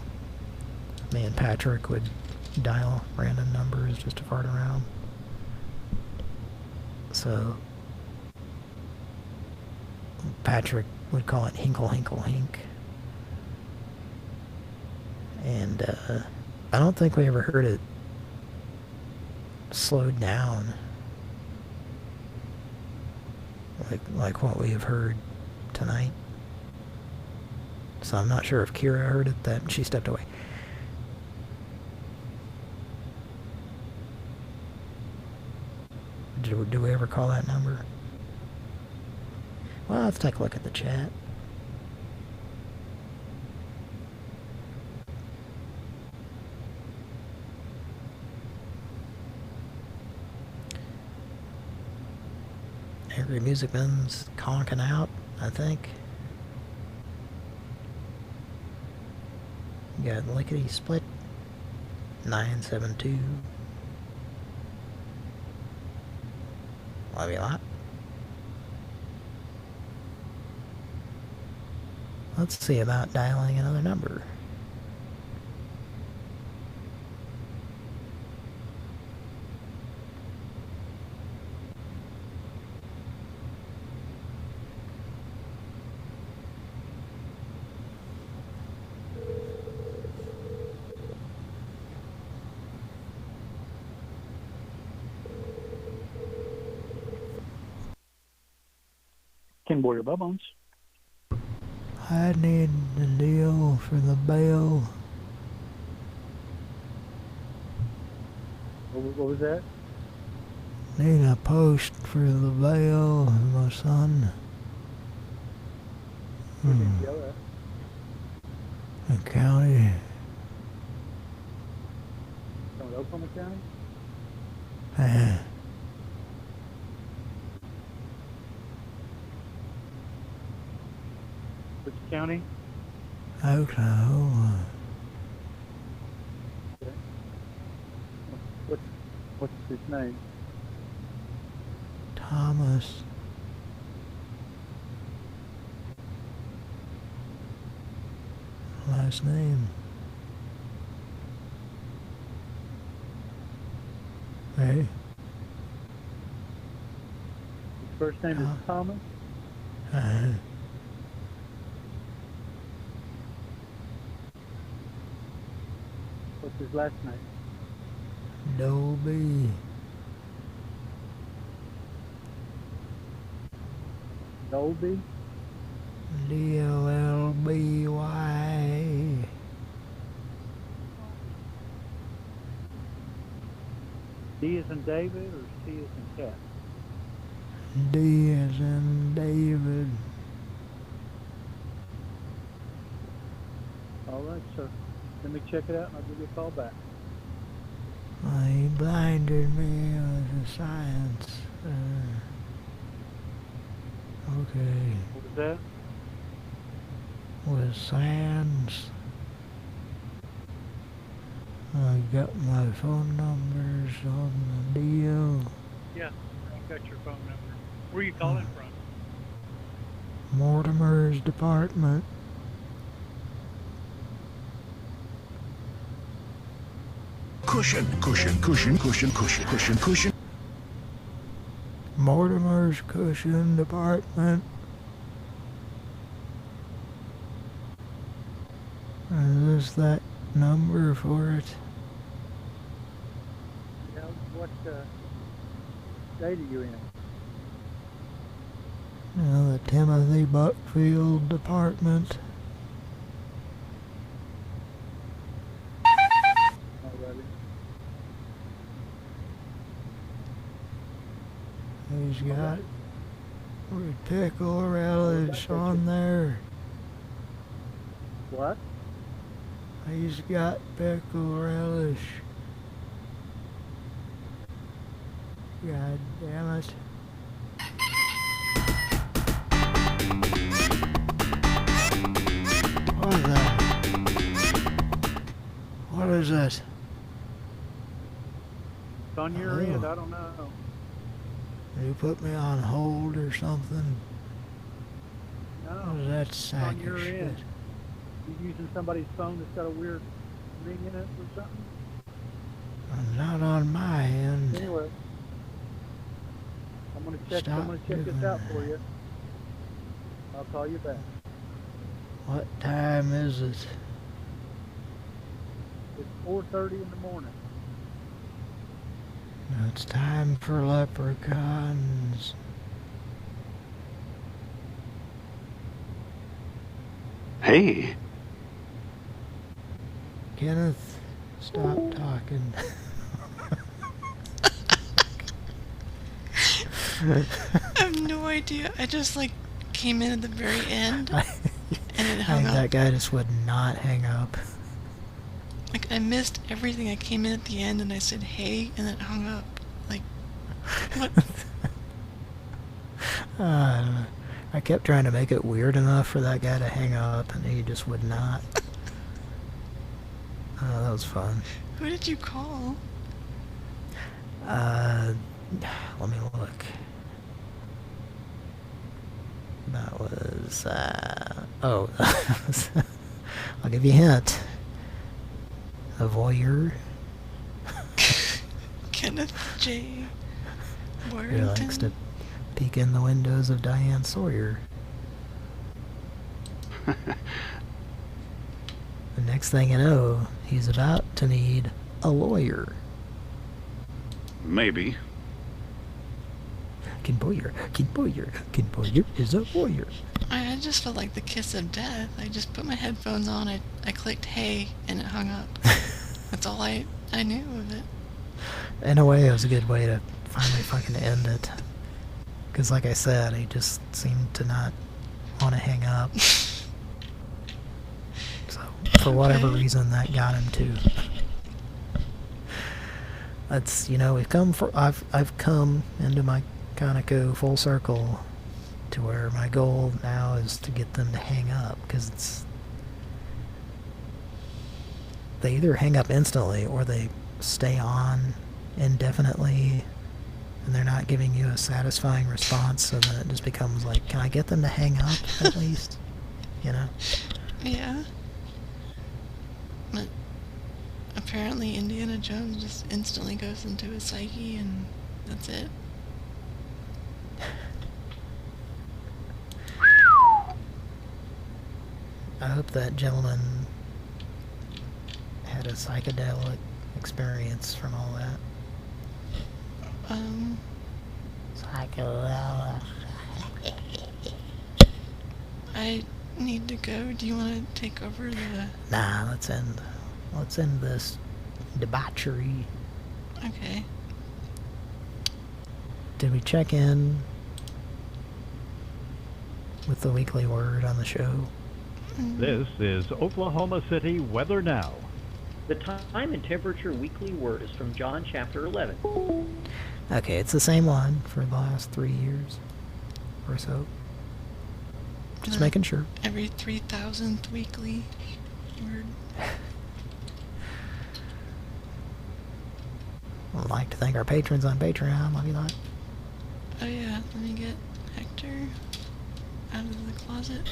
me and Patrick would dial random numbers just to fart around. So Patrick would call it hinkle hinkle hink. And I don't think we ever heard it slowed down like what we have heard tonight. So I'm not sure if Kira heard it. That she stepped away. Do we ever call that number? Well, let's take a look at the chat. Angry Music Man's conking out, I think. You got Lickety Split 972. Love you a lot. Let's see about dialing another number. Ken Boyer Bubbones. I need the deal for the bail. What was that? Need a post for the bail of my son. The county What, Oklahoma County? Which county? Oklahoma. Okay. What's his name? Thomas. Last name. Hey. His first name is Thomas? What's his last name? Dolby. Dolby? D-O-L-B-Y. D as in David or C as in cat? D as in David. All right, sir. Let me check it out and I'll give you a call back. He blinded me with the science. Okay. What was that? With science. I got my phone numbers on the deal. Yeah, I've got your phone number. Where are you calling from? Mortimer's department. Cushion, cushion, cushion, cushion, cushion, cushion, cushion. Mortimer's cushion department. Is this that number for it? Yeah, what state are you in? The Timothy Buckfield department. Alrighty. He's got pickle relish on there. What? He's got pickle relish. God damn it. What is that? What is it? It's on your end, I don't know. You put me on hold or something? No. Or is that It's sack on your of shit? end. You using somebody's phone that's got a weird ring in it or something? Not on my end. Anyway, I'm gonna check this out for you. I'll call you back. What time is it? It's 4:30 in the morning. It's time for leprechauns. Hey. Kenneth, stop talking. I have no idea. I just came in at the very end and it hung up. That guy just would not hang up. I missed everything. I came in at the end and I said hey and it hung up. What? I don't know. I kept trying to make it weird enough for that guy to hang up and he just would not. Oh, that was fun. Who did you call? Let me look. That was, oh, I'll give you a hint. A voyeur. Kenneth J. He Warrington. likes to peek in the windows of Diane Sawyer. The next thing you know, he's about to need a lawyer. Maybe. Ken Boyer is a lawyer. I just felt like the kiss of death. I just put my headphones on, I clicked hey, and it hung up. That's all I knew of it. In a way, it was a good way to finally fucking end it. Because like I said, he just seemed to not want to hang up. So, for whatever reason, that got him too. That's, I've come into my Conoco full circle to where my goal now is to get them to hang up, because they either hang up instantly or they stay on indefinitely and they're not giving you a satisfying response, so then it just becomes like, can I get them to hang up at least? Yeah. But apparently Indiana Jones just instantly goes into his psyche and that's it. I hope that gentleman had a psychedelic experience from all that. Psychedelic. I need to go. Do you want to take over the... Nah, let's end this debauchery. Okay. Did we check in with the weekly word on the show? This is Oklahoma City Weather Now. The time and temperature weekly word is from John chapter 11. Okay, it's the same one for the last 3 years or so. Just making sure. Every 3,000th weekly word. I'd like to thank our patrons on Patreon. Love you lot. Oh yeah, let me get Hector out of the closet.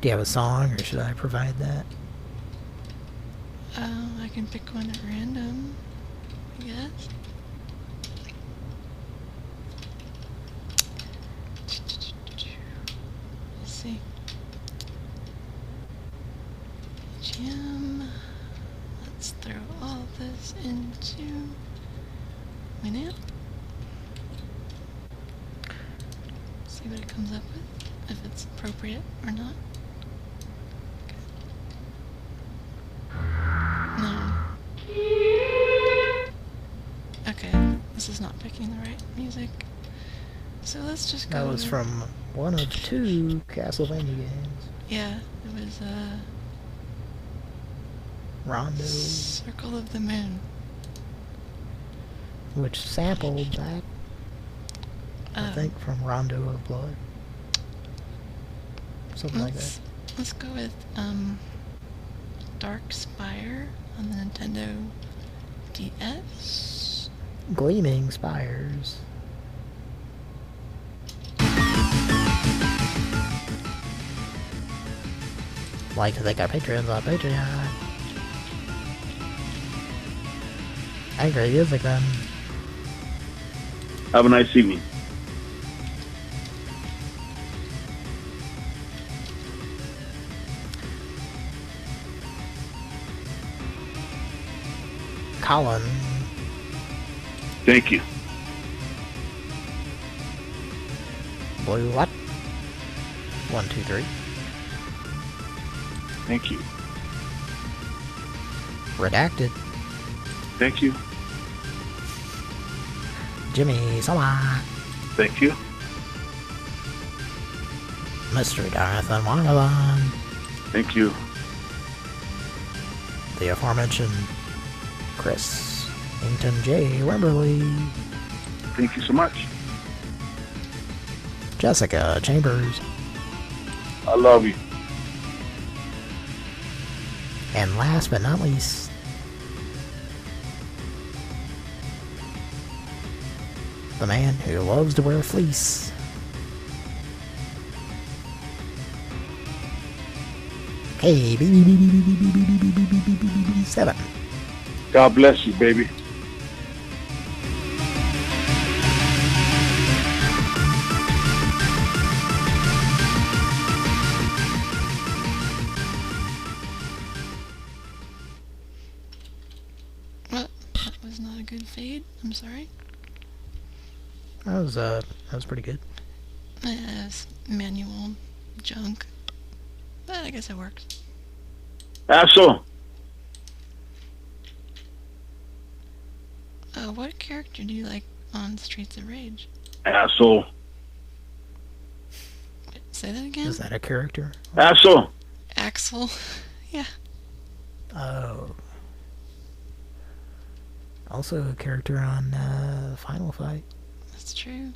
Do you have a song, or should I provide that? I can pick one at random, I guess. Let's see. Jim. Let's throw all this into Winamp. See what it comes up with, if it's appropriate or not. No. Okay, this is not picking the right music. So let's just go... That was from one of 2 Castlevania games. Yeah, it was, Rondo. Circle of the Moon. Which sampled that, I think, from Rondo of Blood. Something like that. Let's go with, Dark Spire on the Nintendo DS. Gleaming Spires. Like to thank our patrons on Patreon. Angry music then. Have a nice evening. Colin. Thank you. Blue what? 1, 2, 3. Thank you. Redacted. Thank you. Jimmy Soma. Thank you. Mr. Jonathan Wangavan. Thank you. The aforementioned Chris Ington J. Wimberly. Thank you so much. Jessica Chambers. I love you. And last but not least, the man who loves to wear fleece. Hey, 7. God bless you, baby. Well, that was not a good fade. I'm sorry. That was pretty good. It's manual junk. But I guess it works. Asshole. What character do you like on Streets of Rage? Asshole. Wait, say that again? Is that a character? Asshole. Axel. Yeah. Oh. Also a character on Final Fight. That's true.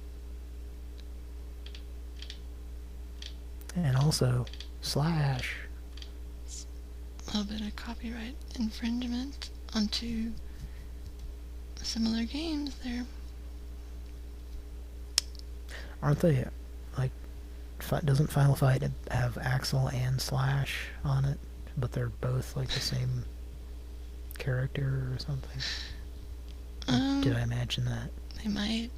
And also Slash. A little bit of copyright infringement onto similar games there. Aren't they, like, doesn't Final Fight have Axel and Slash on it? But they're both, like, the same character or something? Did I imagine that? They might.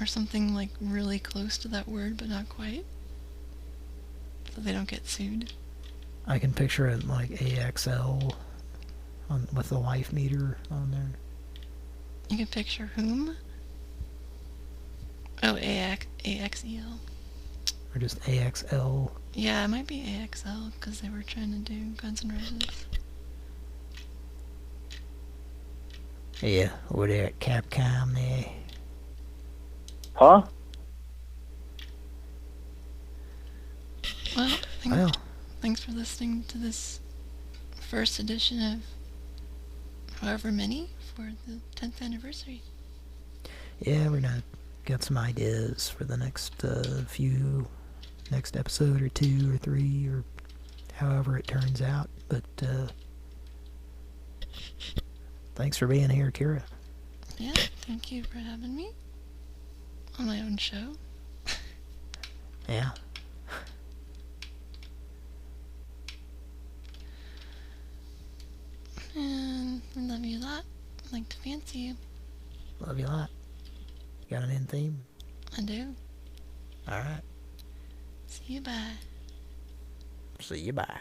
Or something, like, really close to that word, but not quite. So they don't get sued. I can picture it like AXL with the life meter on there. You can picture whom? Oh, AXEL. Or just AXL. Yeah, it might be AXL, because they were trying to do Guns N' Roses. Yeah, over there at Capcom there. Huh? Well, thanks for listening to this first edition of however many for the 10th anniversary. Yeah, we're gonna get some ideas for the next next episode or 2 or 3 or however it turns out. But thanks for being here, Kira. Yeah, thank you for having me on my own show. Yeah. And I love you a lot. I'd like to fancy you. Love you a lot. You got an end theme? I do. Alright. See you, bye. See you, bye.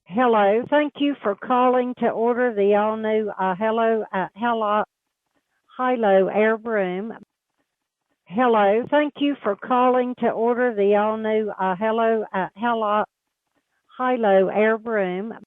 Hello. Thank you for calling to order the all-new Hilo Air Broom. Hello. Thank you for calling to order the all-new Hilo Air Broom.